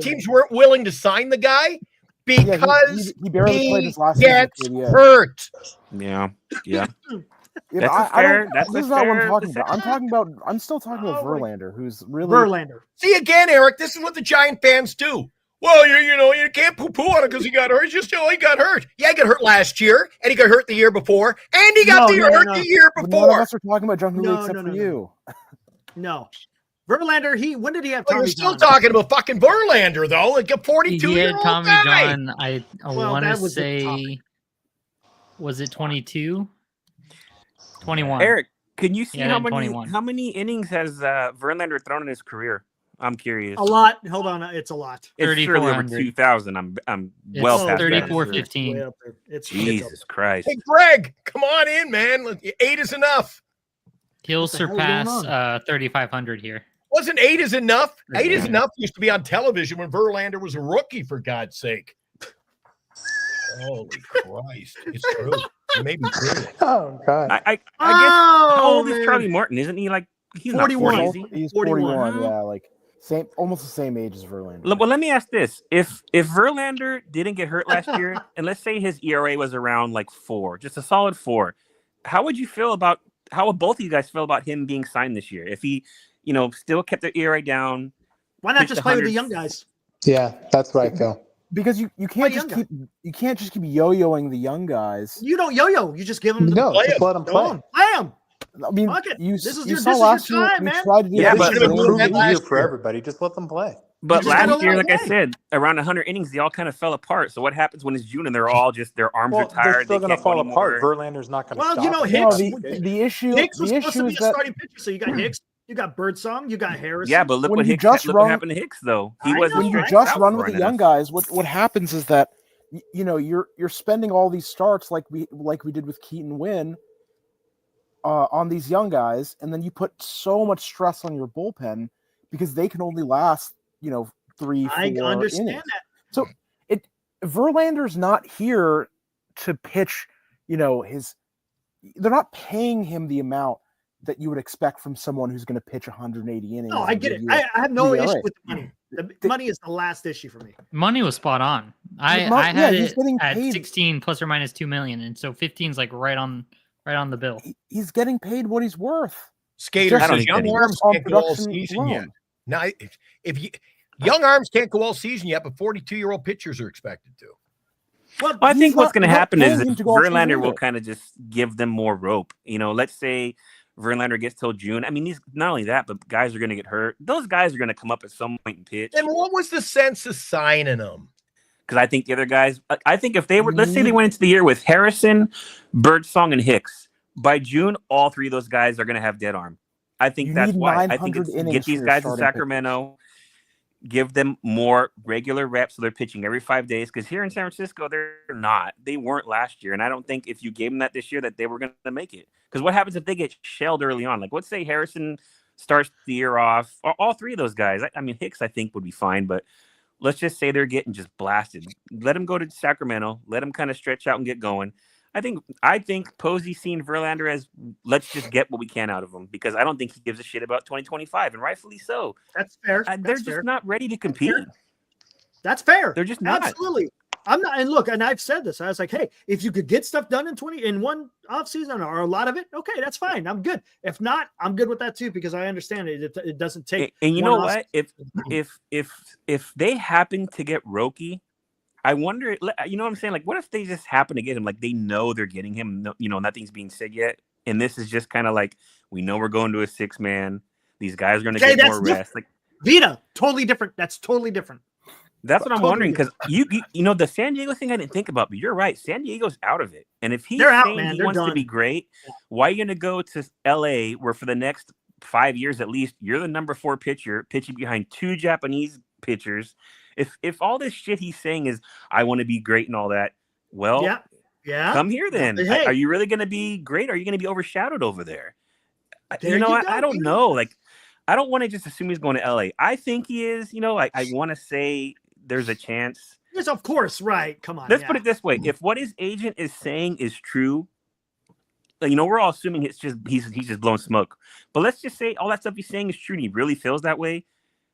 teams weren't willing to sign the guy because he barely played his last season. Hurt. Yeah. That's fair. This is not what I'm talking about. I'm still talking about Verlander, who's really Verlander. See again, Eric. This is what the Giant fans do. Well, you can't poo-poo on it because he got hurt. He got hurt. Yeah, he got hurt last year, and he got hurt the year before, and he got hurt the year before. None of us are talking about Jung-Hoo Lee except for you. No. Verlander, when did he have Tommy John? You're still John? talking about fucking Verlander, though. Like a 42-year-old Tommy guy. John, I want to say, was it 22? 21. Eric, can you see how many innings has Verlander thrown in his career? I'm curious. A lot. Hold on, it's a lot. It's surely over 2,000. I'm well past 34-15. It's Jesus Christ. Hey, Greg, come on in, man. 8 is enough. He'll surpass 3,500 here. Wasn't 8 is enough? 8 is enough used to be on television when Verlander was a rookie, for God's sake. Holy Christ. It's true. It may be true. Oh, God. I guess, how old is Charlie Morton? Isn't he like, he's 41. Not 40, He's 41, yeah, like almost the same age as Verlander. Well, let me ask this. If Verlander didn't get hurt last year, and let's say his ERA was around like 4, just a solid 4, how would both of you guys feel about him being signed this year? If he, still kept the ERA down. Why not just play with the young guys? Yeah, that's what I feel. Because you can't just keep yo-yoing the young guys. You don't yo-yo. You just give them just let them play. Play them. I mean, you saw last year we tried to do but year for everybody. Just let them play. But last year, like I said, around 100 innings, they all kind of fell apart. So what happens when it's June and they're all just their arms are tired? They're still going to fall apart. Verlander's not going to stop. Hicks. The issue. Hicks was supposed to be a starting pitcher. So you got Hicks, you got Birdsong, you got Harrison. Yeah, but look what happened to Hicks though. When you just run with the young guys, what happens is that you're spending all these starts like we did with Keaton Wynn on these young guys, and then you put so much stress on your bullpen because they can only last 3-4 I understand innings. that. So Verlander's not here to pitch. They're not paying him the amount that you would expect from someone who's going to pitch 180 innings. No, I get it. I have no issue with the money. The money is the last issue for me. Money was spot on. I had it at 16 plus or minus $2 million, and so 15 is like right on the bill. He's getting paid what he's worth. Skaters, young arms can't go all season yet. Now, if young arms can't go all season yet, but 42-year-old pitchers are expected to. Well, I think what's going to happen is Verlander will kind of just give them more rope. Let's say Verlander gets till June. I mean, he's not only that, but guys are going to get hurt. Those guys are going to come up at some point and pitch. And what was the sense of signing them? Because I think the other guys, I think if they were, let's say they went into the year with Harrison, Birdsong, and Hicks, by June, all 3 of those guys are going to have dead arm. I think that's why. I think it's get these guys in Sacramento, give them more regular reps so they're pitching every 5 days. Because here in San Francisco, they're not. They weren't last year. And I don't think if you gave them that this year that they were going to make it. Because what happens if they get shelled early on? Like, let's say Harrison starts the year off. All 3 of those guys. I mean, Hicks, I think, would be fine. But let's just say they're getting just blasted. Let them go to Sacramento. Let them kind of stretch out and get going. I think Posey seeing Verlander as let's just get what we can out of him because I don't think he gives a shit about 2025, and rightfully so. That's fair. They're just not ready to compete. That's fair. They're just not. Absolutely. I'm not. And look, and I've said this. I was like, hey, if you could get stuff done in one offseason or a lot of it, okay, that's fine. I'm good. If not, I'm good with that too because I understand it doesn't take. And you know what? If they happen to get Roki. I wonder, you know what I'm saying? Like, what if they just happen to get him? Like, they know they're getting him. Nothing's being said yet. And this is just kind of like, we know we're going to a 6-man. These guys are going to get more rest. Like Vita, totally different. That's totally different. That's what I'm wondering, because you know the San Diego thing I didn't think about, but you're right. San Diego's out of it, and if he's saying he wants to be great, why are you going to go to LA where for the next 5 years at least you're the number 4 pitcher pitching behind 2 Japanese pitchers? If all this shit he's saying is I want to be great and all that, well, come here then. Are you really going to be great? Or are you going to be overshadowed over there? I don't know. Like, I don't want to just assume he's going to LA. I think he is. I want to say there's a chance. Yes, of course. Right. Come on. Let's put it this way. If what his agent is saying is true, we're all assuming it's just he's just blowing smoke. But let's just say all that stuff he's saying is true and he really feels that way.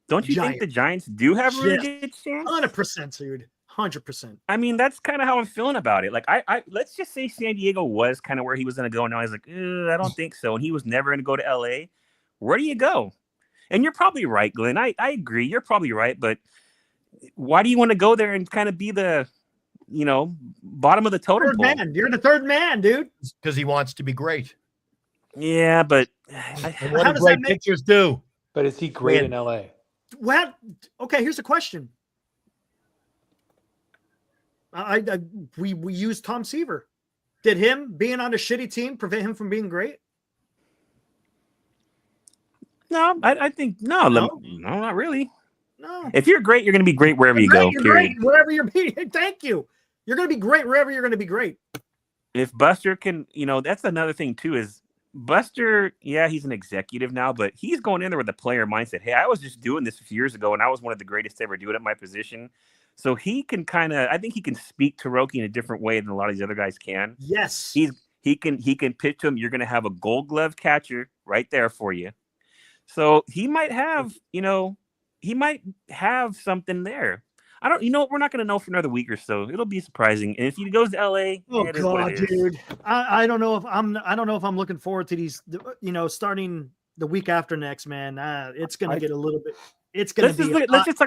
Don't you think the Giants do have a really good chance? 100%, dude. 100%. I mean, that's kind of how I'm feeling about it. Like, I let's just say San Diego was kind of where he was going to go. And now he's like, I don't think so. And he was never going to go to LA. Where do you go? And you're probably right, Glenn. I agree. You're probably right. But why do you want to go there and kind of be the, bottom of the totem pole? Man. You're the third man, dude. Because he wants to be great. Yeah, but what do great pitchers do? But is he great in LA? Well, okay, here's a question. We used Tom Seaver. Did him being on a shitty team prevent him from being great? No, I think no, not really. No. If you're great, you're going to be great wherever you go. Period. Wherever you're being. Thank you. You're going to be great wherever you're going to be great. If Buster can, that's another thing too. Is Buster? Yeah, he's an executive now, but he's going in there with a player mindset. Hey, I was just doing this a few years ago, and I was one of the greatest to ever do it at my position. So he can I think he can speak to Roki in a different way than a lot of these other guys can. Yes. He can pitch to him. You're going to have a Gold Glove catcher right there for you. So he might have, something there. I don't, we're not going to know for another week or so. It'll be surprising. And if he goes to LA, oh God, dude, I don't know if I'm looking forward to these, starting the week after next, man. It's going to get a little bit. It's going to be. Let's just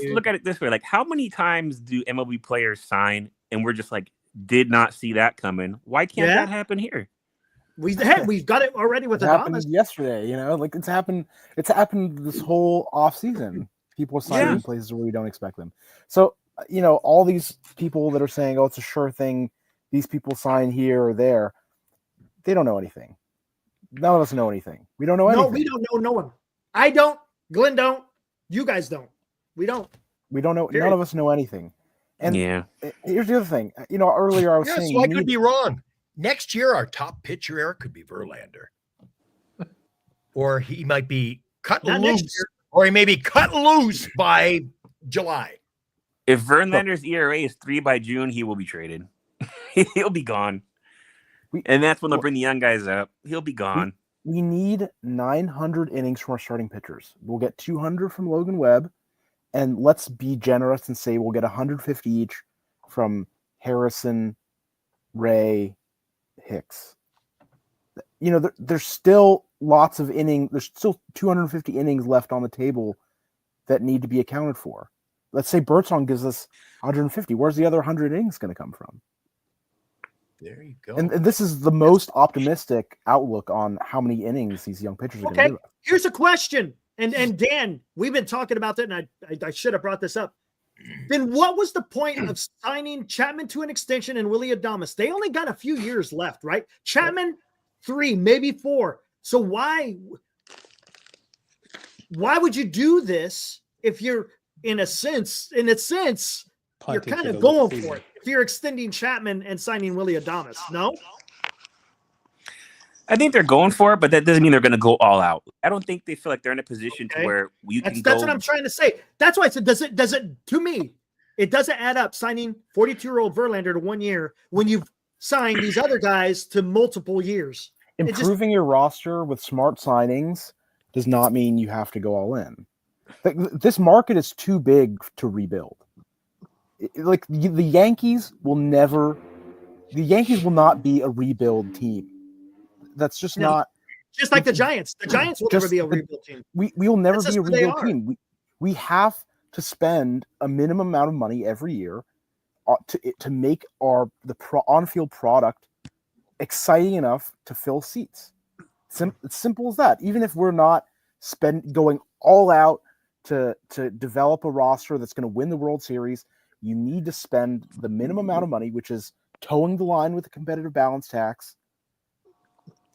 look at it this way. Like, how many times do MLB players sign and we're just like, did not see that coming? Why can't that happen here? We've got it already with Adamas yesterday. Like it's happened this whole off season. People are signing in places where we don't expect them. So all these people that are saying, "Oh, it's a sure thing," these people sign here or there. They don't know anything. None of us know anything. We don't know anything. No, we don't know no one. I don't. Glenn don't. You guys don't. We don't. We don't know. Period. None of us know anything. And here's the other thing. Earlier I was saying. So I could be wrong. Next year, our top pitcher, Eric, could be Verlander. Or he might be cut loose. Or he may be cut loose by July. If Verlander's ERA is 3 by June, he will be traded. He'll be gone. And that's when they'll bring the young guys up. He'll be gone. We need 900 innings from our starting pitchers. We'll get 200 from Logan Webb. And let's be generous and say we'll get 150 each from Harrison, Ray, Hicks. There's still lots of innings. There's still 250 innings left on the table that need to be accounted for. Let's say Birdsong gives us 150. Where's the other 100 innings going to come from? There you go. And this is the most optimistic outlook on how many innings these young pitchers are going to do. Here's a question. And Dan, we've been talking about that, and I should have brought this up. Then what was the point of signing Chapman to an extension and Willy Adames? They only got a few years left, right? Chapman, 3, maybe 4. So why would you do this if you're in a sense, you're kind of going for it if you're extending Chapman and signing Willy Adames? No? I think they're going for it, but that doesn't mean they're going to go all out. I don't think they feel like they're in a position to where you can go. That's what I'm trying to say. That's why I said, does it, to me, it doesn't add up signing 42-year-old Verlander to 1 year when you've signed these other guys to multiple years. Improving your roster with smart signings does not mean you have to go all in. This market is too big to rebuild. Like the Yankees will not be a rebuild team. That's just not. Just like the Giants. The Giants will never be a rebuild team. We will never be a rebuild team. We have to spend a minimum amount of money every year to make the on-field product exciting enough to fill seats. It's simple as that. Even if we're not going all out to develop a roster that's going to win the World Series, you need to spend the minimum amount of money, which is towing the line with the competitive balance tax,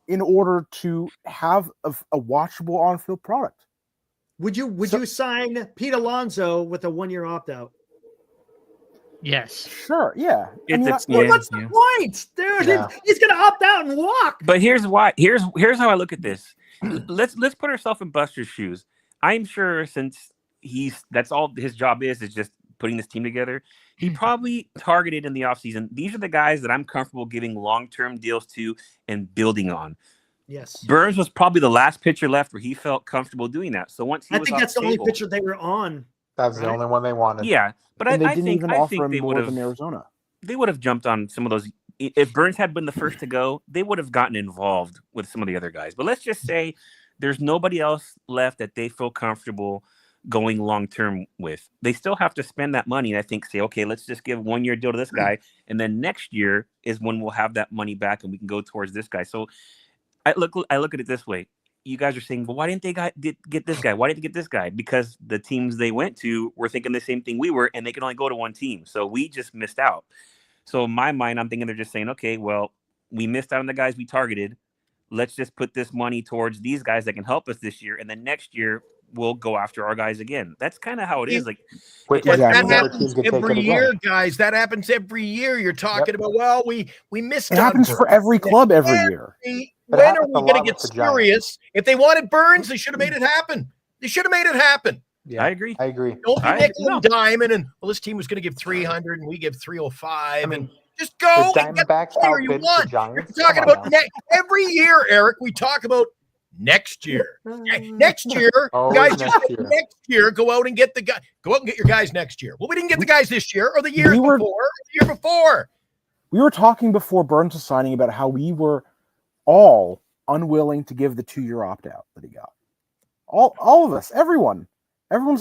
in order to have a watchable on-field product. Would you sign Pete Alonso with a 1-year opt-out? Yes. Sure. Yeah. What's the point, dude? Yeah. He's going to opt out and walk. But here's why. Here's how I look at this. Let's put ourselves in Buster's shoes. I'm sure since that's all his job is just putting this team together. He probably targeted in the offseason. These are the guys that I'm comfortable giving long-term deals to and building on. Yes. Burns was probably the last pitcher left where he felt comfortable doing that. So once I think that's the only pitcher they were on. That was the only one they wanted. Yeah, but I think they would have Arizona. They would have jumped on some of those. If Burns had been the first to go, they would have gotten involved with some of the other guys. But let's just say there's nobody else left that they feel comfortable going long-term with. They still have to spend that money and I think say, okay, let's just give 1-year deal to this guy. And then next year is when we'll have that money back and we can go towards this guy. So I look at it this way. You guys are saying, well, why didn't they get this guy? Why didn't they get this guy? Because the teams they went to were thinking the same thing we were, and they can only go to one team. So we just missed out. So in my mind, I'm thinking they're just saying, okay, well, we missed out on the guys we targeted. Let's just put this money towards these guys that can help us this year. And then next year, we'll go after our guys again. That's kind of how it is. Like, that happens every year, guys. That happens every year. You're talking about, well, we missed out. It happens for every club every year. When are we going to get serious? If they wanted Burns, they should have made it happen. They should have made it happen. Yeah, I agree. Don't be nickel and diming and, well, this team was going to give 300 and we give 305 and just go and get the player you want. You're talking about every year, Eric. We talk about next year. Next year, guys, next year, go out and get the guy. Go out and get your guys next year. Well, we didn't get the guys this year or the year before. We were talking before Burns was signing about how we were all unwilling to give the 2-year opt-out that he got. All of us, everyone's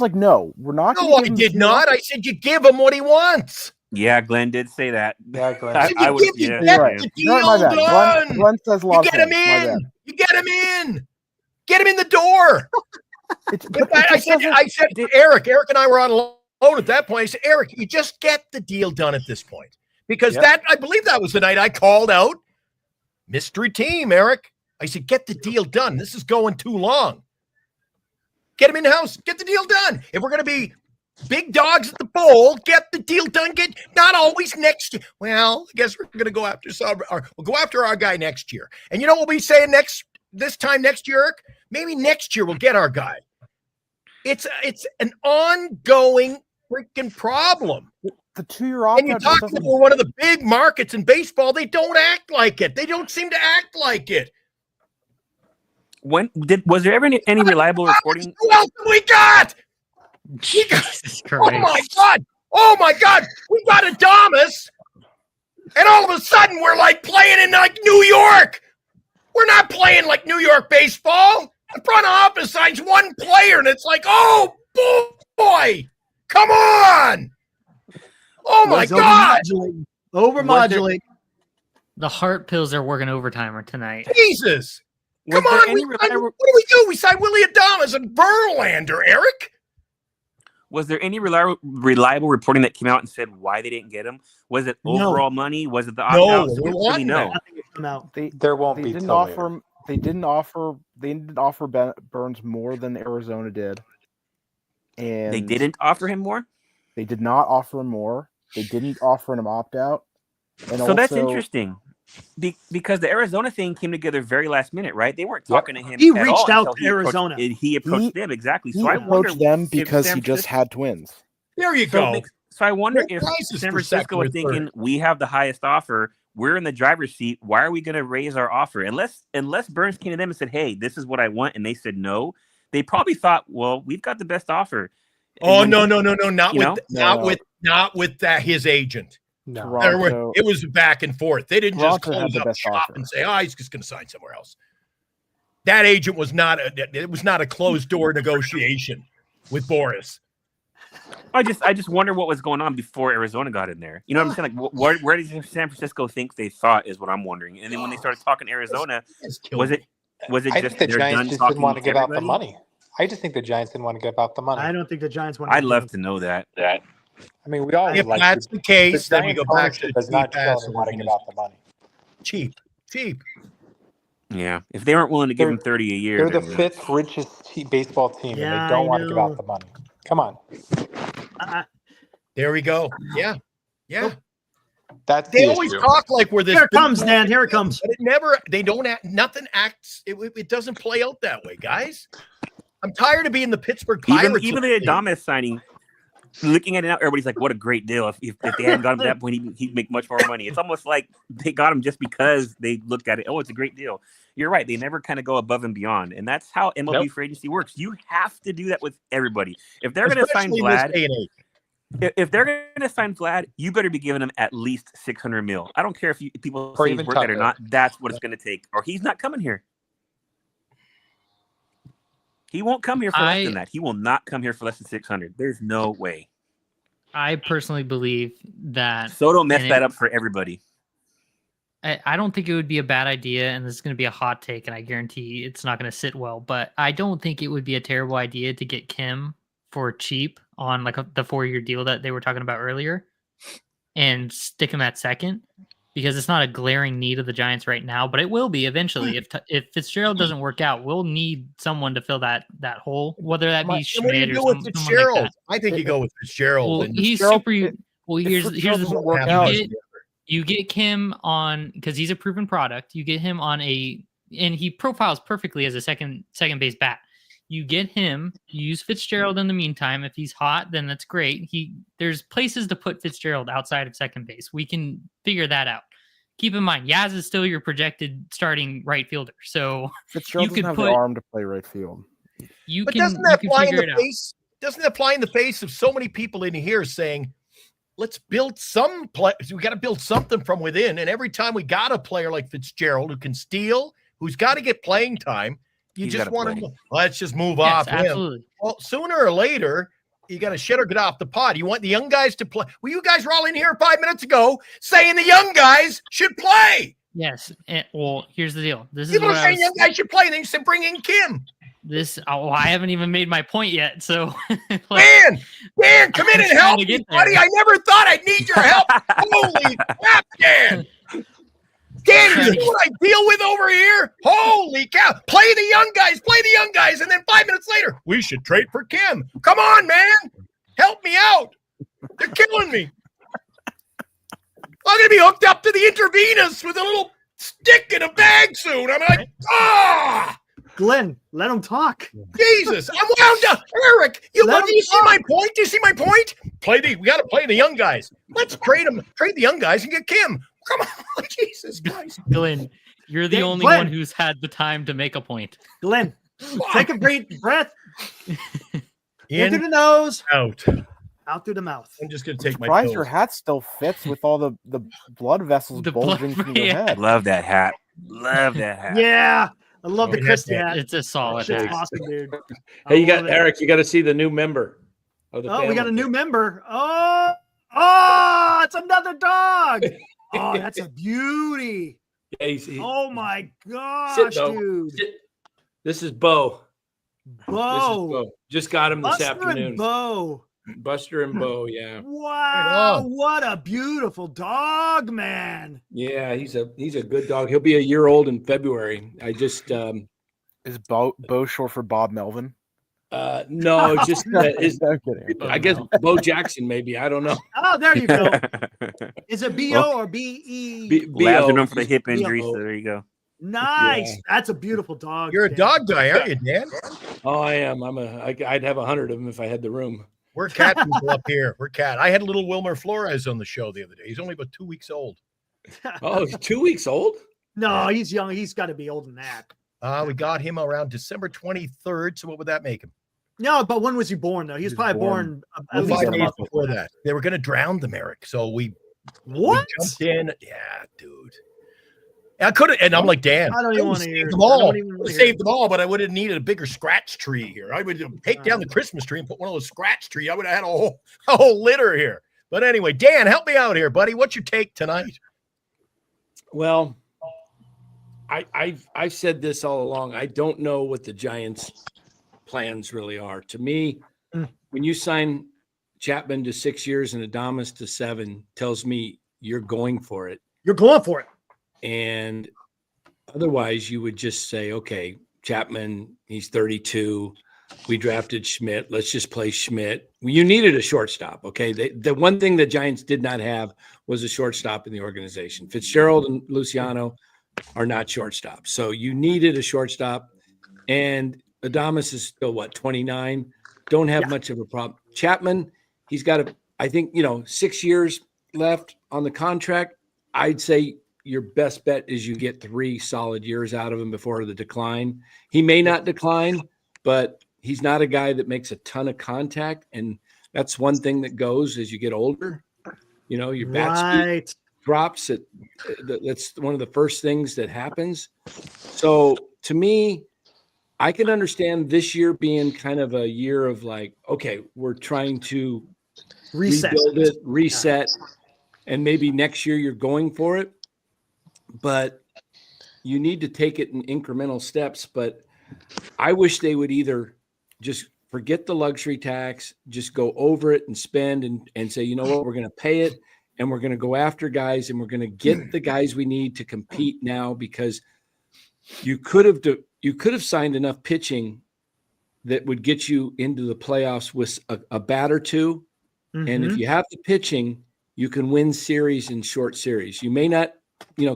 like, no, we're not. No, I did not. I said you give him what he wants. Yeah, Glenn did say that. Yeah, Glenn. I would. You're right. Glenn says a lot of things. You get him in. Get him in the door. I said to Eric and I were on loan at that point. I said, Eric, you just get the deal done at this point. Because I believe that was the night I called out mystery team, Eric. I said, get the deal done. This is going too long. Get him in-house. Get the deal done. If we're going to be big dogs at the bowl, get the deal done. Get not always next year. Well, I guess we're going to go after we'll go after our guy next year. And you know what we say this time next year, Eric? Maybe next year we'll get our guy. It's an ongoing freaking problem. The 2-year opt-out. And you're talking about one of the big markets in baseball. They don't act like it. They don't seem to act like it. Was there ever any reliable reporting? Who else have we got? Jesus Christ. Oh my God. We got Adames. And all of a sudden we're like playing in like New York. We're not playing like New York baseball. The front office signs one player and it's like, oh boy, come on. Oh my God! Overmodulate. The heart pills are working overtime tonight. Jesus! Come on! What do we do? We signed Willie Adames and Verlander, Eric. Was there any reliable reporting that came out and said why they didn't get him? Was it overall money? Was it the opt-out? No. There won't be. They didn't offer Burns more than Arizona did. And they didn't offer him more? They did not offer him more. They didn't offer him opt-out. So that's interesting. Because the Arizona thing came together very last minute, right? They weren't talking to him. He reached out to Arizona. He approached them, exactly. So I approached them because he just had twins. There you go. So I wonder if San Francisco was thinking, we have the highest offer. We're in the driver's seat. Why are we going to raise our offer? Unless Burns came to them and said, hey, this is what I want, and they said no, they probably thought, well, we've got the best offer. Oh, no. Not with his agent. No. It was back and forth. They didn't just close up shop and say, he's just going to sign somewhere else. That agent was not a closed door negotiation with Boris. I just wonder what was going on before Arizona got in there. You know what I'm saying? Like, where did San Francisco think they thought is what I'm wondering. And then when they started talking Arizona, was it I just think the they're Giants done just talking didn't want to give out the money. I just think the Giants didn't want to give out the money. I don't think the Giants want. I'd love to know that. I mean, we all If like that's the case, then we go back to the does not show cheap-ass they want to give out the money. Cheap. Yeah, if they weren't willing to give him 30 a year, They're the fifth richest baseball team, and they don't want to give out the money. Come on. There we go. Yeah. That's they the always issue. talk like we're this. Here it comes, Dan. Here it comes. But it never. They don't act. Nothing acts. It doesn't play out that way, guys. I'm tired of being the Pittsburgh Pirates. Even the Adames signing. Looking at it now, everybody's like, "What a great deal!" If they hadn't got him to that point, he'd make much more money. It's almost like they got him just because they looked at it. Oh, it's a great deal. You're right. They never kind of go above and beyond, and that's how MLB free agency works. You have to do that with everybody. If they're going to sign Vlad, if they're going to sign Vlad, you better be giving him at least $600 million. I don't care if people say he's worth it or not. That's what it's going to take, or he's not coming here. He won't come here for less than that. He will not come here for less than 600. There's no way. I personally believe that Soto messed that up for everybody. I don't think it would be a bad idea, and this is going to be a hot take, and I guarantee it's not going to sit well, but I don't think it would be a terrible idea to get Kim for cheap on like the 4-year deal that they were talking about earlier and stick him at second, because it's not a glaring need of the Giants right now, but it will be eventually. If Fitzgerald doesn't work out, we'll need someone to fill that hole, whether that be Schmidt or someone like that. I think you go with Fitzgerald. Well, he's super. Well, here's the you get Kim on, because he's a proven product. You get him on and he profiles perfectly as a second base bat. You get him, you use Fitzgerald in the meantime. If he's hot, then that's great. There's places to put Fitzgerald outside of second base. We can figure that out. Keep in mind, Yaz is still your projected starting right fielder. So Fitzgerald doesn't have the arm to play right field. Doesn't that apply in the face of so many people in here saying, let's build some play. We got to build something from within. And every time we got a player like Fitzgerald who can steal, who's got to get playing time, you just want to, let's just move off him. Well, sooner or later, you got to shit or get off the pod. You want the young guys to play. Well, you guys were all in here 5 minutes ago saying the young guys should play. Yes. Well, here's the deal. People are saying young guys should play, and then you said bring in Kim. I haven't even made my point yet. So, Dan, come in and help me, buddy. I never thought I'd need your help. Holy crap, Dan. Dan, you see what I deal with over here? Holy cow. Play the young guys. And then 5 minutes later, we should trade for Kim. Come on, man. Help me out. They're killing me. I'm going to be hooked up to the intravenous with a little stick in a bag soon. I'm like, Glenn, let him talk. Jesus, I'm wound up. Eric, do you see my point? We got to play the young guys. Let's trade the young guys and get Kim. Come on, Jesus Christ. Glenn, you're the only one who's had the time to make a point. Glenn, take a great breath. In through the nose. Out through the mouth. I'm just going to take my pills. Your hat still fits with all the blood vessels bulging from your head. Love that hat. Yeah. I love the Christie hat. It's a solid hat. Awesome, dude. Hey, Eric, you got to see the new member of the family. We got a new member. Oh, it's another dog. Oh, that's a beauty. Yeah, oh my gosh, dude. This is Bo. Bo. Just got him this afternoon. Buster and Bo, yeah. Wow, what a beautiful dog, man. Yeah, he's a good dog. He'll be a year old in February. I just is Bo short for Bob Melvin? No, just I guess Bo Jackson, maybe. I don't know. Oh, there you go. Is it B-O or B-E? Laughing him for the hip injury, so there you go. Nice. Yeah. That's a beautiful dog. You're a dog guy, aren't you, Dan? Oh, I am. I'd have 100 of them if I had the room. We're cat people up here. We're cat. I had little Wilmer Flores on the show the other day. He's only about 2 weeks old. Oh, he's 2 weeks old? No, he's young. He's got to be older than that. We got him around December 23rd. So what would that make him? No, but when was he born, though? He was probably born at least 5 days before that. They were going to drown them, Eric. So we jumped in. Yeah, dude. I could have, and I'm like, Dan, I don't even want to hear them all. Saved them all, but I would have needed a bigger scratch tree here. I would take down the Christmas tree and put one of those scratch trees. I would have had a whole litter here. But anyway, Dan, help me out here, buddy. What's your take tonight? Well, I've said this all along. I don't know what the Giants plans really are. To me, when you sign Chapman to 6 years and Adames to 7, tells me you're going for it. You're going for it. And otherwise, you would just say, okay, Chapman, he's 32. We drafted Schmidt. Let's just play Schmidt. You needed a shortstop, okay? The one thing the Giants did not have was a shortstop in the organization. Fitzgerald and Luciano are not shortstops. So you needed a shortstop. And Adames is still, 29? Don't have much of a problem. Chapman, he's got, I think, 6 years left on the contract. I'd say your best bet is you get 3 solid years out of him before the decline. He may not decline, but he's not a guy that makes a ton of contact. And that's one thing that goes as you get older. Your bat speed drops. That's one of the first things that happens. So to me, I can understand this year being kind of a year of like, okay, we're trying to rebuild it, reset, and maybe next year you're going for it. But you need to take it in incremental steps. But I wish they would either just forget the luxury tax, just go over it and spend and say, you know what, we're going to pay it and we're going to go after guys and we're going to get the guys we need to compete now, because you could have signed enough pitching that would get you into the playoffs with a bat or two. Mm-hmm. And if you have the pitching, you can win series in short series. You may not,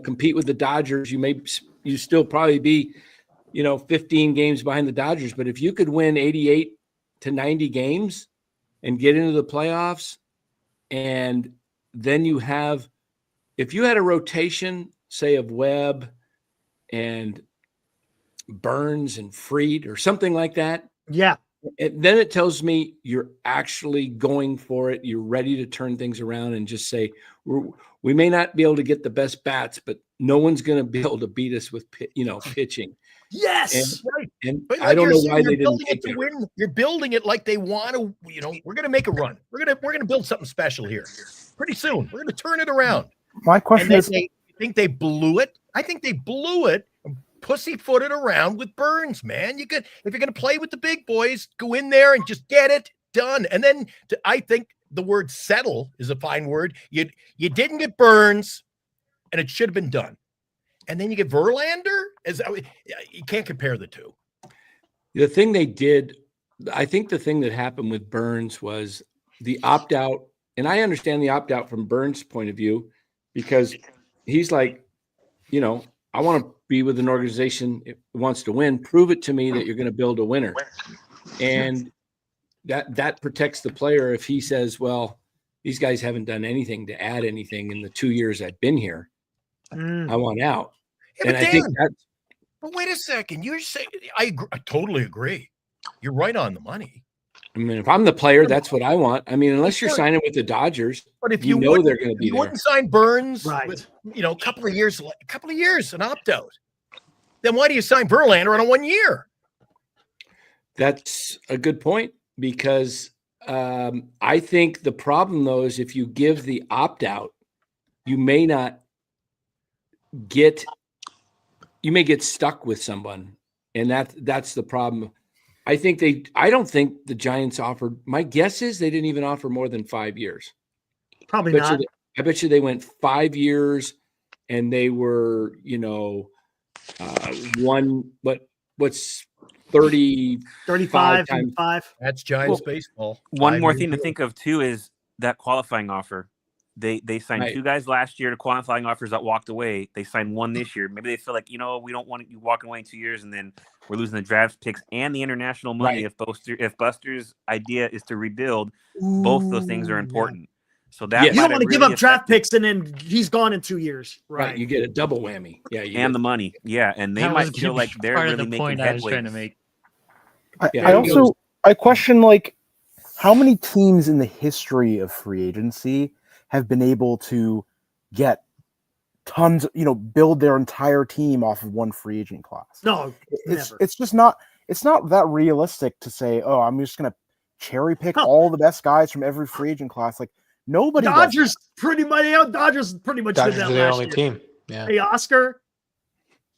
compete with the Dodgers. You still probably be, 15 games behind the Dodgers. But if you could win 88 to 90 games and get into the playoffs, and then if you had a rotation, say of Webb and Burns and Fried or something like that. Yeah. Then it tells me you're actually going for it. You're ready to turn things around and just say, we may not be able to get the best bats, but no one's going to be able to beat us with, pitching. Yes. And I don't know why they didn't take it to win. You're building it like they want to, we're going to make a run. We're going to build something special here pretty soon. We're going to turn it around. My question is, you think they blew it? I think they blew it. Pussyfooted around with Burns, man. If you're going to play with the big boys, go in there and just get it done. And then I think the word settle is a fine word. You didn't get Burns, and it should have been done. And then you get Verlander. You can't compare the two. The thing they did, I think the thing that happened with Burns was the opt-out. And I understand the opt-out from Burns' point of view, because he's like, I want to be with an organization that wants to win. Prove it to me that you're going to build a winner. And that protects the player if he says, well, these guys haven't done anything to add anything in the 2 years I've been here. I want out. Yeah, I think that's. But wait a second. You're saying I totally agree. You're right on the money. I mean, if I'm the player, that's what I want. I mean, unless you're signing with the Dodgers, but if they're going to be you there. Wouldn't sign Burns, right? With, a couple of years, an opt-out. Then why do you sign Verlander on a 1 year? That's a good point, because I think the problem, though, is if you give the opt-out, you may get stuck with someone, and that's the problem. I don't think the Giants offered. My guess is they didn't even offer more than 5 years. Probably not. I bet you they went 5 years, and they were, what's 35 times 5. That's Giants baseball. One more thing to think of too is that qualifying offer. They signed 2 guys last year to qualifying offers that walked away. They signed 1 this year. Maybe they feel like, we don't want you walking away in 2 years, and then we're losing the draft picks and the international money. Right. If Buster's idea is to rebuild, both those things are important. So that you don't want to give up draft picks and then he's gone in 2 years. Right. You get a double whammy. Yeah. And the money. Yeah. And they might feel like they're really making headway. I was trying to make. I question, like, how many teams in the history of free agency have been able to get tons, build their entire team off of one free agent class? No, it's just not. It's not that realistic to say, oh, I'm just going to cherry pick all the best guys from every free agent class. Like, nobody. Dodgers pretty much. Dodgers pretty much Dodgers did that are the last only year. team. Yeah. Hey, Oscar.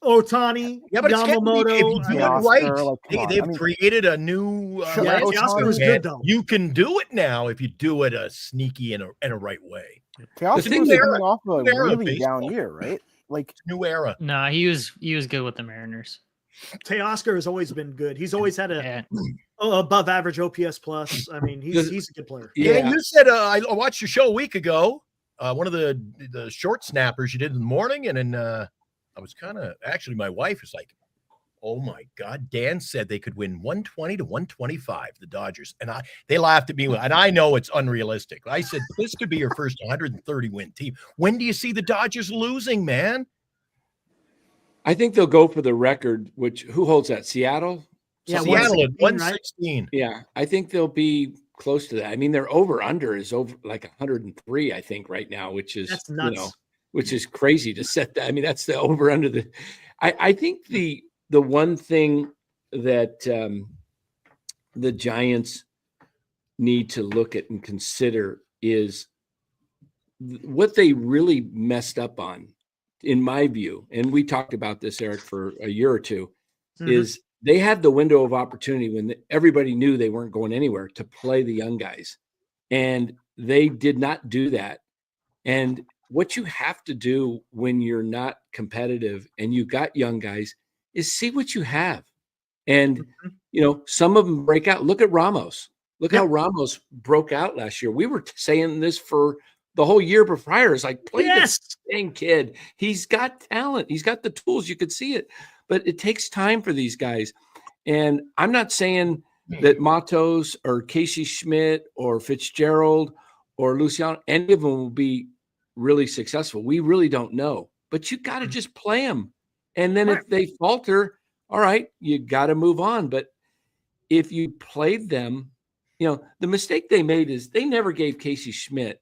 Otani, Yeah, but it's getting, if you Yamamoto. do Yeah, it right, Oscar, like, come on. they've I mean, created a new Sure, Yeah, landscape, Teoscar was man. good though. You can do it now if you do it a sneaky and a right way. Teoscar thing was there- coming off of a new era of really down baseball. year, right? Like, New era. No, he was good with the Mariners. Teoscar has always been good. He's always had a Yeah. above average OPS plus. I mean, he's a good player. Yeah, Yeah. you said I watched your show a week ago. One of the short snappers you did in the morning, and then I was kind of actually my wife was like, "Oh my God!" Dan said they could win 120 to 125, the Dodgers, and they laughed at me, and I know it's unrealistic. I said this could be your first 130 win team. When do you see the Dodgers losing, man? I think they'll go for the record, which who holds that? Seattle? Yeah, Seattle at 116, right? 116. Yeah, I think they'll be close to that. I mean, their over under is over like 103, I think, right now, which is That's nuts. which is crazy to set that. I mean, that's the over under the. I think the one thing that the Giants need to look at and consider is what they really messed up on, in my view, and we talked about this, Eric, for a year or two, is they had the window of opportunity when everybody knew they weren't going anywhere to play the young guys, and they did not do that. And what you have to do when you're not competitive and you got young guys is see what you have. And, some of them break out. Look at Ramos. Look how Ramos broke out last year. We were saying this for the whole year prior. It's like, play this dang kid. He's got talent. He's got the tools. You could see it. But it takes time for these guys. And I'm not saying that Matos or Casey Schmidt or Fitzgerald or Luciano, any of them will be really successful. We really don't know. But you got to just play them. And then if they falter, all right, you got to move on. But if you played them, the mistake they made is they never gave Casey Schmidt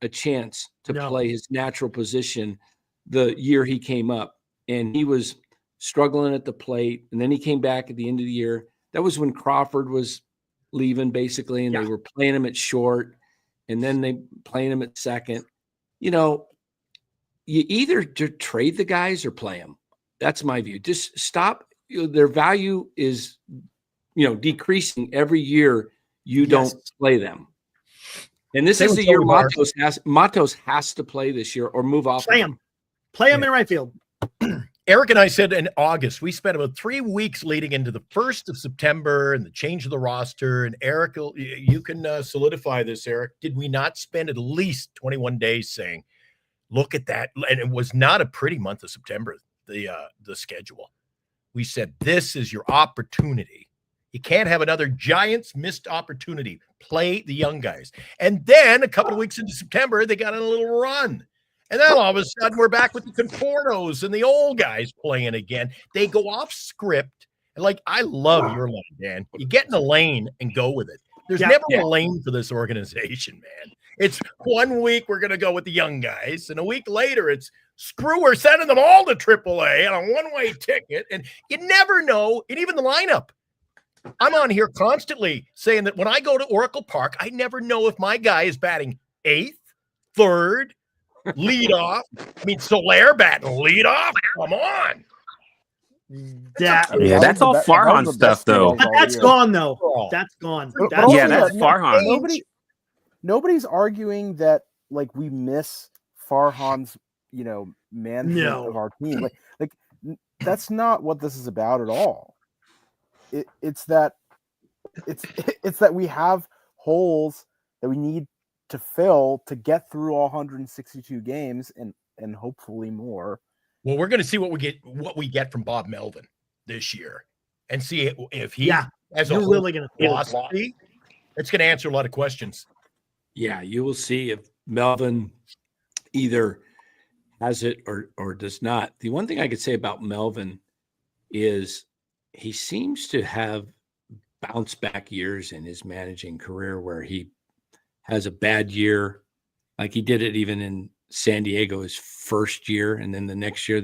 a chance to play his natural position the year he came up. And he was struggling at the plate. And then he came back at the end of the year. That was when Crawford was leaving, basically, and they were playing him at short. And then they playing him at second. You either trade the guys or play them. That's my view. Just stop. Their value is, decreasing every year. You don't play them. And this is the year Matos has to play this year or move off. Play him in right field. Eric and I said in August, we spent about 3 weeks leading into the 1st of September and the change of the roster. And Eric, you can solidify this, Eric. Did we not spend at least 21 days saying, look at that? And it was not a pretty month of September, the schedule. We said, this is your opportunity. You can't have another Giants missed opportunity. Play the young guys. And then a couple of weeks into September, they got on a little run. And then all of a sudden, we're back with the Confortos and the old guys playing again. They go off script. And I love your line, Dan. You get in a lane and go with it. There's never a lane for this organization, man. It's 1 week we're going to go with the young guys. And a week later, it's screw, we're sending them all to AAA on a one-way ticket. And you never know. And even the lineup. I'm on here constantly saying that when I go to Oracle Park, I never know if my guy is batting 8th, 3rd, lead off. I mean, Soler batting lead off. Come on. That's all Farhan stuff, though. That's gone, though. That's gone. That's Farhan. Nobody's arguing that we miss Farhan's management of our team. That's not what this is about at all. It's that we have holes that we need to fill to get through all 162 games and hopefully more. Well, we're going to see what we get from Bob Melvin this year, and see if he has a really going to philosophy. It's going to answer a lot of questions. Yeah, you will see if Melvin either has it or does not. The one thing I could say about Melvin is he seems to have bounce back years in his managing career where he has a bad year, like he did it even in San Diego his first year, and then the next year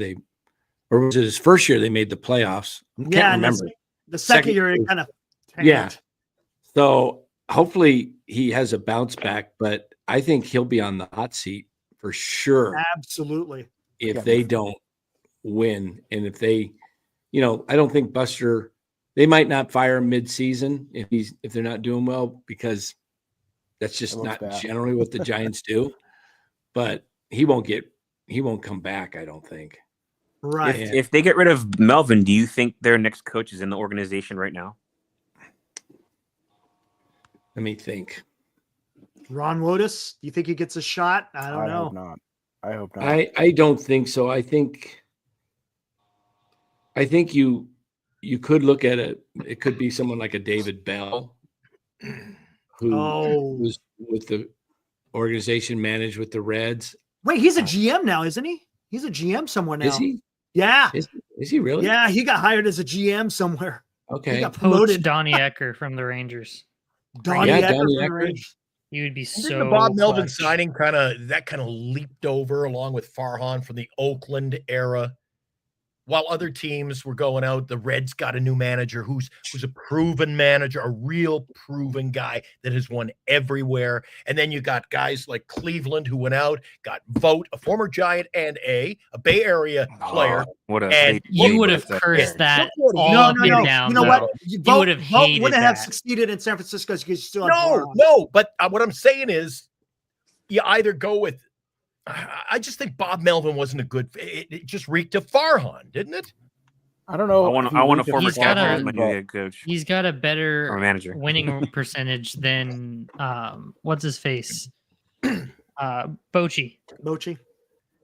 was it his first year they made the playoffs? I can't remember. The second year it kind of tanked. Yeah. So hopefully he has a bounce back, but I think he'll be on the hot seat for sure. Absolutely. If they don't win. And if they, I don't think Buster, they might not fire him mid-season if they're not doing well, because that's just not generally what the Giants do. But he won't come back, I don't think. Right. If they get rid of Melvin, do you think their next coach is in the organization right now? Let me think. Ron Wotus, do you think he gets a shot? I don't know. I hope not. I don't think so. I think you could look at it. It could be someone like a David Bell, who was with the organization, managed with the Reds. Wait, he's a GM now, isn't he? He's a GM somewhere now. Is he? Yeah. Is he really? Yeah, he got hired as a GM somewhere. Okay. He got promoted. Donnie Ecker from the Rangers. Donnie Ecker. He would be so. The Bob Melvin signing kind of leaped over along with Farhan from the Oakland era. While other teams were going out, the Reds got a new manager who's a proven manager, a real proven guy that has won everywhere. And then you got guys like Cleveland who went out, got Vogt, a former Giant and a Bay Area player. You would have cursed that. No. Down, you know what? You would have hated wouldn't have that. succeeded in San Francisco because you still No. But what I'm saying is, you either go with. I just think Bob Melvin wasn't a good. It just reeked of Farhan, didn't it? I don't know. I want a former captain as my new head coach. He's got a better manager winning percentage than what's his face, Bochy.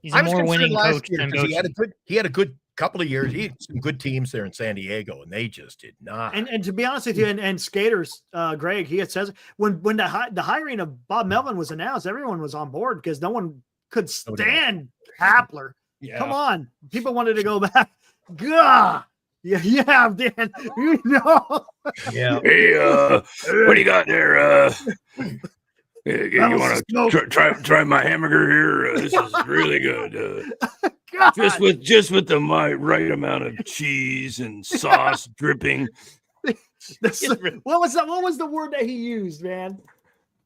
He's a more winning coach than Bochy. He had a good couple of years. He had some good teams there in San Diego, and they just did not. And to be honest with you, and skaters, Greg, he had says when the hiring of Bob Melvin was announced, everyone was on board because no one could stand Hapler. Yeah. Come on. People wanted to go back. Gah! Yeah, Dan. You know. Yeah. Hey, what do you got there? You want to try my hamburger here? This is really good. Just with the right amount of cheese and sauce dripping. What was the word that he used, man?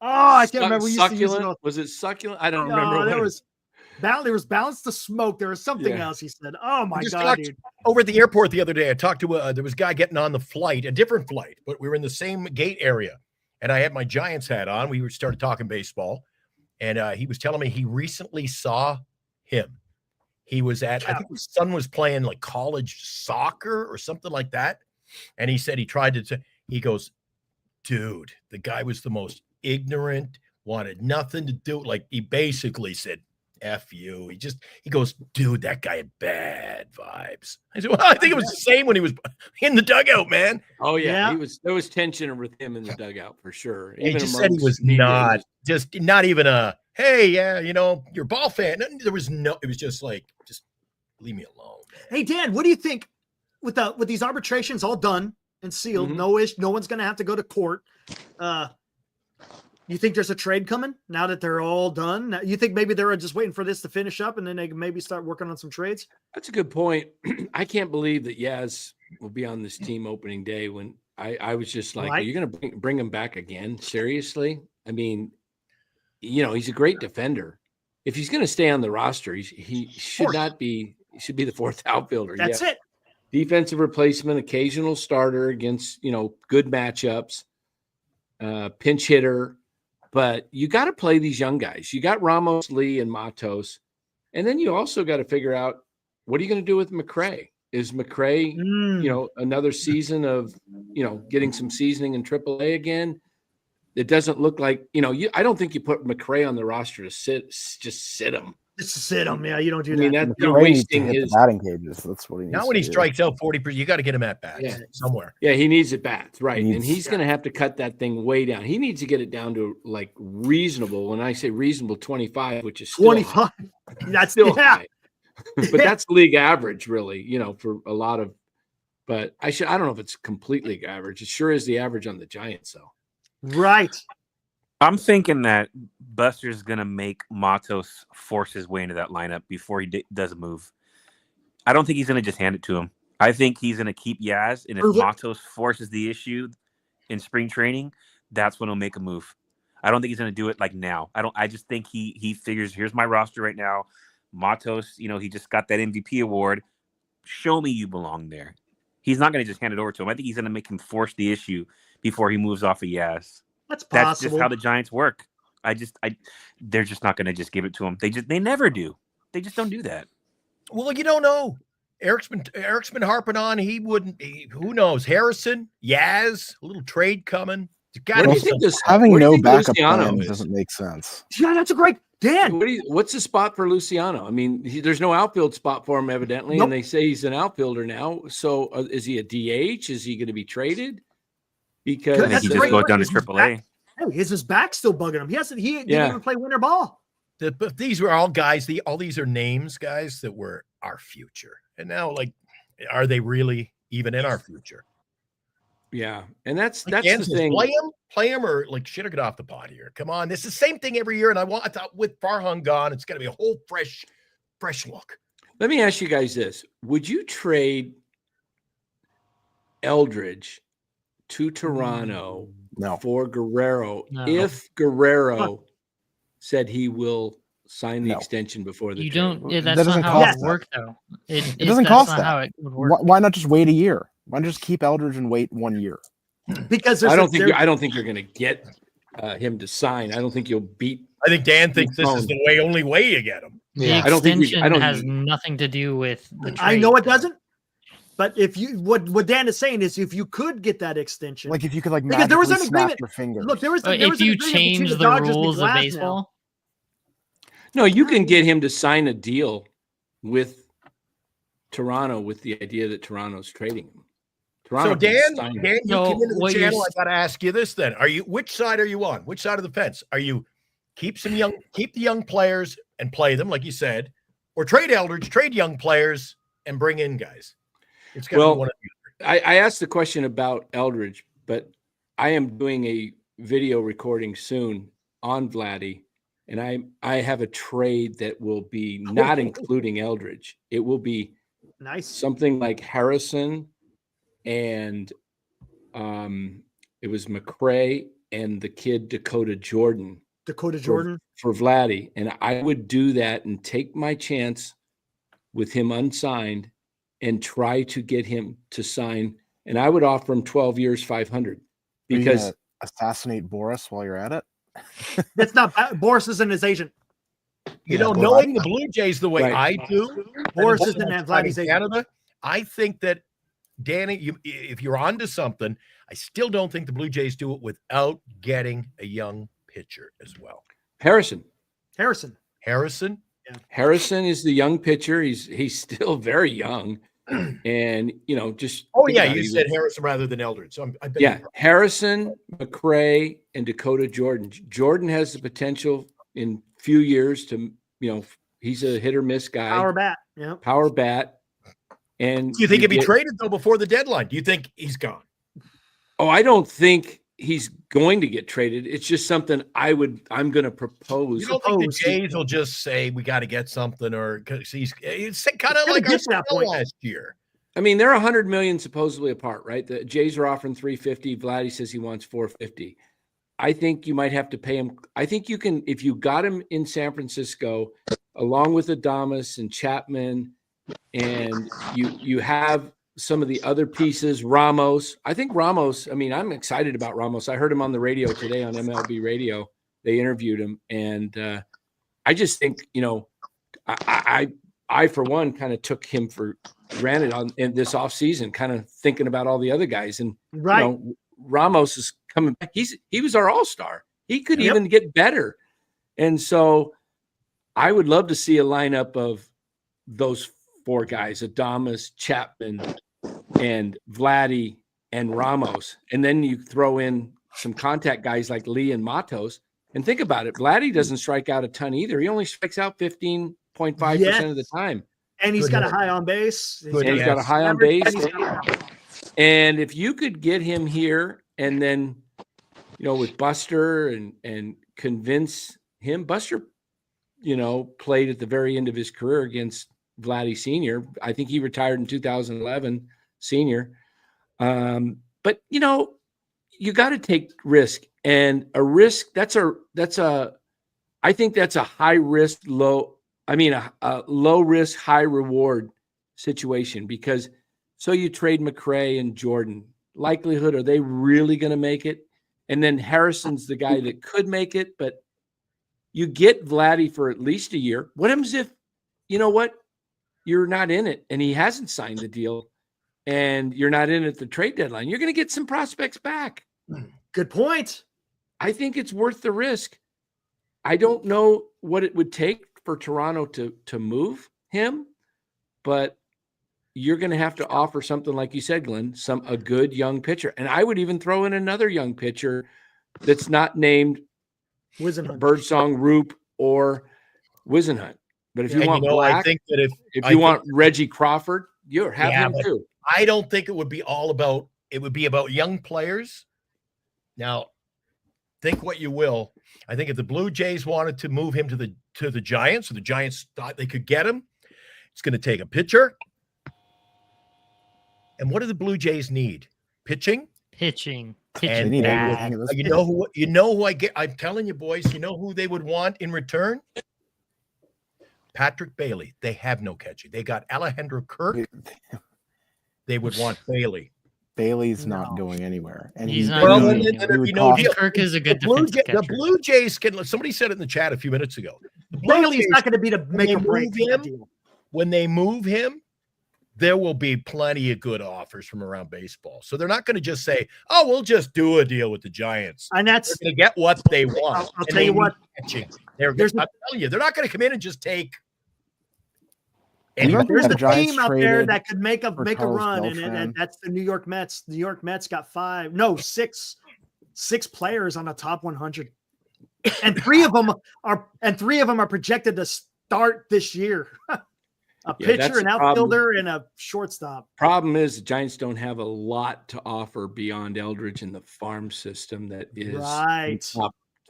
Oh, I can't remember. We used to use it. Was it succulent? I don't remember. There was balance to smoke. There was something else he said. Oh my God, dude. Over at the airport the other day, I talked to there was a guy getting on the flight, a different flight, but we were in the same gate area. And I had my Giants hat on. We started talking baseball. And he was telling me he recently saw him. He was I think his son was playing like college soccer or something like that. And he said he he goes, dude, the guy was the most ignorant, wanted nothing to do. Like he basically said, F you. He goes, dude, that guy had bad vibes. I said, well, I think it was the same when he was in the dugout, man. Oh yeah. There was tension with him in the dugout for sure. He just said he was not even a, hey, yeah, you're a ball fan. It was just like, just leave me alone, man. Hey Dan, what do you think with these arbitrations all done and sealed? Mm-hmm. No one's gonna have to go to court. You think there's a trade coming now that they're all done? You think maybe they're just waiting for this to finish up and then they can maybe start working on some trades? That's a good point. I can't believe that Yaz will be on this team opening day when I was just like, Are you going to bring him back again? Seriously? I mean, he's a great defender. If he's going to stay on the roster, he should not be. He should be the fourth outfielder. That's it. Defensive replacement, occasional starter against, good matchups, pinch hitter. But you got to play these young guys. You got Ramos, Lee, and Matos. And then you also got to figure out, what are you going to do with McRae? Is McRae, another season of, getting some seasoning in AAA again? It doesn't look like, I don't think you put McRae on the roster to sit him. Just to sit him. Yeah, you don't do that. I mean, you're wasting his batting cages. That's what he needs. Not when he strikes out 40%. You got to get him at bats somewhere. Yeah, he needs at bats, right? And he's going to have to cut that thing way down. He needs to get it down to like reasonable. When I say reasonable, 25, which is still 25. High. That's still high. But that's league average, really. For a lot of. But I don't know if it's complete league average. It sure is the average on the Giants, though. Right. I'm thinking that Buster's going to make Matos force his way into that lineup before he does a move. I don't think he's going to just hand it to him. I think he's going to keep Yaz, and if Matos forces the issue in spring training, that's when he'll make a move. I don't think he's going to do it like now. I just think he figures, here's my roster right now. Matos, he just got that MVP award. show me you belong there. He's not going to just hand it over to him. I think he's going to make him force the issue before he moves off of Yaz. That's possible. That's just how the Giants work. They're just not going to just give it to him. They never do. They just don't do that. Well, you don't know. Eric's been harping on. He wouldn't. Who knows? Harrison, Yaz, a little trade coming. Having no backup plan doesn't make sense. Yeah, that's a great Dan. What's the spot for Luciano? I mean, there's no outfield spot for him evidently, and they say he's an outfielder now. So is he a DH? Is he going to be traded? Because I think he just goes down to AAA. Hey, is his back still bugging him? He didn't even play winter ball. But these were all guys. All these are names, guys, that were our future. And now, like, are they really even in our future? Yeah, and that's the thing. Play him, or like shit or get off the pot here. Come on, this is the same thing every year. And I thought with Farhan gone, it's going to be a whole fresh look. Let me ask you guys this: would you trade Eldridge to Toronto for Guerrero if Guerrero said he will sign the extension before the trade? That's not how it would work, though. It doesn't cost that. How it would work. Why not just wait a year? Why not just keep Eldridge and wait 1 year? Because I don't think you're going to get him to sign. I don't think you'll beat. I think Dan thinks this is the only way you get him. Yeah, the extension has nothing to do with the trade. I know it doesn't. But if you what Dan is saying is if you could get that extension, like if you could because there was an agreement. Your finger. Look, if you change the rules of baseball. No, you can get him to sign a deal with Toronto with the idea that Toronto's trading him. So Dan, you came into the channel. I got to ask you this then: which side are you on? Which side of the fence are you? Keep the young players and play them, like you said, or trade Eldridge, trade young players and bring in guys. It's going to be one of the other. I asked the question about Eldridge, but I am doing a video recording soon on Vladdy, and I have a trade that will be not including Eldridge. It will be something like Harrison. And it was McRae and the kid Dakota Jordan for Vladdy. And I would do that and take my chance with him unsigned and try to get him to sign. And I would offer him 12 years, 500 because assassinate Boris while you're at it. That's not Boris isn't his agent. Knowing the Blue Jays the way I do, Boris isn't at Vladdy's agent. Canada. I think that Danny, if you're onto something, I still don't think the Blue Jays do it without getting a young pitcher as well. Harrison. Yeah. Harrison is the young pitcher. He's still very young, and just. Oh yeah, you said Harrison rather than Eldridge. So Harrison, McRae, and Dakota Jordan. Jordan has the potential in few years to he's a hit or miss guy. Power bat. And do you think he'd be traded though before the deadline? Do you think he's gone? Oh, I don't think he's going to get traded. It's just something I'm going to propose. You don't think the Jays will just say we got to get something, or because it's kind of like last year. I mean, they're $100 million supposedly apart, right? The Jays are offering $350. Vladdy says he wants $450. I think you might have to pay him. I think you can, if you got him in San Francisco, along with Adames and Chapman. And you have some of the other pieces, Ramos. I think Ramos, I'm excited about Ramos. I heard him on the radio today on MLB radio. They interviewed him. And I just think, I for one, kind of took him for granted in this offseason, kind of thinking about all the other guys. And, Ramos is coming back. He was our all-star. He could even get better. And so I would love to see a lineup of those four guys, Adames, Chapman, and Vladdy, and Ramos. And then you throw in some contact guys like Lee and Matos. And think about it. Vladdy doesn't strike out a ton either. He only strikes out 15.5% of the time. And he's got a high on base. He's got a high on base. And if you could get him here and then, with Buster and convince him, Buster, played at the very end of his career against Vladdy Senior. I think he retired in 2011 Senior. But you got to take risk, and a risk I think that's a high risk, a low risk, high reward situation because so you trade McRae and Jordan. Likelihood, are they really going to make it? And then Harrison's the guy that could make it, but you get Vladdy for at least a year. What happens if, you know what, you're not in it and he hasn't signed the deal and you're not in at the trade deadline? You're going to get some prospects back. Good point. I think it's worth the risk. I don't know what it would take for Toronto to move him, but you're going to have to offer something, like you said, Glenn, a good young pitcher. And I would even throw in another young pitcher that's not named Birdsong, Roop, or Wisenhunt. But if you want Black, I think that if you want Reggie Crawford, you're him too. I don't think it would be all about it. Would be about young players. Now, think what you will. I think if the Blue Jays wanted to move him to the Giants, or the Giants thought they could get him, it's going to take a pitcher. And what do the Blue Jays need? Pitching. Pitching. And you know who I get. I'm telling you, boys. You know who they would want in return? Patrick Bailey. They have no catching. They got Alejandro Kirk. They would want Bailey. Bailey's not going anywhere, and he's not. Kirk is a good the Blue Jays can. Somebody said it in the chat a few minutes ago. Bailey's not going to be the make or break deal. When they move him, there will be plenty of good offers from around baseball. So they're not going to just say, "Oh, we'll just do a deal with the Giants," and that's they're going to get what they want. I'll tell you what. I'm telling you, they're not going to come in and just take. There's a team out there that could make a run, and that's the New York Mets. The New York Mets got six players on the top 100, and three of them are projected to start this year. A pitcher, an outfielder, and a shortstop. Problem is, the Giants don't have a lot to offer beyond Eldridge in the farm system that is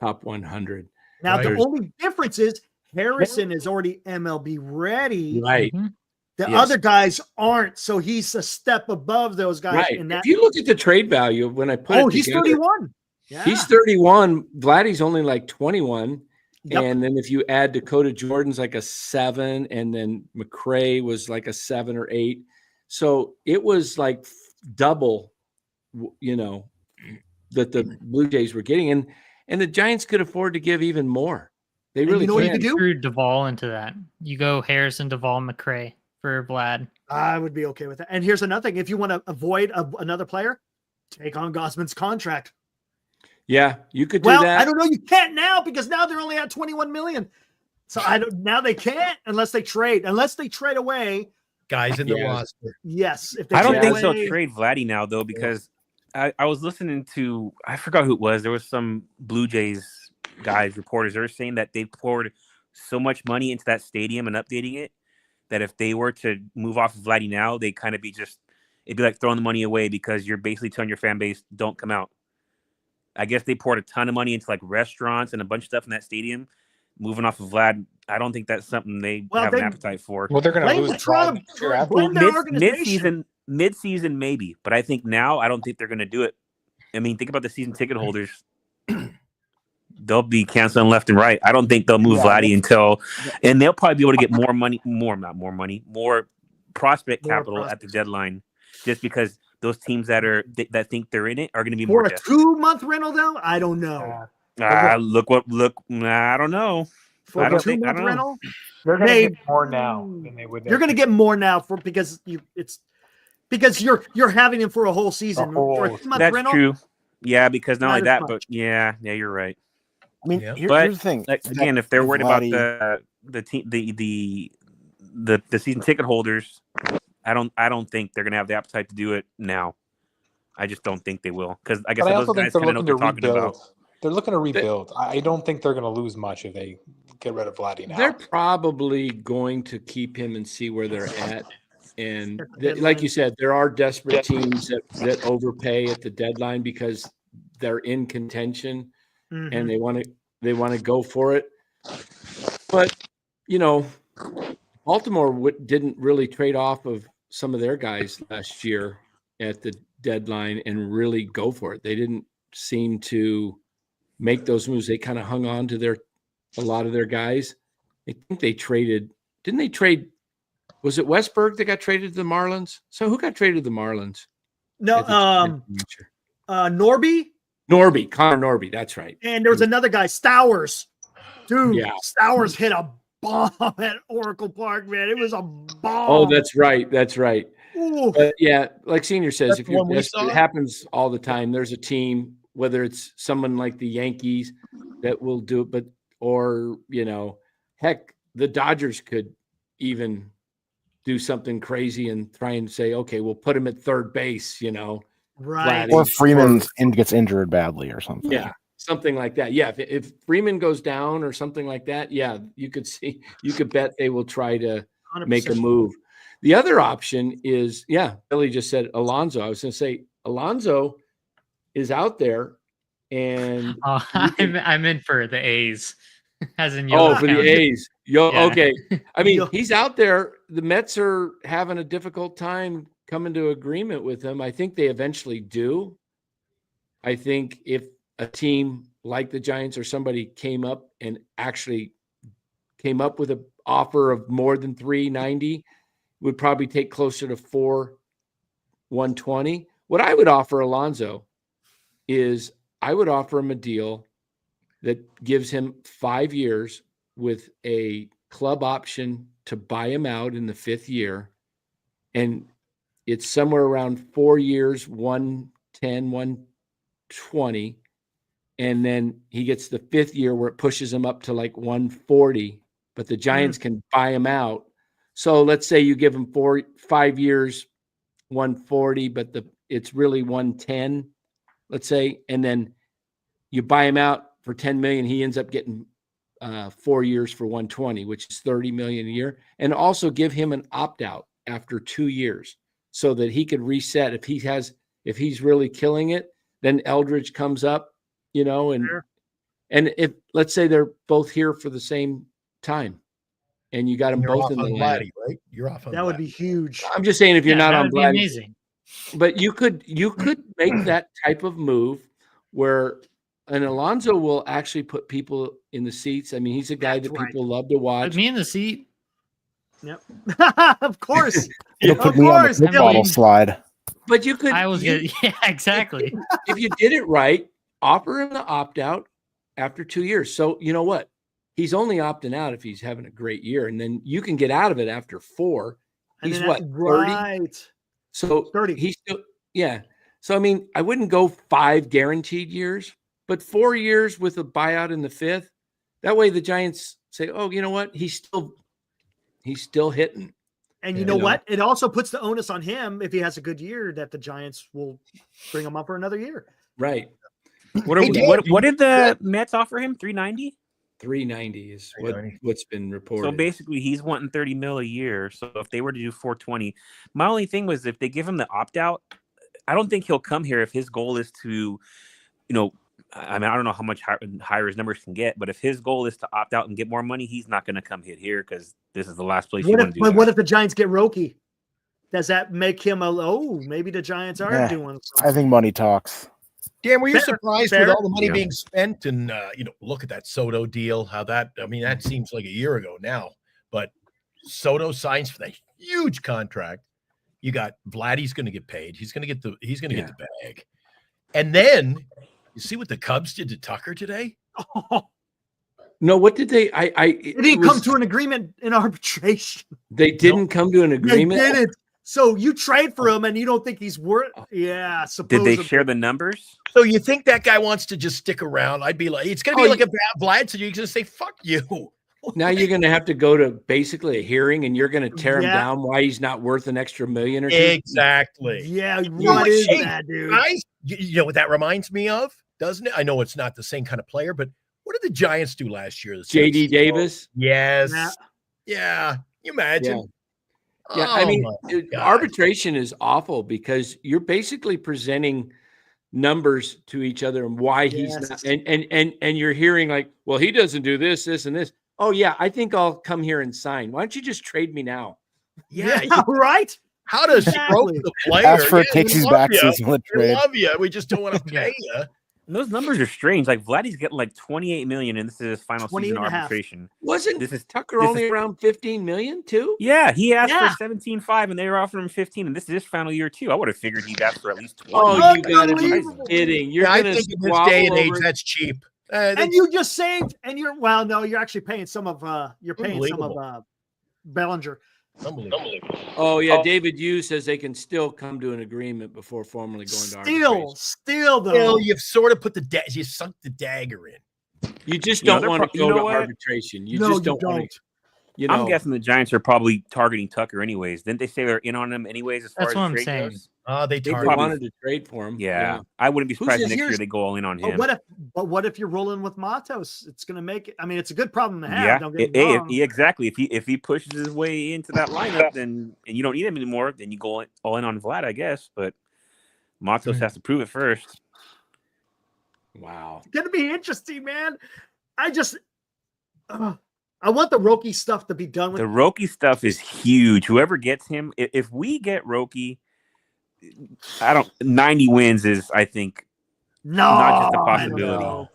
top 100. Now, the only difference is Harrison is already MLB ready. Right. The other guys aren't, so he's a step above those guys. Right. If you look at the trade value, when I put he's 31. Yeah. He's 31. Vladdy's only like 21. Yep. And then if you add Dakota Jordan's like a 7, and then McRae was like a 7 or 8. So it was like double, that the Blue Jays were getting. And the Giants could afford to give even more. They really what you could do? Threw Duvall into that. You go Harrison, Duvall, McRae for Vlad. I would be okay with that. And here's another thing. If you want to avoid another player, take on Gausman's contract. Yeah, you could do that. Well, I don't know. You can't now because now they're only at 21 million. So now they can't unless they trade away guys in the roster. Yes. If I don't think they'll trade Vladdy now though, because I was listening to, I forgot who it was. There was some Blue Jays reporters, they were saying that they poured so much money into that stadium and updating it that if they were to move off of Vladdy now, they kind of it'd be like throwing the money away because you're basically telling your fan base, don't come out. I guess they poured a ton of money into like restaurants and a bunch of stuff in that stadium. Moving off of Vlad, I don't think that's something they have an appetite for. Well, they're going to lose mid-season maybe, but I think now I don't think they're going to do it. I mean, think about the season ticket holders. They'll be canceling left and right. I don't think they'll move Vladdy until, and they'll probably be able to get more prospect capital at the deadline, just because those teams that think they're in it are going to be more for a 2-month rental though. I don't know. I don't know. For a 2-month rental, they're going to get more now than they would. You're going to get more now because you're having him for a whole season. For a 2-month that's rental, true. Yeah, because not only that, but yeah, you're right. I mean, here's the thing. Again, if they're worried about the season ticket holders, I don't think they're gonna have the appetite to do it now. I just don't think they will, because I guess those guys kind of know what they're talking about. They're looking to rebuild. I don't think they're going to lose much if they get rid of Vladdy now. They're probably going to keep him and see where they're at. And like you said, there are desperate teams that overpay at the deadline because they're in contention and they want to go for it. But Baltimore didn't really trade off of some of their guys last year at the deadline and really go for it. They didn't seem to make those moves. They kind of hung on to a lot of their guys. I think they traded. Didn't they trade? Was it Westberg that got traded to the Marlins? So who got traded to the Marlins? No, Norby. Connor Norby. That's right. And there was another guy, Stowers. Dude, Yeah. Stowers hit a bomb at Oracle Park, man. It was a bomb. Oh, that's right. That's right. Ooh. But yeah, like Senior says, That's the one we saw? it happens all the time. There's a team, whether it's someone like the Yankees that will do it, or heck, the Dodgers could even do something crazy and try and say, okay, we'll put him at third base, Right. Vladdy, Or Freeman gets injured badly or something. Yeah, something like that. Yeah, if Freeman goes down or something like that, yeah, you could bet they will try to 100%. make a move. The other option is, Billy just said Alonso. I was going to say Alonso is out there, and I'm in for the A's, as in for the A's. Okay. I mean, Yo. he's out there. The Mets are having a difficult time coming to agreement with him. I think they eventually do. I think if a team like the Giants or somebody came up with an offer of more than $390, would probably take closer to $4,120. What I would offer Alonso is I would offer him a deal that gives him 5 years with a club option to buy him out in the 5th year. And it's somewhere around 4 years, 110, 120. And then he gets the 5th year where it pushes him up to like 140, but the Giants can buy him out. So let's say you give him 5 years, 140, but it's really 110, let's say, and then you buy him out for $10 million. He ends up getting 4 years for 120, which is $30 million a year, and also give him an opt-out after 2 years so that he could reset. If he's really killing it, then Eldridge comes up, and if let's say they're both here for the same time, and you got them both in the Vladdy, right? You're off on that would be huge. I'm just saying, if you're not on Vladdy, amazing. but you could make that type of move where an Alonso will actually put people in the seats. I mean, he's a guy that people love to watch. Put me in the seat. Yep. Of course. It'll put me on the bottle slide. But you could. Yeah, exactly. If you did it right, offer him the opt out after 2 years. So you know what? He's only opting out if he's having a great year, and then you can get out of it after 4. He's what, 30? Right. So 30. He's still, yeah. So I mean, I wouldn't go 5 guaranteed years, but 4 years with a buyout in the 5th. That way, the Giants say, "Oh, you know what? He's still hitting." And you know what? It also puts the onus on him if he has a good year that the Giants will bring him up for another year. Right. What did the Mets offer him? $390? $390 is what's been reported. So basically, he's wanting $30 million a year. So if they were to do $420, my only thing was if they give him the opt out, I don't think he'll come here if his goal is to, I don't know how much higher his numbers can get, but if his goal is to opt out and get more money, he's not going to come hit here because this is the last place you want to do. But what if the Giants get Roki? Does that make him maybe the Giants are doing something? I think money talks. Dan, were you surprised with all the money being spent? And, look at that Soto deal, that seems like a year ago now. But Soto signs for that huge contract. You got Vladdy's going to get paid. He's going to get the bag. And then you see what the Cubs did to Tucker today? No, what did they? They didn't come to an agreement in arbitration. They didn't come to an agreement. They didn't. So you trade for him, and you don't think he's worth? Yeah. Supposedly. Did they share the numbers? So you think that guy wants to just stick around? I'd be like, it's going to be like a bad Vlad. So you're going to say, "Fuck you." Now you're going to have to go to basically a hearing, and you're going to tear him down why he's not worth an extra $1 million or $2 million. Exactly. Yeah. What is that, dude? Guys, you know what that reminds me of, doesn't it? I know it's not the same kind of player, but what did the Giants do last year? JD Davis? Yes. Yeah. You imagine. Yeah. Yeah, arbitration is awful because you're basically presenting numbers to each other and why he's not, and you're hearing like, well, he doesn't do this, this, and this. Oh yeah, I think I'll come here and sign. Why don't you just trade me now? Yeah, right. How does Stroke the player? Ask for a takesies back season we love you. We just don't want to pay you. And those numbers are strange. Like Vladdy's getting like 28 million, and this is his final 20 season and a half. arbitration. Wasn't Tucker only around 15 million too? Yeah, he asked for 17.5, and they were offering him 15. And this is his final year too. I would have figured he'd ask for at least 20. Oh, you gotta be kidding! You're I gonna think in this day and age, that's cheap. And you just saved, and you're actually paying some of Bellinger. Unbelievable. Oh yeah, David Yu says they can still come to an agreement before formally going to arbitration. Still though, you've sort of put you sunk the dagger in. You just don't want to go to arbitration. You just don't want to. You know, I'm guessing the Giants are probably targeting Tucker anyways. Didn't they say they're in on him anyways? As far That's as what I'm trade saying. goes? They wanted to trade for him. Yeah. I wouldn't be surprised next year they go all in on him. But what if you're rolling with Matos? It's going to make it. I mean, it's a good problem to have. Don't get me wrong. Exactly. If he pushes his way into that lineup, then and you don't need him anymore, then you go all in on Vlad, I guess. But Matos has to prove it first. Wow, it's going to be interesting, man. I want the Roki stuff to be done with. The Roki stuff is huge. Whoever gets him, if we get Roki, 90 wins is, I think, not just a possibility.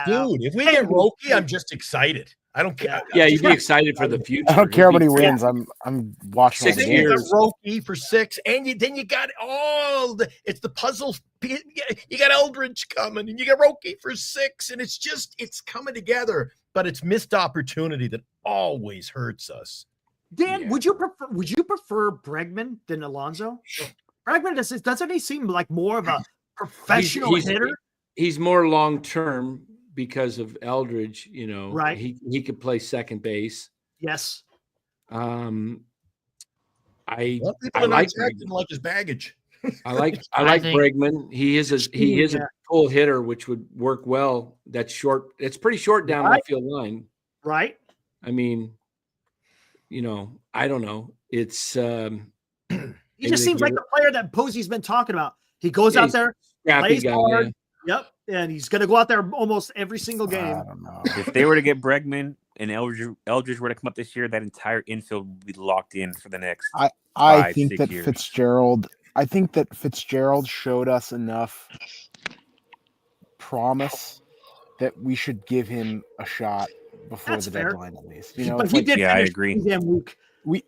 Dude, if we get Roki, I'm just excited. I don't care. Yeah, you'd be excited for the future. I don't care how many wins. I'm watching 6 years. Roki for 6, and then you got it's the puzzle. You got Eldridge coming, and you got Roki for 6, and it's coming together. But it's missed opportunity that always hurts us. Dan, would you prefer Bregman than Alonso? Bregman doesn't he seem like more of a professional hitter? He's more long term because of Eldridge. You know, right? He could play second base. Yes. I like his baggage. I like Bregman. He is a pull hitter, which would work well. That's short. It's pretty short down the field line. Right. I mean, I don't know. It's he just seems like the player that Posey's been talking about. He goes out there, plays hard. Yeah. Yep. And he's going to go out there almost every single game. I don't know. If they were to get Bregman and Eldridge were to come up this year, that entire infield would be locked in for the next I think that years. Fitzgerald showed us enough promise that we should give him a shot before the deadline, at least. But he did. I agree. But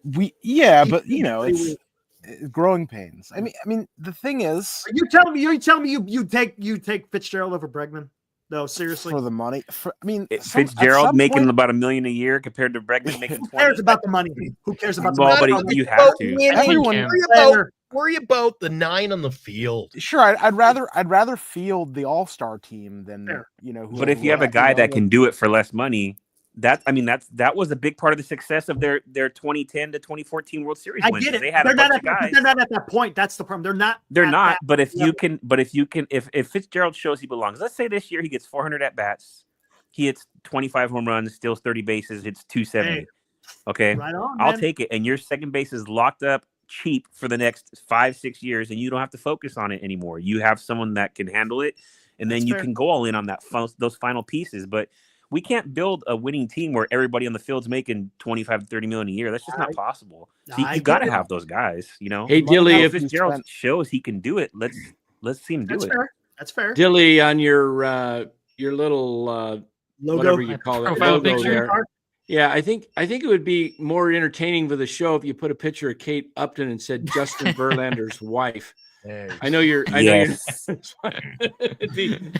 it's growing pains. I mean, the thing is, you tell me you take Fitzgerald over Bregman. No, seriously. For the money. Fitzgerald making about $1 million a year compared to Bregman making 20. Who cares about the money? Who cares about the money? But you have to. Everyone worry about the 9 on the field. Sure, I'd rather field the all-star team than But if you have a guy that can do it for less money, that was a big part of the success of their 2010 to 2014 World Series wins. I get it. They had they're not at that point. That's the problem. They're not. But if Fitzgerald shows he belongs, let's say this year he gets 400 at bats, he hits 25 home runs, steals 30 bases, hits 270. Hey, okay, right on, I'll man. take it. And your second base is locked up cheap for the next 5-6 years, and you don't have to focus on it anymore. You have someone that can handle it, and then you can go all in on those final pieces. But we can't build a winning team where everybody on the field's making 25 to 30 million a year. That's just not possible. So you got to have those guys, Hey, Dilly, if Fitzgerald shows he can do it, let's see him do it. That's fair. Dilly, on your little logo, whatever you call it, profile logo picture. there. Yeah, I think it would be more entertaining for the show if you put a picture of Kate Upton and said Justin Verlander's wife. I know you're. It'd be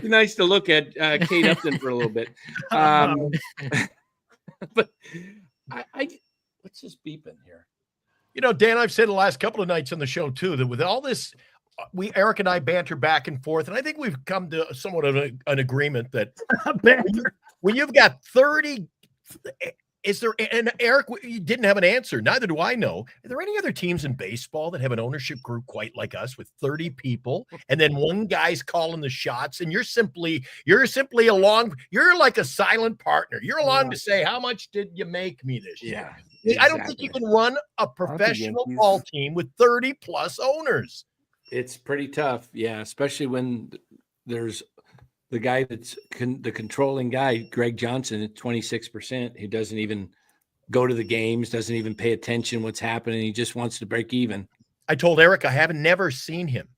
nice to look at Kate Upton for a little bit. But I what's this beeping here? Dan, I've said the last couple of nights on the show too that with all this, Eric and I banter back and forth, and I think we've come to somewhat of an agreement that when you've got 30. Is there, and Eric, you didn't have an answer. Neither do I know. Are there any other teams in baseball that have an ownership group quite like us with 30 people and then one guy's calling the shots and you're simply along. You're like a silent partner. You're along to say, how much did you make me this year? Exactly. I don't think you can run a professional ball team with 30 plus owners. It's pretty tough. Yeah. Especially when there's the guy that's the controlling guy, Greg Johnson, at 26%, who doesn't even go to the games, doesn't even pay attention what's happening. He just wants to break even. I told Eric I haven't never seen him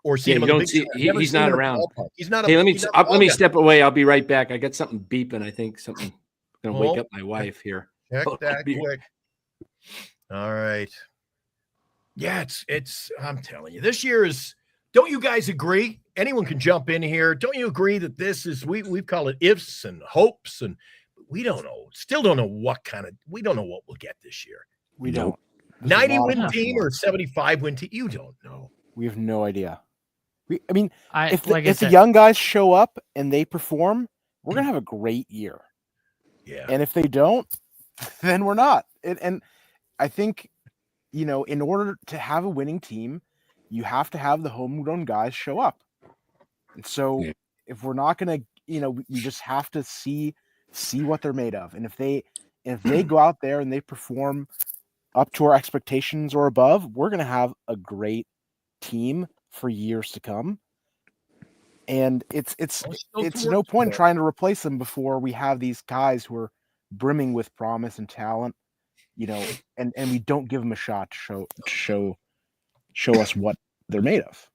or seen him you on don't see. He's not around. He's not. Hey, let me step away. I'll be right back. I got something beeping. I think something gonna wake up my wife here. Check that quick. All right. Yeah, it's. I'm telling you, this year is. Don't you guys agree? Anyone can jump in here. Don't you agree that this is we call it ifs and hopes, and we don't know. Still don't know we don't know what we'll get this year. We don't. 90-win team or 75-win team? You don't know. We have no idea. If the young guys show up and they perform, we're gonna have a great year. Yeah. And if they don't, then we're not. And I think, in order to have a winning team, you have to have the homegrown guys show up. And so if we're not going to, we just have to see what they're made of. And if they go out there and they perform up to our expectations or above, we're going to have a great team for years to come. And it's no point trying to replace them before we have these guys who are brimming with promise and talent, and we don't give them a shot to show us what they're made of.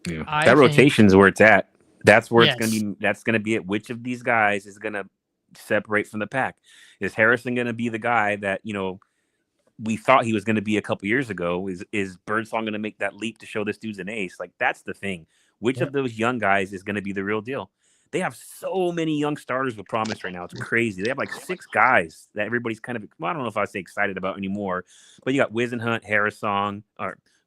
Yeah. That rotation's where it's at. That's where it's going to be. That's going to be it. Which of these guys is going to separate from the pack? Is Harrison going to be the guy that, we thought he was going to be a couple years ago? Is Birdsong going to make that leap to show this dude's an ace? Like, that's the thing. Which of those young guys is going to be the real deal? They have so many young starters with promise right now. It's crazy. They have like 6 guys that everybody's kind of, I don't know if I say excited about anymore, but you got Wisenhunt,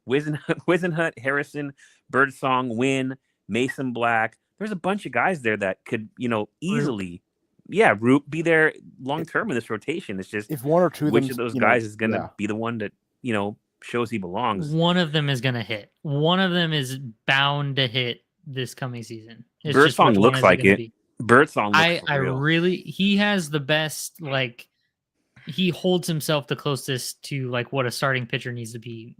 Wisenhunt, Harrison, Birdsong, Wynn, Mason Black. There's a bunch of guys there that could, easily, Root be there long term in this rotation. It's just if one or two of those guys is going to be the one that, shows he belongs. One of them is going to hit. One of them is bound to hit this coming season. Birdsong looks like it. Birdsong looks he has the best, he holds himself the closest to what a starting pitcher needs to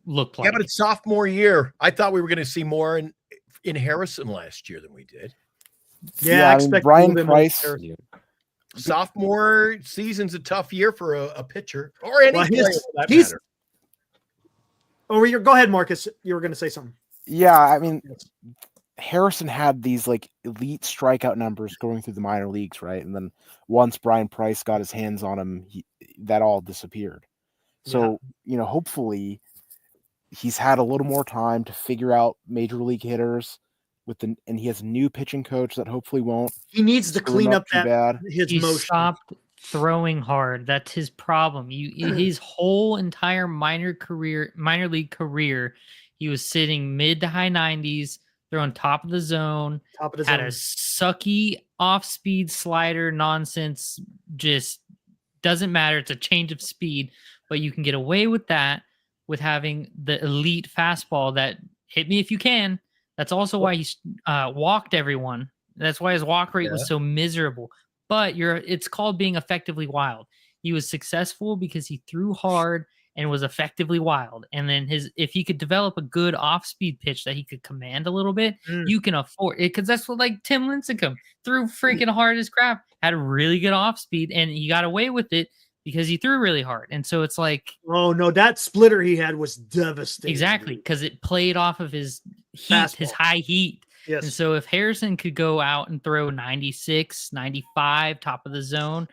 look like. Yeah, but it's sophomore year. I thought we were going to see more in Harrison last year than we did. Yeah, I expect Brian Price. Sophomore season's a tough year for a pitcher or any player for that matter. Go ahead, Marcus. You were going to say something. Yeah, Harrison had these elite strikeout numbers going through the minor leagues, right? And then once Brian Price got his hands on him, that all disappeared. So, hopefully he's had a little more time to figure out major league hitters and he has a new pitching coach that hopefully won't. He needs to clean up his motion. Stopped throwing hard. That's his problem. His whole entire minor league career, he was sitting mid to high 90s, throwing top of the zone, had a sucky off-speed slider nonsense. Just doesn't matter. It's a change of speed, but you can get away with that with having the elite fastball that hit me if you can. That's also why he walked everyone. That's why his walk rate was so miserable. But it's called being effectively wild. He was successful because he threw hard and was effectively wild. And then if he could develop a good off-speed pitch that he could command a little bit, you can afford it, because that's what Tim Lincecum threw freaking hard as crap, had a really good off-speed, and he got away with it because he threw really hard. And so it's oh no, that splitter he had was devastating. Exactly, because it played off of his heat, fastball. His high heat. Yes. And so if Harrison could go out and throw 96, 95, top of the zone,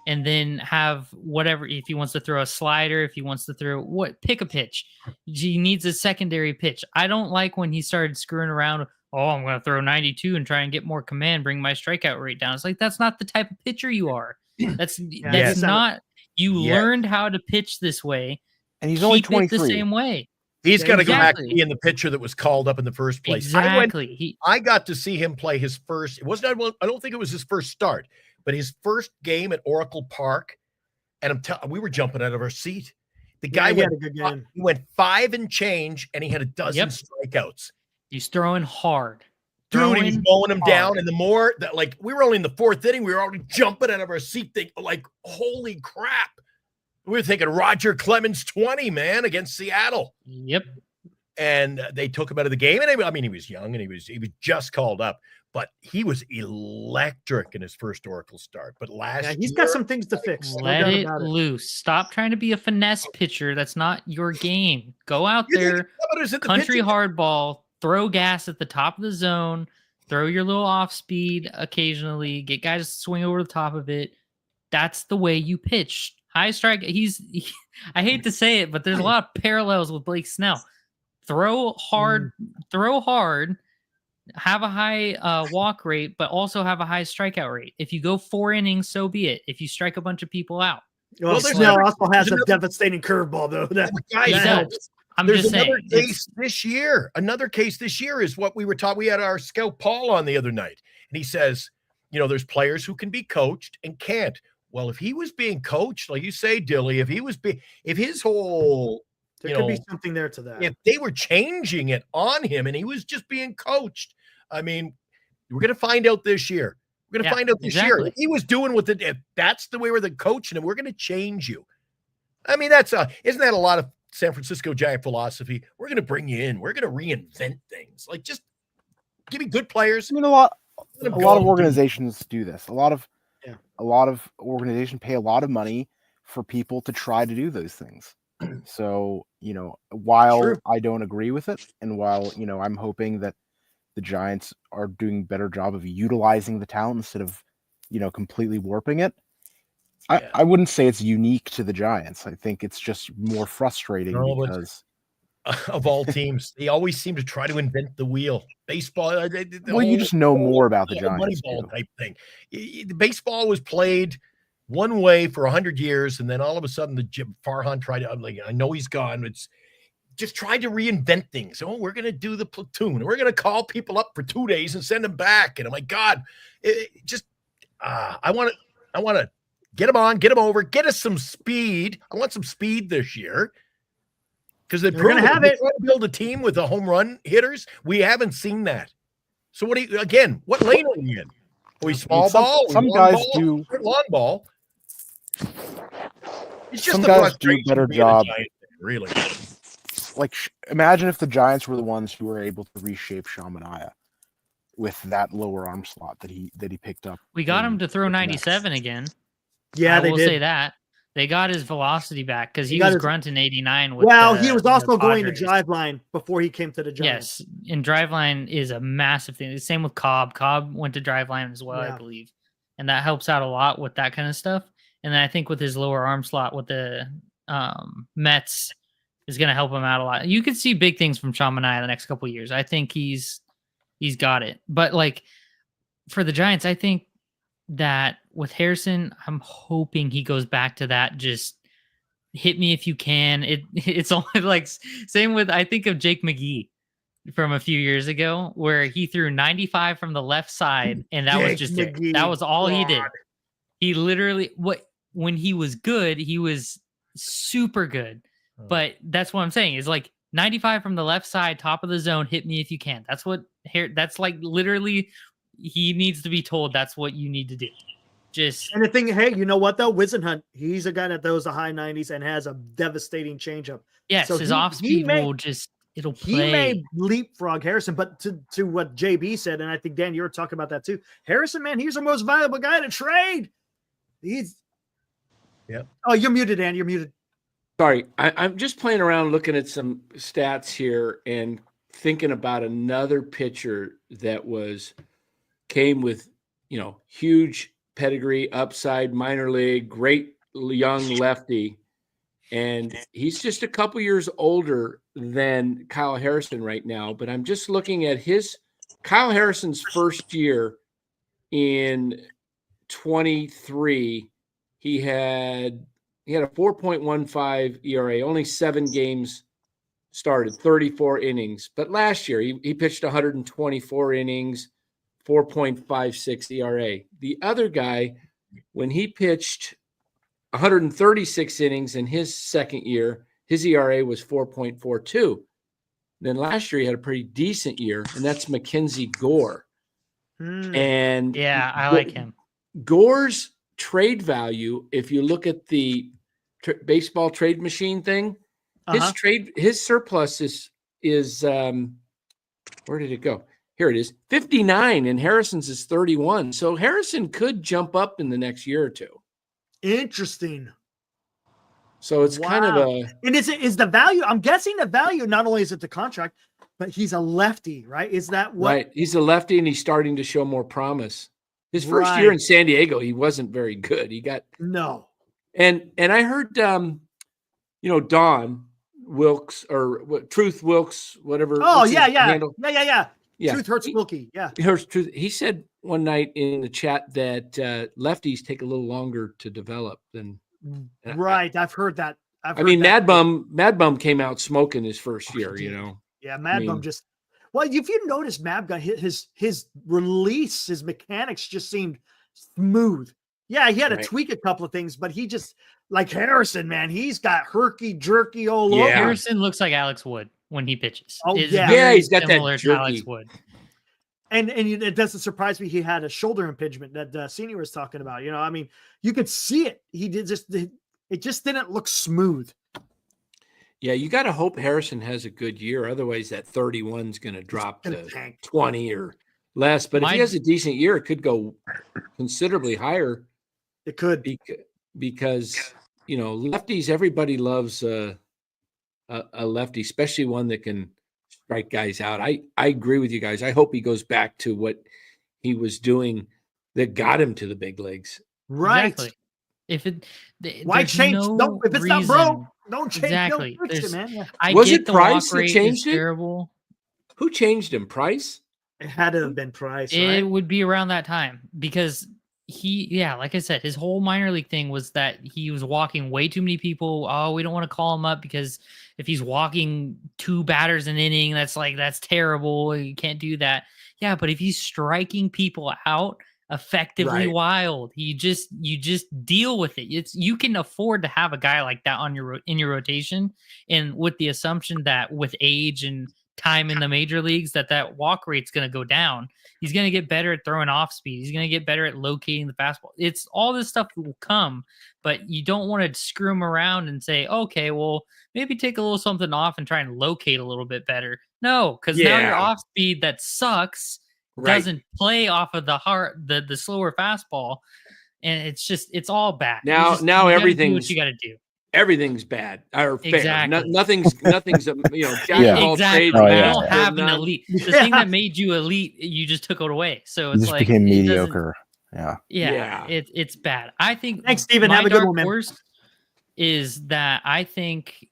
and then have whatever, if he wants to throw a slider, if he wants to pick a pitch. He needs a secondary pitch. I don't like when he started screwing around. I'm going to throw 92 and try and get more command, bring my strikeout rate down. It's that's not the type of pitcher you are. That's not. You learned how to pitch this way, and he's only 23. The same way. He's got to go back to being the pitcher that was called up in the first place. Exactly. I got to see him play his first. It wasn't. I don't think it was his first start, but his first game at Oracle Park, and we were jumping out of our seat. The guy had a good game. He went 5 and change, and he had a dozen strikeouts. He's throwing hard. Dude, he was mowing him down, and the more that we were only in the 4th inning, we were already jumping out of our seat, thinking holy crap. We were thinking Roger Clemens 20, man, against Seattle. Yep. And they took him out of the game. And he was young and he was just called up, but he was electric in his first Oracle start. But he's got some things to fix. Let it loose. Stop trying to be a finesse pitcher. That's not your game. Go out there, country hardball, throw gas at the top of the zone, throw your little off speed occasionally, get guys to swing over the top of it. That's the way you pitch. High strike. I hate to say it, but there's a lot of parallels with Blake Snell. Throw hard, have a high walk rate, but also have a high strikeout rate. If you go 4 innings, so be it. If you strike a bunch of people out. Well, Snell also has a devastating curveball, though. That helps. There's another case this year. Another case this year is what we were taught. We had our scout Paul on the other night, and he says, there's players who can be coached and can't. Well, if he was being coached, like you say, Dilly, if his whole, there could be something there to that. If they were changing it on him and he was just being coached, I mean, we're going to find out this year. We're going to find out this year. If he was doing with it, if that's the way we're coaching him, we're going to change you. I mean, isn't that a lot of San Francisco Giant philosophy? We're going to bring you in. We're going to reinvent things. Like, just give me good players. I mean, a lot of organizations do this. A lot of organizations pay a lot of money for people to try to do those things. So, while I don't agree with it, and while, I'm hoping that the Giants are doing a better job of utilizing the talent instead of, completely warping it, I wouldn't say it's unique to the Giants. I think it's just more frustrating because of all teams, they always seem to try to invent the wheel. Baseball, you just know more about the Giants. Moneyball type thing. The baseball was played one way for 100 years, and then all of a sudden, the Jim Farhan tried to. I know he's gone. It's just tried to reinvent things. Oh, we're going to do the platoon. We're going to call people up for 2 days and send them back. And oh my God, I want to get them on, get them over, get us some speed. I want some speed this year. Because they're going to have it. Build a team with the home run hitters. We haven't seen that. So what lane are we in? Are we small ball? Some guys do long ball. It's just some guys do a better job. Really. Like, imagine if the Giants were the ones who were able to reshape Shamanaya with that lower arm slot that he picked up. We got him to throw 97 again. Yeah, they did. Say that. They got his velocity back because he was grunting 89. He was also going to driveline before he came to the Giants. Yes, and driveline is a massive thing. The same with Cobb. Cobb went to driveline as well, I believe, and that helps out a lot with that kind of stuff. And then I think with his lower arm slot with the Mets is going to help him out a lot. You could see big things from Sean Manaea the next couple of years. I think he's got it. But like for the Giants, I think that with Harrison, I'm hoping he goes back to that. Just hit me if you can. It's only like same with, I think of Jake McGee from a few years ago where he threw 95 from the left side. And that was just it. That was all he did. He literally, when he was good, he was super good. But that's what I'm saying is like 95 from the left side, top of the zone, hit me if you can. That's like literally he needs to be told that's what you need to do. And the thing, hey, you know what though? Wisenhunt, he's a guy that throws the high 90s and has a devastating changeup. Yes, so his off speed it'll play. He may leapfrog Harrison, but to what JB said, and I think Dan, you were talking about that too. Harrison, man, he's the most valuable guy to trade. Oh, you're muted, Dan. You're muted. Sorry, I'm just playing around looking at some stats here and thinking about another pitcher that came with, huge pedigree, upside, minor league, great young lefty. And he's just a couple years older than Kyle Harrison right now. But I'm just looking at Kyle Harrison's first year in 23. He had a 4.15 ERA, only 7 games started, 34 innings. But last year he pitched 124 innings, 4.56 ERA. The other guy, when he pitched 136 innings in his second year, his ERA was 4.42. Then last year he had a pretty decent year, and that's Mackenzie Gore. And yeah, I like him. Gore's trade value, if you look at the baseball trade machine thing, his surplus is where did it go? Here it is, 59, and Harrison's is 31. So Harrison could jump up in the next year or two. Interesting. So it's kind of and is the value? I'm guessing the value not only is it the contract, But he's a lefty, right? Is that what? Right. He's a lefty, and he's starting to show more promise. His first year in San Diego, he wasn't very good. He got no. And I heard, Don Wilkes or Truth Wilkes, whatever. Oh yeah. Truth hurts Wilkie. Yeah. Truth. He said one night in the chat that lefties take a little longer to develop than. Right. I've heard that. Mad Bum came out smoking his first year, Yeah, Mad Bum just. Well, if you notice, Mad Bum, his release, his mechanics just seemed smooth. Yeah, he had to tweak a couple of things, but he just, like Harrison, man, he's got herky jerky all over. Harrison looks like Alex Wood when he pitches. Oh, he's got that jerky. Alex Wood. And it doesn't surprise me he had a shoulder impingement that Senior was talking about. You could see it. It just didn't look smooth. Yeah, you got to hope Harrison has a good year. Otherwise, that 31 is going to drop to 20 or less. But if he has a decent year, it could go considerably higher. It could. Because, lefties, everybody loves a lefty, especially one that can strike guys out. I agree with you guys. I hope he goes back to what he was doing that got him to the big leagues. Right. Exactly. Why change? If it's not broke, don't change. Exactly. Don't fix it, man. Yeah. Was it Price that changed it? Terrible. Who changed him? Price? It had to have been Price. It would be around that time because like I said, his whole minor league thing was that he was walking way too many people. Oh, we don't want to call him up because if he's walking 2 batters an inning, that's terrible. You can't do that. Yeah, but if he's striking people out effectively wild, you just deal with it. You can afford to have a guy like that in your rotation, and with the assumption that with age and time in the major leagues that walk rate's going to go down. He's going to get better at throwing off speed. He's going to get better at locating the fastball. It's all this stuff will come, but you don't want to screw him around and say, okay, well, maybe take a little something off and try and locate a little bit better. No, because now your off speed that sucks doesn't play off of the slower fastball, and it's all bad. Now everything what you got to do. Everything's bad or fair. Exactly. Nothing's jack of all trades. You don't have an elite. The thing that made you elite, you just took it away. So it's just became mediocre. Yeah. It's bad. I think. Thanks, Steven. Have a good one, man. Worst is that I think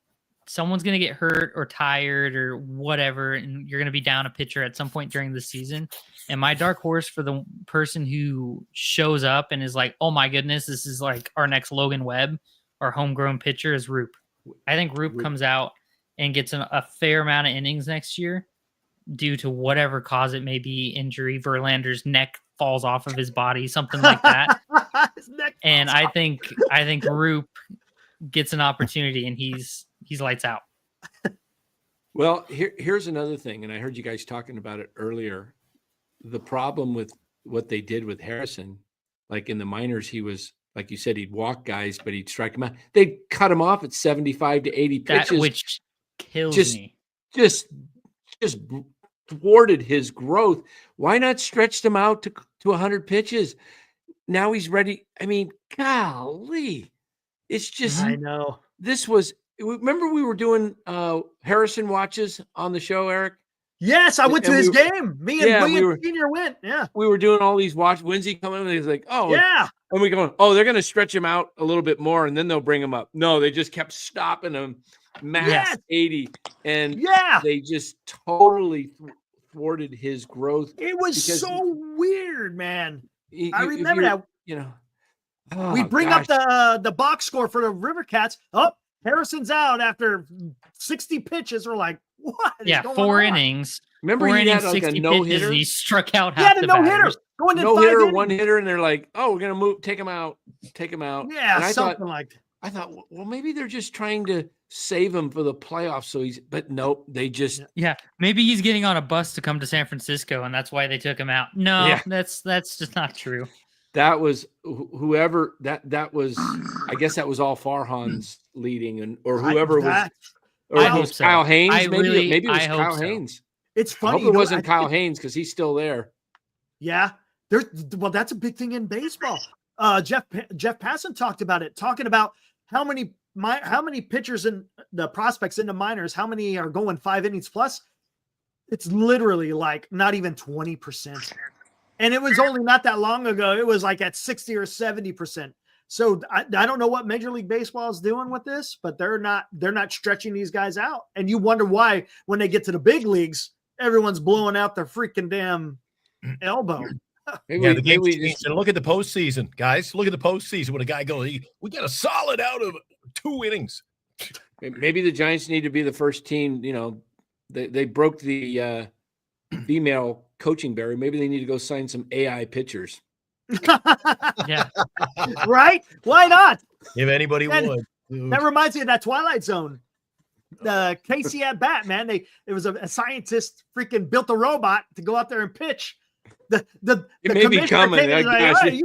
someone's going to get hurt or tired or whatever, and you're going to be down a pitcher at some point during the season. And my dark horse for the person who shows up and is like, oh my goodness, this is like our next Logan Webb, our homegrown pitcher, is Roop. I think Roop comes out and gets a fair amount of innings next year due to whatever cause it may be, injury. Verlander's neck falls off of his body, something like that. And I think Roop gets an opportunity and he's lights out. Well, here's another thing, and I heard you guys talking about it earlier. The problem with what they did with Harrison, like in the minors, he was, like you said, he'd walk guys, but he'd strike them out. They'd cut him off at 75 to 80 pitches. Which kills me. Just thwarted his growth. Why not stretch them out to 100 pitches? Now he's ready. I mean, golly. It's just, I know. Remember we were doing Harrison watches on the show, Eric? Yes, I went to his game. Me and William Senior went. Yeah. We were doing all these watch. When's he coming in? He's like, oh. Yeah. And we going, oh, they're going to stretch him out a little bit more, and then they'll bring him up. No, they just kept stopping him. Max 80. And they just totally thwarted his growth. It was so weird, man. I remember that. We bring up the box score for the River Cats. Oh, Harrison's out after 60 pitches. We're like, what? Yeah, 4 innings. Remember he had like a no-hitter? He struck out half the batters. No-hitter, 1-hitter, and they're like, oh, we're going to take him out. Yeah, something like that. I thought, well, maybe they're just trying to save him for the playoffs. But nope, they just. Yeah, maybe he's getting on a bus to come to San Francisco, and that's why they took him out. No, that's just not true. That was whoever that was. I guess that was all Farhan's leading, or whoever was. Or it was Kyle Haynes. Maybe it was Kyle Haynes. It's funny. I hope it wasn't Kyle Haynes because he's still there. Yeah, that's a big thing in baseball. Jeff Passan talked about it, talking about how many pitchers in the prospects in the minors, how many are going 5 innings plus. It's literally like not even 20%. And it was only not that long ago. It was like at 60 or 70%. So I don't know what Major League Baseball is doing with this, but they're not stretching these guys out. And you wonder why when they get to the big leagues, everyone's blowing out their freaking damn elbow. The game's changed. And look at the postseason, guys. Look at the postseason when a guy goes, we got a solid out of 2 innings. Maybe the Giants need to be the first team. You know, they broke the female coaching barrier. Maybe they need to go sign some AI pitchers. Yeah. Right? Why not? If anybody would. That reminds me of that Twilight Zone. The Casey at bat, man. It was a scientist freaking built a robot to go out there and pitch. The may be coming. Like, hey,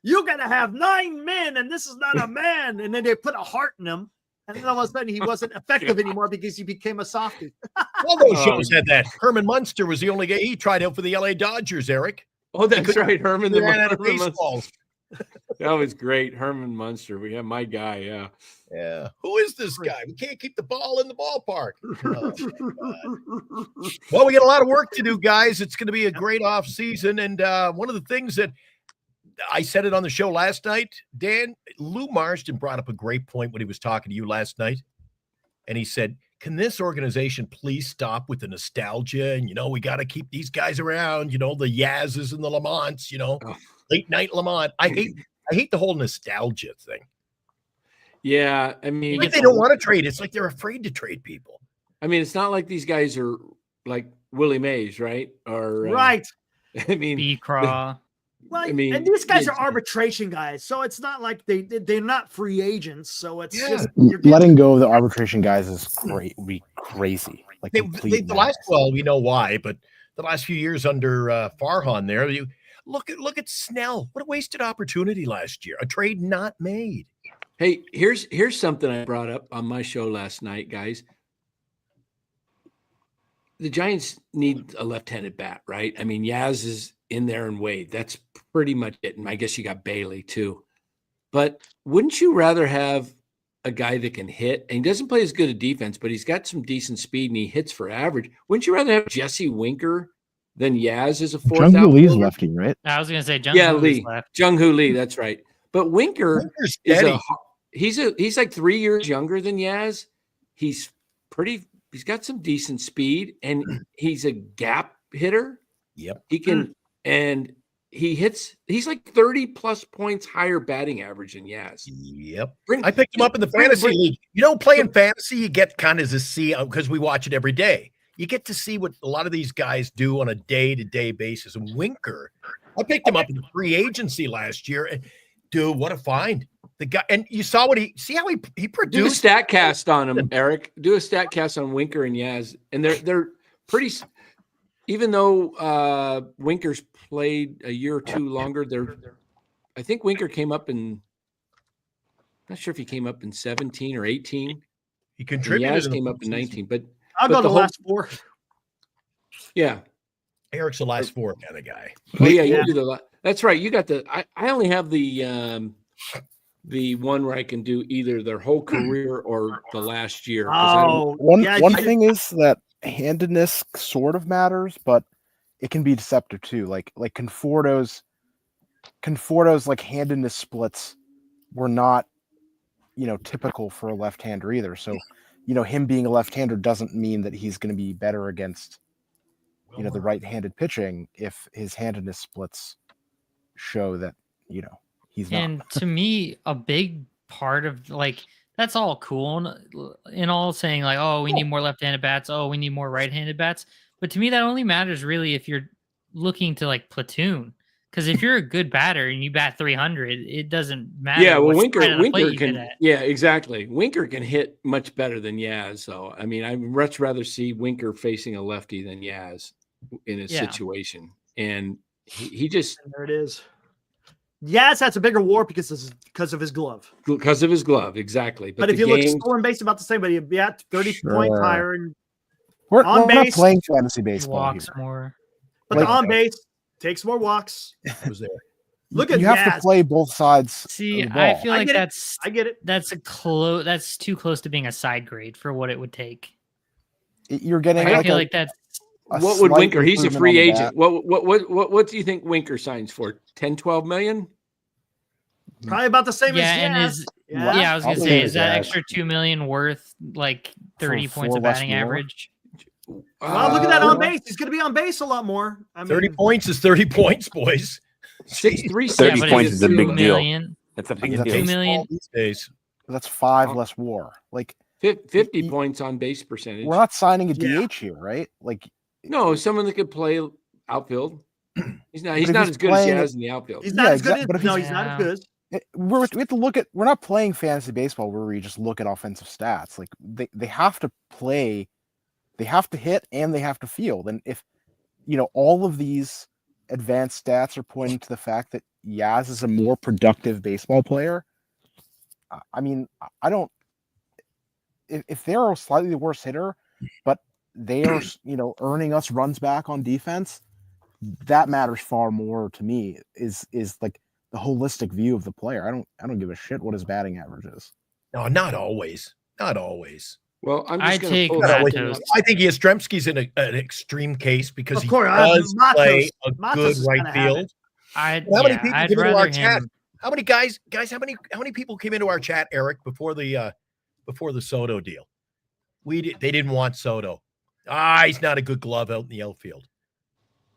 you gotta have 9 men, and this is not a man. And then they put a heart in him, and then all of a sudden he wasn't effective anymore because he became a softie. All those shows had that. Herman Munster was the only guy. He tried out for the LA Dodgers, Eric. Oh, that's right. Herman ran out of baseballs. That was great. Herman Munster. We have my guy. Yeah. Yeah. Who is this guy? We can't keep the ball in the ballpark. Well, we got a lot of work to do, guys. It's going to be a great off season. And one of the things that I said it on the show last night, Dan, Lou Marsden brought up a great point when he was talking to you last night. And he said, can this organization please stop with the nostalgia? And, we got to keep these guys around, the Yaz's and the Lamonts, late night Lamont. I hate the whole nostalgia thing. Yeah. I mean, like they don't want to trade. It's like they're afraid to trade people. I mean, it's not like these guys are like Willie Mays, right? Or right. I mean, B-Craw. Well, and these guys are arbitration guys, so it's not like they're not free agents. So it's just letting go of the arbitration guys is great. Would be crazy. Like the last, we know why, but the last few years under Farhan, there, you look at Snell. What a wasted opportunity last year. A trade not made. Hey, here's something I brought up on my show last night, guys. The Giants need a left-handed bat, right? I mean, Yaz is in there and Wade. That's pretty much it. And I guess you got Bailey too. But wouldn't you rather have a guy that can hit, and he doesn't play as good a defense, but he's got some decent speed and he hits for average? Wouldn't you rather have Jesse Winker than Yaz as a fourth outfielder? Jung-Hoo Lee's lefty, right? I was going to say Jung-Hoo Lee's left. Jung-Hoo Lee, that's right. But Winker's he's like 3 years younger than Yaz. He's got some decent speed, and he's a gap hitter. Yep. He can, and he's like 30 plus points higher batting average than Yaz. Yep. I picked him up in the fantasy league. Playing fantasy, you get kind of to see, because we watch it every day. You get to see what a lot of these guys do on a day-to-day basis. And Winker, I picked him up in the free agency last year. And dude, what a find. The guy, and you saw how he produced. Do a stat cast on him, Eric. Do a stat cast on Winker and Yaz. And they're pretty, even though Winker's played a year or two longer, I think Winker came up in, not sure if he came up in 17 or 18. He contributed. Yaz came up in 19, but I'll go to the last 4. Yeah. Eric's the last 4 kind of guy. Oh, yeah, you do the. That's right. You got the. I only have the one where I can do either their whole career or the last year. One thing is that handedness sort of matters, but it can be deceptive too. Like Conforto's like handedness splits were not, typical for a left-hander either. So, him being a left-hander doesn't mean that he's going to be better against, the right-handed pitching if his handedness splits show that, he's not. And to me, a big part of that's all cool and all saying we need more left-handed bats. Oh, we need more right-handed bats. But to me, that only matters really if you're looking to platoon. Because if you're a good batter and you bat 300, it doesn't matter. Yeah, well, Winker can. Yeah, exactly. Winker can hit much better than Yaz. So I mean, I'd much rather see Winker facing a lefty than Yaz in a situation. And he just there it is. Yaz has a bigger WAR because of his glove. Because of his glove, exactly. But if you look stolen base, about the same. But he'd be at 30 points higher. And we're not playing fantasy baseball. Walks here. more. But the on base takes more walks. Was there? Look at you have to play both sides. See, of the ball. I feel like I get it. That's too close to being a side grade for what it would take. You're getting. I feel like that's What would Winker? He's a free agent. Bat. What do you think Winker signs for? 10, 12 million? Probably about the same as And Jazz. I was gonna say, is that Jazz. extra $2 million worth like 30 For points of 4 less batting more? average? Well, look at that on base. He's going to be on base a lot more. I mean, 30 points is 30 points, boys. 30 points is a big deal. Million, That's a I mean, big that's deal. $2 million. These days. That's 5 less WAR. Like 50 points on base percentage. we're not signing a Yeah. DH here, right? Like No, someone that could play outfield. He's not if as he's good as playing Jazz in the outfield. he's not Yeah, as good exactly, but as, if no, he's- he's not as good. we have to look at. We're not playing fantasy baseball where we just look at offensive stats. Like they have to play, they have to hit, and they have to field. And if all of these advanced stats are pointing to the fact that Yaz is a more productive baseball player, I mean, I don't. If they're a slightly worse hitter, but they are earning us runs back on defense, that matters far more to me. Is like the holistic view of the player. I don't give a shit what his batting average is. No, not always. Not always. Well, I'm I just going take to pull Not always. Matos. I think Yastrzemski's in an extreme case because Of he course, does play a Matos good is right gonna have field. it. I'd How many people came into our rather chat? him. How many guys? How many people came into our chat, Eric, before the Soto deal? They didn't want Soto. He's not a good glove out in the outfield.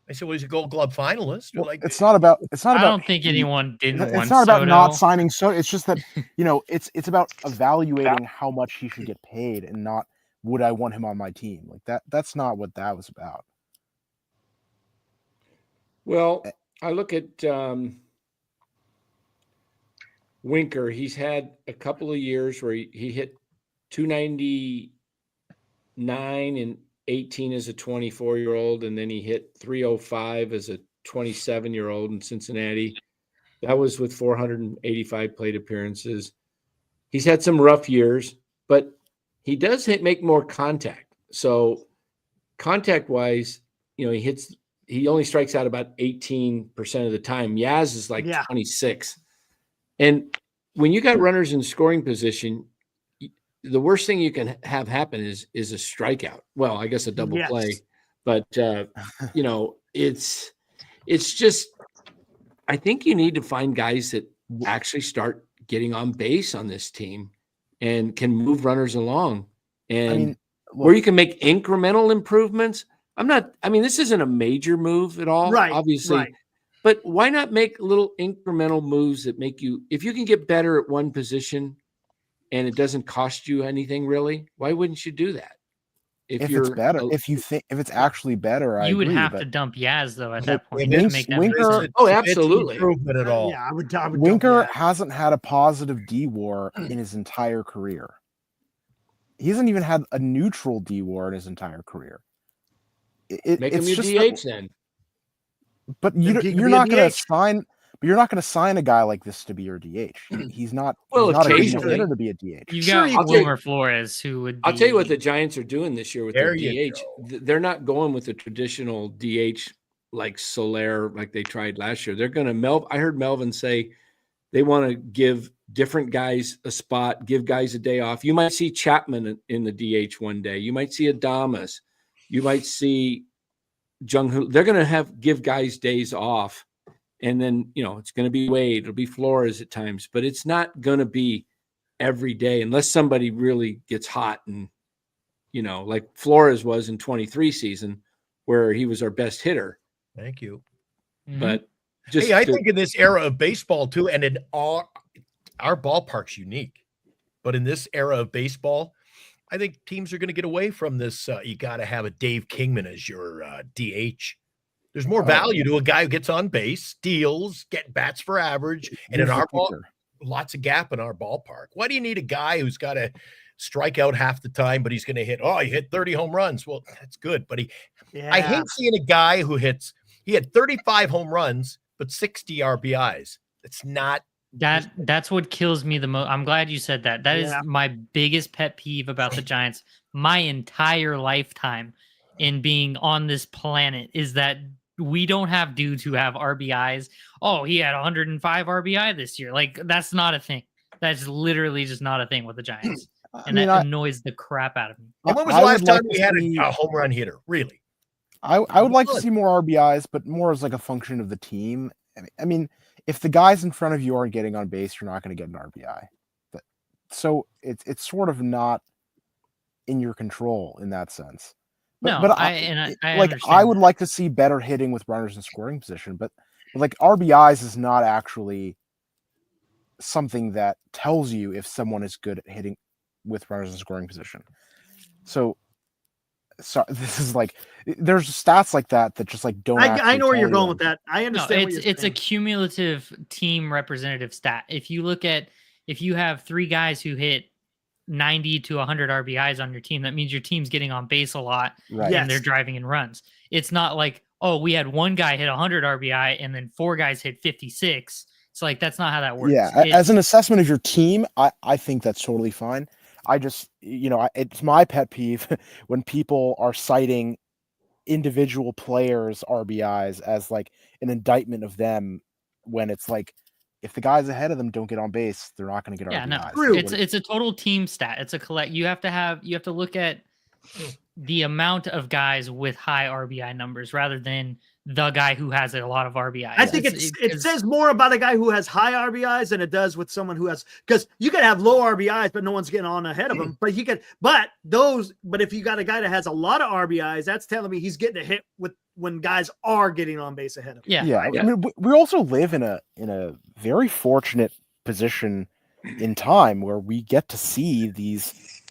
I said, well, he's a Gold Glove finalist. Well, Like, it's not about. I don't think anyone didn't want It's not about Soto. not signing Soto. It's just that it's about evaluating how much he should get paid and not would I want him on my team. Like that. That's not what that was about. Well, I look at Winker. He's had a couple of years where he hit 299 and 18 as a 24-year-old, and then he hit 305 as a 27-year-old in Cincinnati. That was with 485 plate appearances. He's had some rough years, but he does make more contact. So contact-wise, he only strikes out about 18% of the time. Yaz is like 26. And when you got runners in scoring position, the worst thing you can have happen is a strikeout. Well, I guess a double play, but it's just, I think you need to find guys that actually start getting on base on this team and can move runners along, and where you can make incremental improvements. This isn't a major move at all, obviously, but why not make little incremental moves that make you, if you can get better at one position and it doesn't cost you anything really, why wouldn't you do that? If it's better, if it's actually better, You would have to dump Yaz though at that point to make that Winker. move. Oh, absolutely. Improvement at all. Yeah, I would Winker hasn't had a positive D-WAR in his entire career. He hasn't even had a neutral D-WAR in his entire career. Make him it's your just DH then. But Then he could you're be a not going to DH. sign. But you're not going to sign a guy like this to be your DH. He's not. Well, he's not a good enough occasionally. hitter to be a DH. You Sure, got you Wilmer Flores, who would. I'll tell you what be- the Giants are doing this year with There their you DH. go. They're not going with the traditional DH like Soler, like they tried last year. They're going to I heard Melvin say they want to give different guys a spot, give guys a day off. You might see Chapman in the DH one day. You might see Adames. You might see Jung-Hoo. They're going to give guys days off. And then, it's going to be Wade. It'll be Flores at times, but it's not going to be every day unless somebody really gets hot and, like Flores was in 23 season where he was our best hitter. Thank you. But just I think in this era of baseball too, and in our ballpark's unique, but in this era of baseball, I think teams are going to get away from this. You got to have a Dave Kingman as your DH. There's more value to a guy who gets on base, steals, get bats for average, and in our ball, lots of gap in our ballpark. Why do you need a guy who's got to strike out half the time, but he's going to hit? He hit 30 home runs. Well, that's good, but I hate seeing a guy who he had 35 home runs, but 60 RBIs. It's not. That's what kills me the most. I'm glad you said that. That is my biggest pet peeve about the Giants. My entire lifetime in being on this planet is that we don't have dudes who have RBIs. Oh, he had 105 RBI this year. Like, that's not a thing. That's literally just not a thing with the Giants. And that annoys the crap out of me. And when was the last time we had a home run hitter? Really? I would like to see more RBIs, but more as like a function of the team. I mean, if the guys in front of you aren't getting on base, you're not going to get an RBI. So it's sort of not in your control in that sense. But I would like to see better hitting with runners in scoring position. But like RBIs is not actually something that tells you if someone is good at hitting with runners in scoring position. So this is like there's stats like that just like don't. I know where you're going with that. I understand. No, it's a cumulative team representative stat. If you have 3 guys who hit 90 to 100 RBIs on your team, that means your team's getting on base a lot, right? And they're driving in runs. It's not like, oh, we had 1 guy hit 100 RBI and then 4 guys hit 56. It's like that's not how that works. Yeah, as an assessment of your team, I think that's totally fine. I just, it's my pet peeve when people are citing individual players' RBIs as like an indictment of them, when it's like, if the guys ahead of them don't get on base, they're not going to get RBIs. No, it's a total team stat. It's a collect. You have to look at the amount of guys with high RBI numbers rather than the guy who has a lot of RBIs. I think it says more about a guy who has high RBIs than it does with someone who has, because you can have low RBIs, but no one's getting on ahead of him. But if you got a guy that has a lot of RBIs, that's telling me he's getting a hit with when guys are getting on base ahead of him. Yeah. I mean, we also live in a very fortunate position in time where we get to see these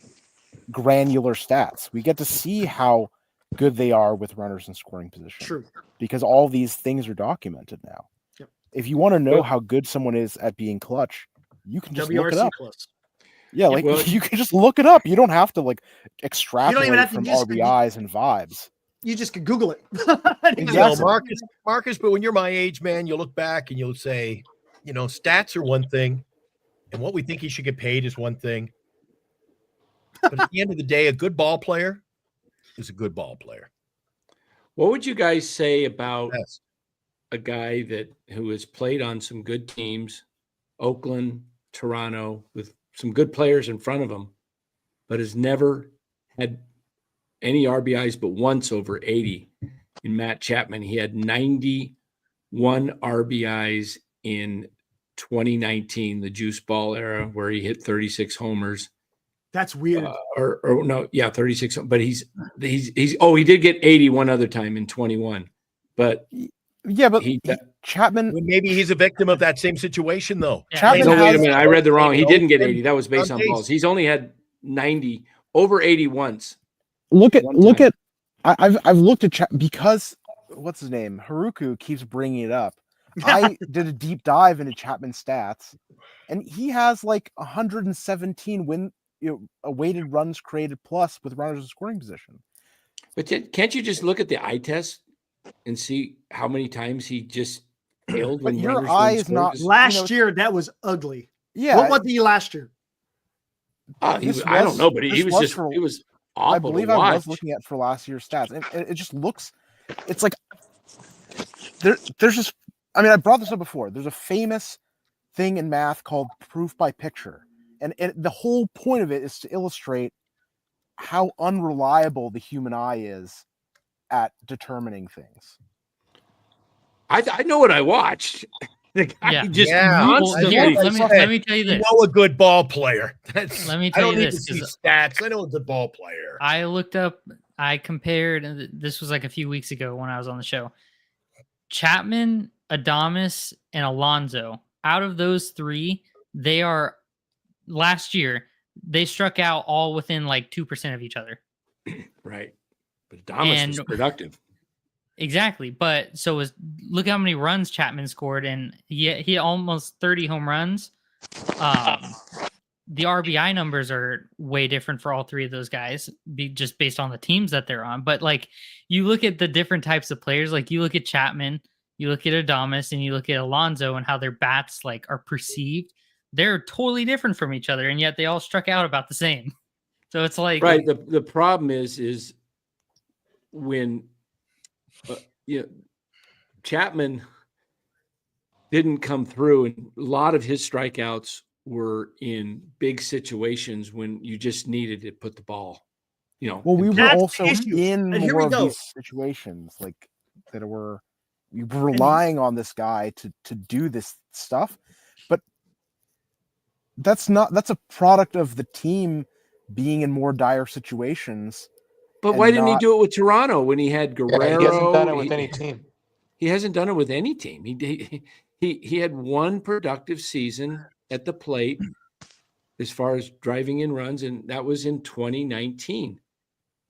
granular stats. We get to see how good they are with runners in scoring position. True. Because all these things are documented now. Yep. If you want to know how good someone is at being clutch, you can just look it up. Plus. Yeah, you can just look it up. You don't have to like extrapolate from RBIs and vibes. You just can Google it. Exactly. Marcus, but when you're my age, man, you'll look back and you'll say, stats are one thing, and what we think he should get paid is one thing. But at the end of the day, a good ball player is a good ball player. What would you guys say about a guy who has played on some good teams, Oakland, Toronto, with some good players in front of him, but has never had any RBIs but once over 80 in Matt Chapman? He had 91 RBIs in 2019, the juice ball era, where he hit 36 homers. That's weird. 36. But he did get 80 one other time in 21. But Chapman, maybe he's a victim of that same situation, though. Yeah. Wait a minute, I read the wrong. He didn't get 80. That was based on balls. He's only had 90 over 80 once. I've looked at because what's his name? Haruku keeps bringing it up. I did a deep dive into Chapman stats, and he has like 117 weighted runs created plus with runners in scoring position. But can't you just look at the eye test and see how many times he just failed? But your eye is not. Last year, that was ugly. Yeah. What was he last year? I don't know, but it was awful. I believe I was looking at for last year's stats, and it just looks. It's like there's just. I mean, I brought this up before. There's a famous thing in math called proof by picture. And the whole point of it is to illustrate how unreliable the human eye is at determining things. I know what I watched. The guy constantly. Let me tell you this. A good ball player. Let me tell you this. Stats. I know a good ball player. I compared, and this was like a few weeks ago when I was on the show. Chapman, Adames, and Alonso. Out of those 3, they are. Last year, they struck out all within like 2% of each other. Right. But Adames was productive. Exactly. But look how many runs Chapman scored, and he had almost 30 home runs. The RBI numbers are way different for all 3 of those guys, just based on the teams that they're on. But like you look at the different types of players, like you look at Chapman, you look at Adames, and you look at Alonso and how their bats like are perceived. They're totally different from each other, and yet they all struck out about the same. So it's like right. The problem is when Chapman didn't come through, and a lot of his strikeouts were in big situations when you just needed to put the ball Well, we were That's also the issue. in And here more we of go. these situations like that were we were relying on this guy to do this stuff, but that's a product of the team being in more dire situations. But why didn't he do it with Toronto when he had Guerrero? Yeah, he hasn't done it with any team. He hasn't done it with any team. He had one productive season at the plate as far as driving in runs, and that was in 2019.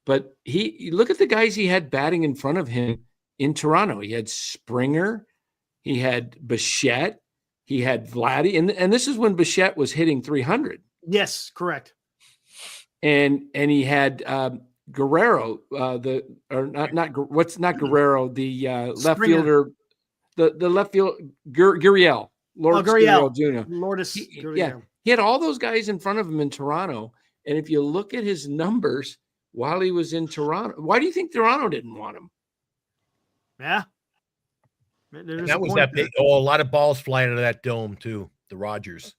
But he look at the guys he had batting in front of him in Toronto. He had Springer, he had Bichette, he had Vladdy, and this is when Bichette was hitting 300. Yes, correct. And he had Guerrero, not Guerrero, the left Springer. fielder, the left field Gurriel, Gurriel Jr. Lourdes He Gurriel. had all those guys in front of him in Toronto. And if you look at his numbers while he was in Toronto, why do you think Toronto didn't want him? Yeah. That was that big. Oh, a lot of balls flying out of that dome too. The Rogers.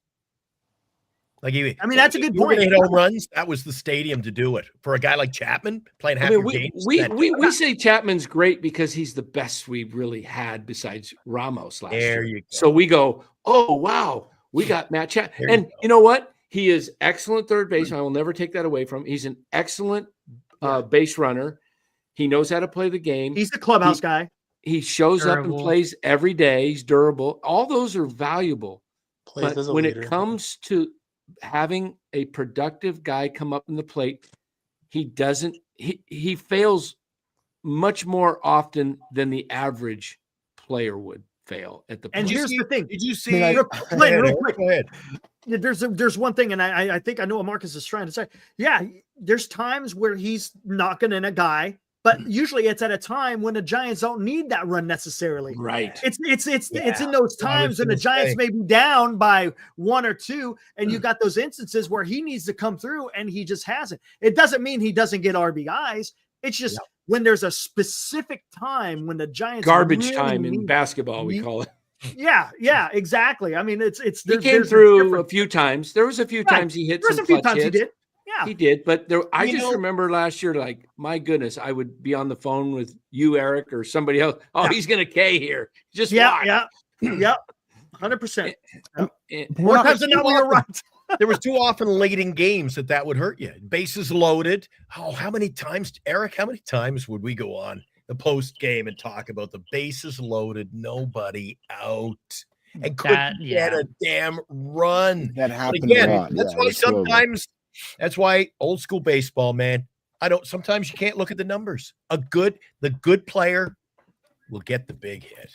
Like that's a good point. Hit home runs. That was the stadium to do it for a guy like Chapman playing half your games. We say Chapman's great because he's the best we've really had besides Ramos last year. You go. So we go, oh wow, we got Matt Chapman, and you know what? He is excellent third base. I will never take that away from him. He's an excellent base runner. He knows how to play the game. He's the clubhouse guy. He shows up and plays every day. He's durable. All those are valuable. But when it comes to having a productive guy come up in the plate, he fails much more often than the average player would fail at the plate. And here's the thing. Did you see? Real quick. Go ahead. Yeah, there's one thing, and I think I know what Marcus is trying to say. Yeah, there's times where he's knocking in a guy, but usually it's at a time when the Giants don't need that run necessarily. Right. It's in those times when the Giants may be down by 1 or 2, and you got those instances where he needs to come through and he just hasn't. It doesn't mean he doesn't get RBIs. It's just when there's a specific time when the Giants garbage really time in basketball, we call it. Yeah, exactly. I mean, he came through a few times. There was a few times he hit some a few clutch times hits. he did. Yeah, he did. But I just remember last year, like, my goodness, I would be on the phone with you, Eric, or somebody else. Oh, he's going to K here. Just watch. Yeah, 100%. More times than not, we were right. There was too often late in games that would hurt you. Bases loaded. Oh, how many times, Eric? How many times would we go on the post game and talk about the bases loaded, nobody out, and couldn't get a damn run? That happened again, a lot. That's why sometimes, that's why old school baseball, man. Sometimes you can't look at the numbers. The good player will get the big hit.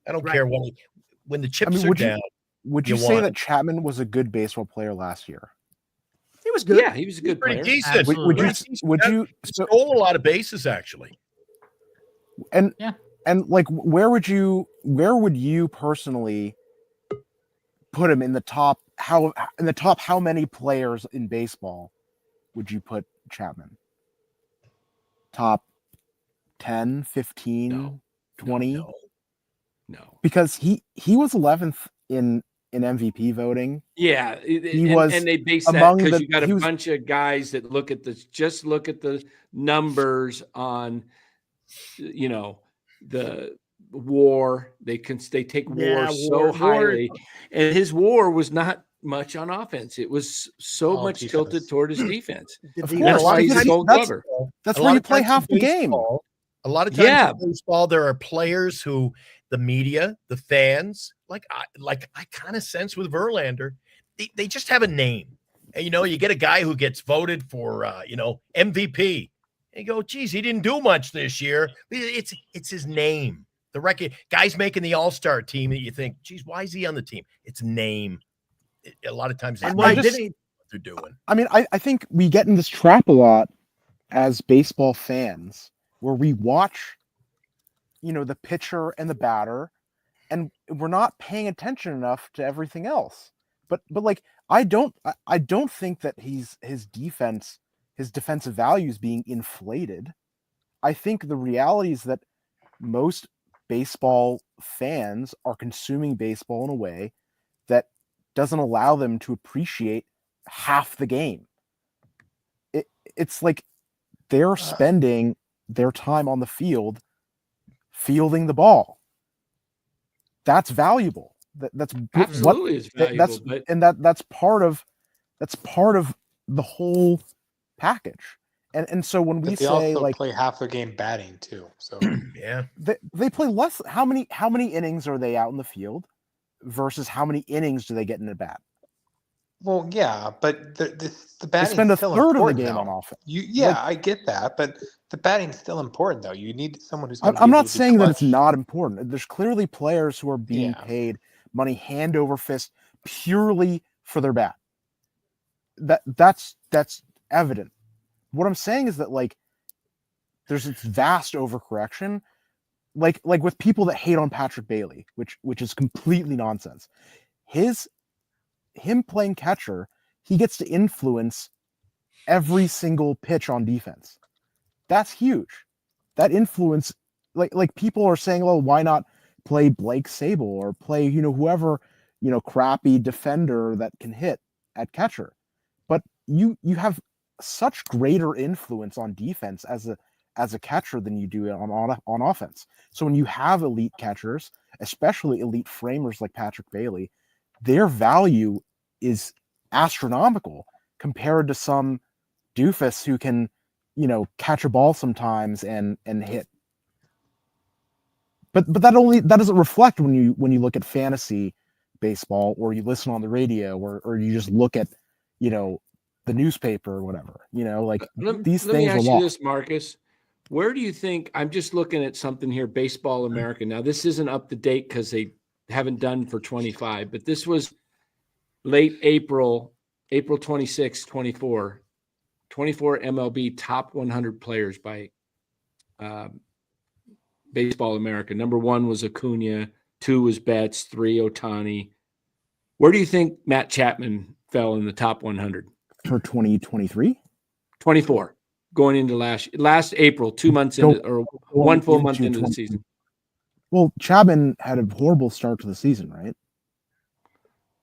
I don't care when the chips are down. Would you say that Chapman was a good baseball player last year? He was good. Yeah, he was a good player. Pretty decent. Would you stole a lot of bases actually? And like where would you personally put him in the top? How many players in baseball would you put Chapman? Top 10, 15, 20? No. Because he was 11th in MVP voting. Yeah, and they base that because you got a bunch of guys that look at the numbers on, the WAR. They take WAR so highly, and his WAR was not much on offense. It was so much tilted toward his defense. Of course, that's why he's a Gold Glover. That's why you play half the game. A lot of times in baseball, there are players who the media, the fans, like I kind of sense with Verlander, they just have a name. And, you get a guy who gets voted for, MVP. And you go, geez, he didn't do much this year. It's his name. The record guys making the all-star team that you think, geez, why is he on the team? It's name. A lot of times, and why did he? What they're doing. I mean, I think we get in this trap a lot as baseball fans, where we watch, the pitcher and the batter, and we're not paying attention enough to everything else. But like, I don't think that his defensive value is being inflated. I think the reality is that most baseball fans are consuming baseball in a way that doesn't allow them to appreciate half the game. It's like they're spending their time on the field fielding the ball. That's valuable. That's absolutely is valuable. That's part of the whole package. And so when we But they say also like play half their game batting too, so Yeah. they play less. How many innings are they out in the field versus how many innings do they get in a bat? well, yeah, but the They batting's spend a still third of the important, game though. on offense. I get that, but the batting's still important though. You need someone who's. I'm not saying that it's not important. There's clearly players who are being paid money hand over fist purely for their bat. That's evident. What I'm saying is that like there's this vast overcorrection, like with people that hate on Patrick Bailey, which is completely nonsense. Him playing catcher, he gets to influence every single pitch on defense. That's huge. That influence, like people are saying, well, why not play Blake Sable or play, whoever, crappy defender that can hit at catcher. But you have such greater influence on defense as a catcher than you do on offense. So when you have elite catchers, especially elite framers like Patrick Bailey, their value is astronomical compared to some doofus who can, catch a ball sometimes and hit. But that doesn't reflect when you look at fantasy baseball, or you listen on the radio, or you just look at, the newspaper or whatever, these let things me are ask you lost. this, Marcus. Where do you think, I'm just looking at something here, Baseball America. Now, this isn't up to date because they haven't done for 25, but this was late April 26, 24 MLB top 100 players by Baseball America. Number 1 was Acuna, 2 was Betts, 3 Ohtani. Where do you think Matt Chapman fell in the top 100? For 2023? 24, going into last April, 2 months into, or 1 full month into the season. Well, Chapman had a horrible start to the season, right?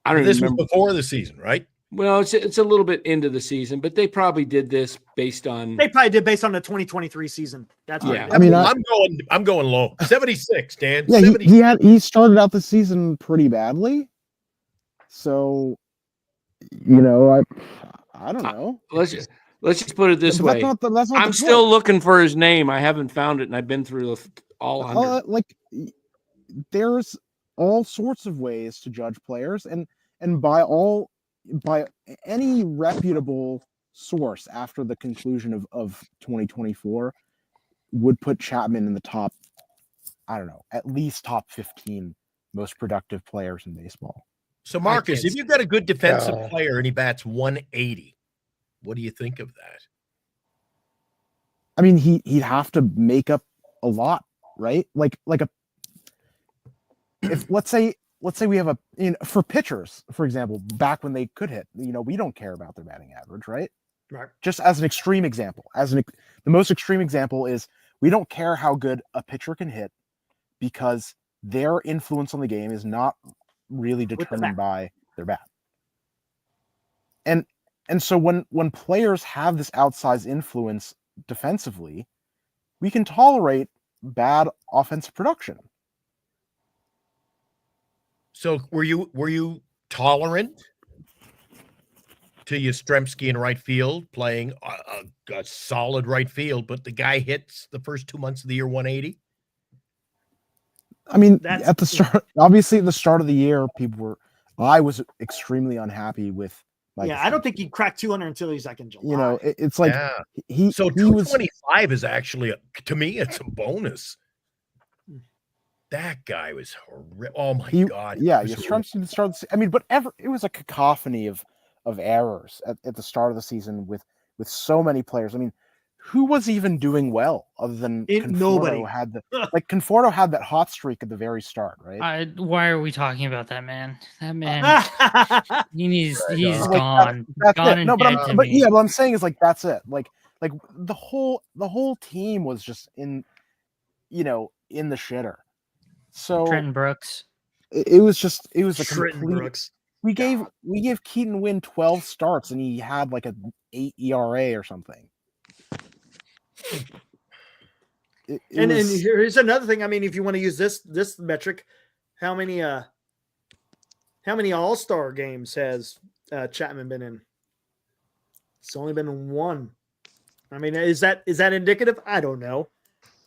I don't This remember. was before the season, right? Well, it's a little bit into the season, but they probably did this based on. They probably did based on the 2023 season. That's yeah. I mean, I'm going low. 76, Dan. Yeah, 76. he started out the season pretty badly. So, I don't know. Let's just put it this way. That's not I'm still looking for his name. I haven't found it, and I've been through all 100. There's all sorts of ways to judge players, and by any reputable source after the conclusion of 2024 would put Chapman in the top, I don't know, at least top 15 most productive players in baseball. So, Marcus, if you've got a good defensive player and he bats 180, what do you think of that? I mean, he'd have to make up a lot, right? If let's say we have for pitchers, for example, back when they could hit, we don't care about their batting average, right? Right. Just as an extreme example, the most extreme example is we don't care how good a pitcher can hit because their influence on the game is not really determined by their bat. And so when players have this outsized influence defensively, we can tolerate bad offensive production. So were you tolerant to Yastrzemski in right field, playing a solid right field, but the guy hits the first 2 months of the year 180? I mean, at the start, obviously at the start of the year, I was extremely unhappy with. I don't think he cracked 200 until he's like in July. It's like he 225 is actually, to me, it's a bonus. That guy was horrific. Oh my God. Yeah, Yastrzemski started. I mean, but it was a cacophony of errors at the start of the season with so many players. I mean, who was even doing well other than nobody? Conforto had that hot streak at the very start, right? Why are we talking about that man? That man, he's gone. That's gone it. No, but what I'm saying is that's it. Like the whole team was just in the shitter. So Trenton Brooks. It was a Trenton complete. Brooks. We gave Keaton Wynn 12 starts and he had like an 8 ERA or something. And here's another thing. I mean, if you want to use this metric, how many All-Star games has Chapman been in? It's only been one. I mean, is that indicative? I don't know.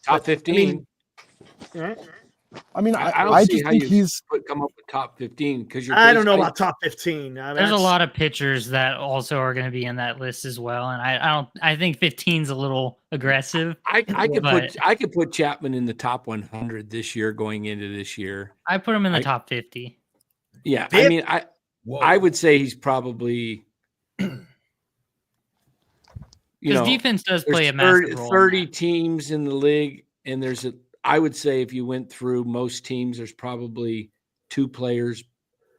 Top 15. I mean, I just think he's come up with top 15 because I don't know about top 15. I mean, there's a lot of pitchers that also are going to be in that list as well, and I think 15 is a little aggressive. I could put Chapman in the top 100 this year going into this year. I put him in the top 50. Yeah, I mean, I would say he's probably. Because defense does play a massive role. 30 teams in the league, and I would say if you went through most teams, there's probably 2 players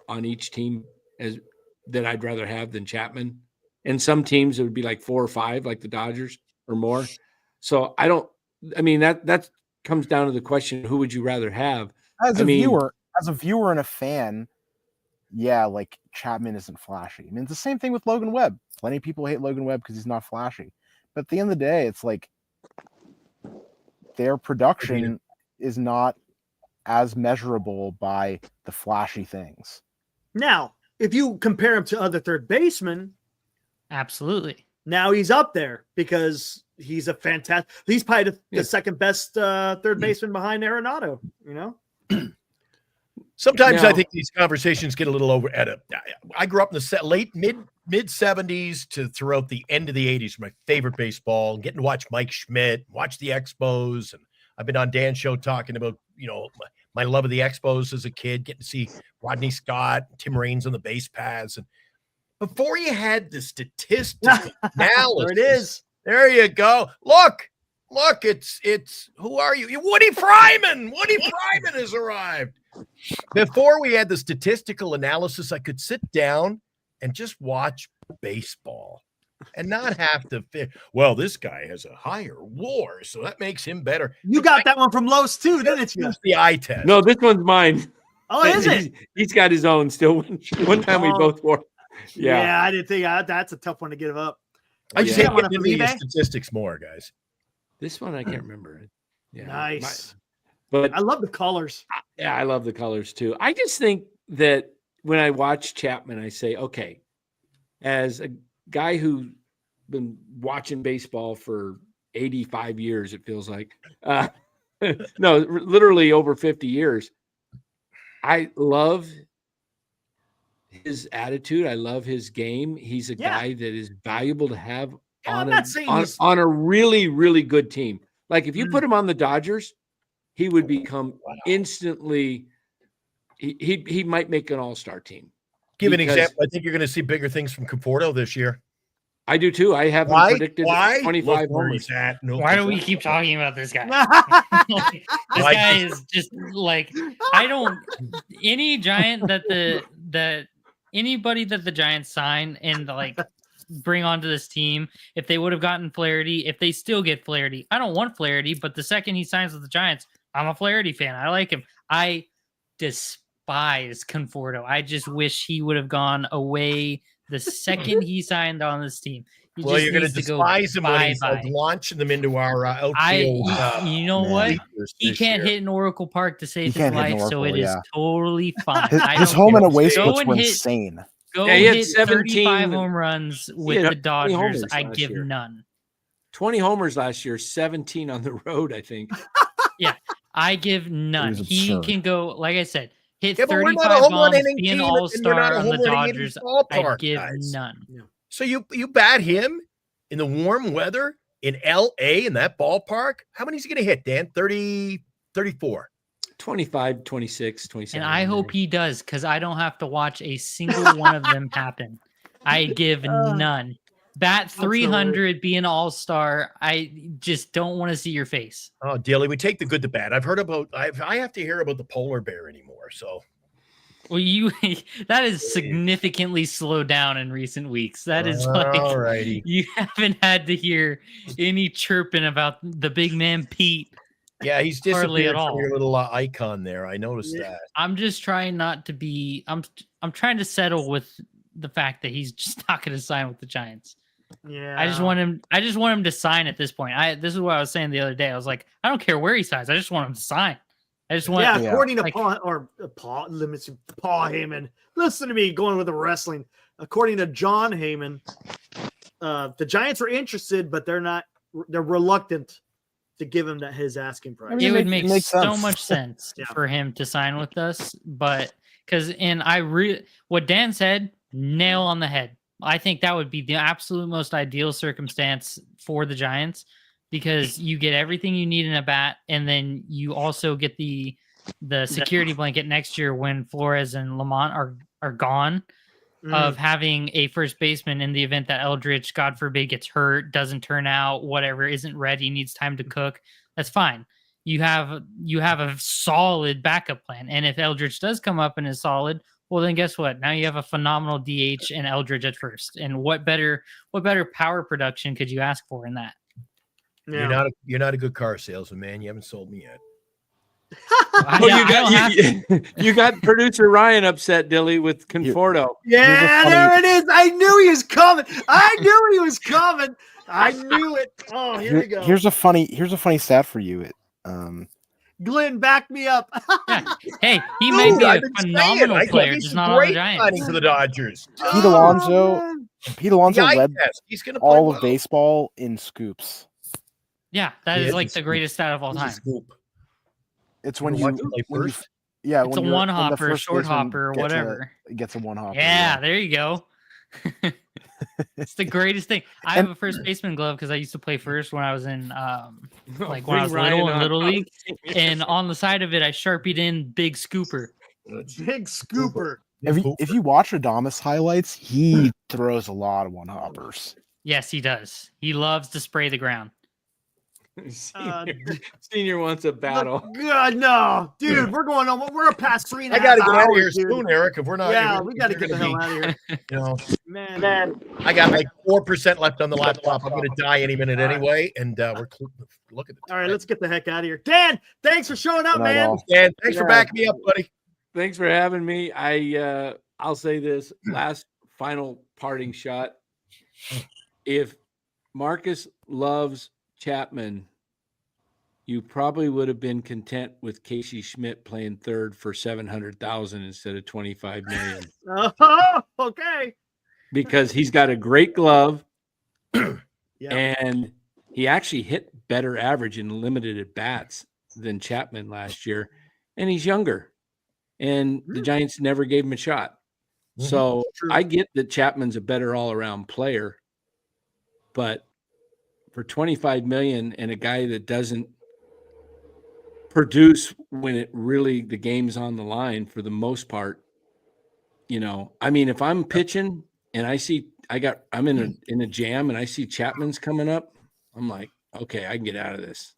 on each team that I'd rather have than Chapman. And some teams it would be like 4 or 5, like the Dodgers or more. So that comes down to the question: who would you rather have? As a viewer and a fan, yeah, like Chapman isn't flashy. I mean, it's the same thing with Logan Webb. Plenty of people hate Logan Webb because he's not flashy. But at the end of the day, it's like their production is not as measurable by the flashy things. Now, if you compare him to other third basemen, absolutely. Now he's up there because he's a fantastic. He's probably the second best third baseman behind Arenado. You know. Sometimes I think these conversations get a little over. I grew up in the mid 70s to throughout the end of the 80s. My favorite baseball, getting to watch Mike Schmidt, watch the Expos, and I've been on Dan's show talking about my love of the Expos as a kid, getting to see Rodney Scott, Tim Raines on the base paths, and before you had the statistical analysis, there it is. There you go. Look, it's who are you? Woody Fryman. Woody Fryman has arrived. Before we had the statistical analysis, I could sit down and just watch baseball and not have to well, this guy has a higher WAR, so that makes him better. You got that one from Los too, didn't you? The eye test. No, this one's mine. Oh, is it? He's got his own still. One time we both wore. Yeah, I didn't think that's a tough one to give up. I just hate getting into the statistics more, guys. This one I can't remember. Yeah, nice. But I love the colors. Yeah, I love the colors too. I just think that when I watch Chapman, I say, okay, as a guy who's been watching baseball for 85 years, it feels like, no, literally over 50 years. I love his attitude. I love his game. He's a guy that is valuable to have on a really, really good team. Like if you put him on the Dodgers, he would become instantly. He might make an all-star team. Give an example. I think you're going to see bigger things from Conforto this year. I do too. I have predicted 25 homers. Why do we keep talking about this guy? This guy is just like any Giant anybody that the Giants sign and like bring onto this team, if they would have gotten Flaherty, if they still get Flaherty, I don't want Flaherty, but the second he signs with the Giants, I'm a Flaherty fan. I like him. I despise Conforto. I just wish he would have gone away the second he signed on this team. Well, you're going to despise him when he's launching them into our outfield. You know what? He can't hit in Oracle Park to save his life, so it is totally fine. His home and away splits were insane. Go hit 35 home runs with the Dodgers. I give none. 20 homers last year, 17 on the road, I think. Yeah, I give none. He can go, like I said, hit 35 bombs, be an all-star on the Dodgers. I give none. Yeah. So you bat him in the warm weather in LA in that ballpark? How many is he going to hit, Dan? 30, 34. 25, 26, 27. And I hope he does, because I don't have to watch a single one of them happen. I give none. Bat 300, be an all-star. I just don't want to see your face. Oh, Daly, we take the good to bad. I've heard about, I have to hear about the polar bear anymore, so. Well, that is significantly slowed down in recent weeks. That is like, you haven't had to hear any chirping about the big man Pete. Yeah, he's disappeared from your little icon there. I noticed that. I'm just trying not to be. I'm trying to settle with the fact that he's just not going to sign with the Giants. Yeah. I just want him to sign at this point. This is what I was saying the other day. I was like, I don't care where he signs. I just want him to sign. I just want according to Paul Heyman. Listen to me going with the wrestling. According to John Heyman, the Giants are interested, but they're reluctant to give him his asking price. I mean, it would make so much sense for him to sign with us, but what Dan said, nail on the head. I think that would be the absolute most ideal circumstance for the Giants, because you get everything you need in a bat, and then you also get the security blanket next year when Flores and Lamont are gone, of having a first baseman in the event that Eldridge, God forbid, gets hurt, doesn't turn out, whatever, isn't ready, needs time to cook. That's fine. You have a solid backup plan. And if Eldridge does come up and is solid, well, then guess what? Now you have a phenomenal DH and Eldridge at first. And what better power production could you ask for in that? Yeah. You're not a good car salesman, man. You haven't sold me yet. You got producer Ryan upset, Dilly, with Conforto. Yeah, there it is. I knew he was coming. I knew it. Oh, here we go. Here's a funny stat for you. Glenn, back me up. Hey, he may be a phenomenal player, just not on the Giants. For the Dodgers. Pete Alonso led He's gonna all of baseball in scoops. Yeah, that is like the greatest stat of all time. It's when you play first. It's a one hopper, a short hopper, or whatever. Gets a one hopper. Yeah, there you go. It's the greatest thing. I have a first baseman glove because I used to play first when I was in when I was little in Little League. And on the side of it, I sharpied in Big Scooper. Big Scooper. If you watch Adames highlights, he throws a lot of one hoppers. Yes, he does. He loves to spray the ground. Senior wants a battle. God, no, dude, we're past 3.5 hours. I gotta get out of here soon, Eric. If we're not, we gotta get the hell out of here. Man, I got like 4% left on the laptop. I'm gonna die any minute anyway, and we're looking at. All right, let's get the heck out of here. Dan, thanks for showing up, man. Dan, thanks for backing me up, buddy. Thanks for having me. I'll say this last final parting shot. If Marcus loves Chapman, you probably would have been content with Casey Schmidt playing third for $700,000 instead of $25 million. Oh, okay. Because he's got a great glove, yeah. And he actually hit better average in limited at bats than Chapman last year, and he's younger, and the Giants never gave him a shot. So I get that Chapman's a better all-around player, but for $25 million and a guy that doesn't produce when the game's on the line for the most part, I mean, if I'm pitching and I'm in a jam and I see Chapman's coming up, I'm like, okay, I can get out of this.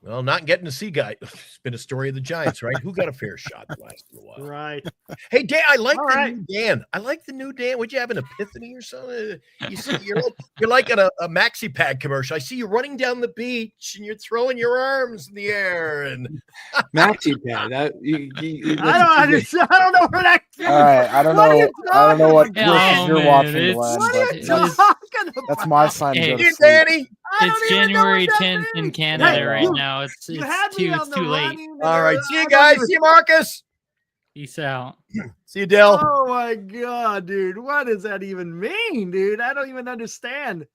Well, not getting to see guy. It's been a story of the Giants, right? Who got a fair shot the last little while? Right. Hey, Dan, I like new Dan. I like the new Dan. Would you have an epiphany or something? You see, you're like at a maxi pad commercial. I see you running down the beach and you're throwing your arms in the air and maxi pad. I don't understand. I don't know where that. All right, I don't know what you're watching, Glenn. What are you talking about? That's my sign. Hey, to Danny. It's January 10th in Canada right now. It's too late. All right. See you guys. See you, Marcus. Peace out. See you, Dell. Oh my God, dude. What does that even mean, dude? I don't even understand.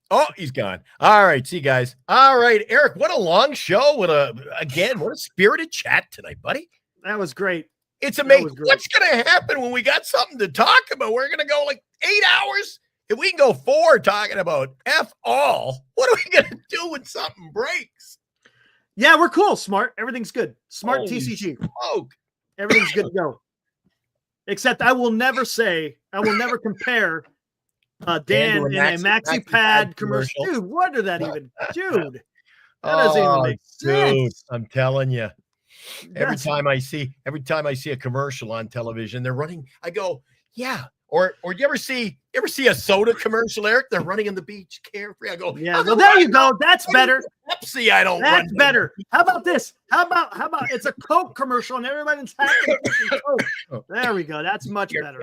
Oh, he's gone. All right. See you guys. All right, Eric. What a long show. What a spirited chat tonight, buddy. That was great. It's amazing. What's going to happen when we got something to talk about? We're going to go like 8 hours. If we can go 4 talking about F all, what are we going to do when something breaks? Yeah, we're cool. Smart. Everything's good. Smart TCG. Smoke. Everything's good to go. Except I will never compare Dan in a maxi pad commercial. Dude, what did that even? Dude, that doesn't even make sense. Dude, I'm telling you. Every time I see a commercial on television, they're running. I go, yeah. Or you ever see a soda commercial, Eric? They're running on the beach, carefree. I go, yeah. Well, there you go. That's better. Pepsi, I don't. That's better. How about this? How about it's a Coke commercial and everybody's happy. Coke. There we go. That's much better.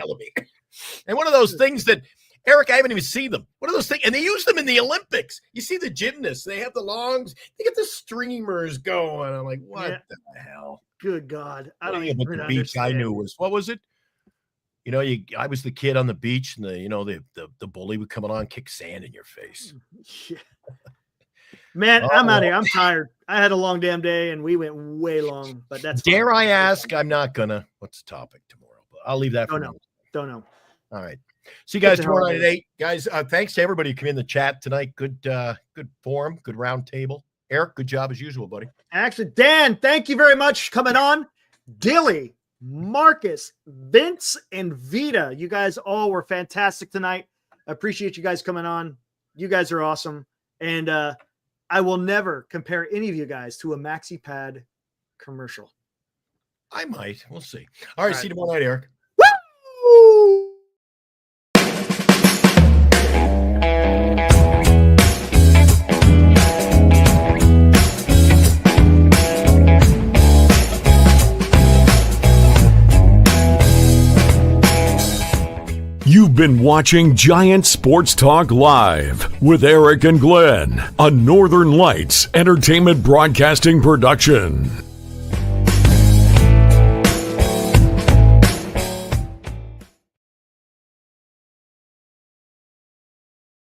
And one of those things that Eric, I haven't even seen them. What are those things? And they use them in the Olympics. You see the gymnasts, they have the longs, they get the streamers going. I'm like, what the hell? Good God. I don't even even the beach I knew was, what was it? You know, I was the kid on the beach, and the bully would come along, kick sand in your face. Yeah. Man, I'm out of here. I'm tired. I had a long damn day, and we went way long. But that's dare I ask? I'm not gonna. What's the topic tomorrow? But I'll leave that for now. Don't know. All right. See you guys tomorrow night at 8. Guys, thanks to everybody who came in the chat tonight. Good forum, good round table. Eric, good job as usual, buddy. Actually, Dan, thank you very much for coming on. Dilly, Marcus, Vince, and Vita, you guys all were fantastic tonight. I appreciate you guys coming on. You guys are awesome. And I will never compare any of you guys to a Maxi Pad commercial. I might. We'll see. All right. See you tomorrow night, Eric. Woo! You've been watching Giant Sports Talk Live with Eric and Glenn, a Northern Lights Entertainment Broadcasting production.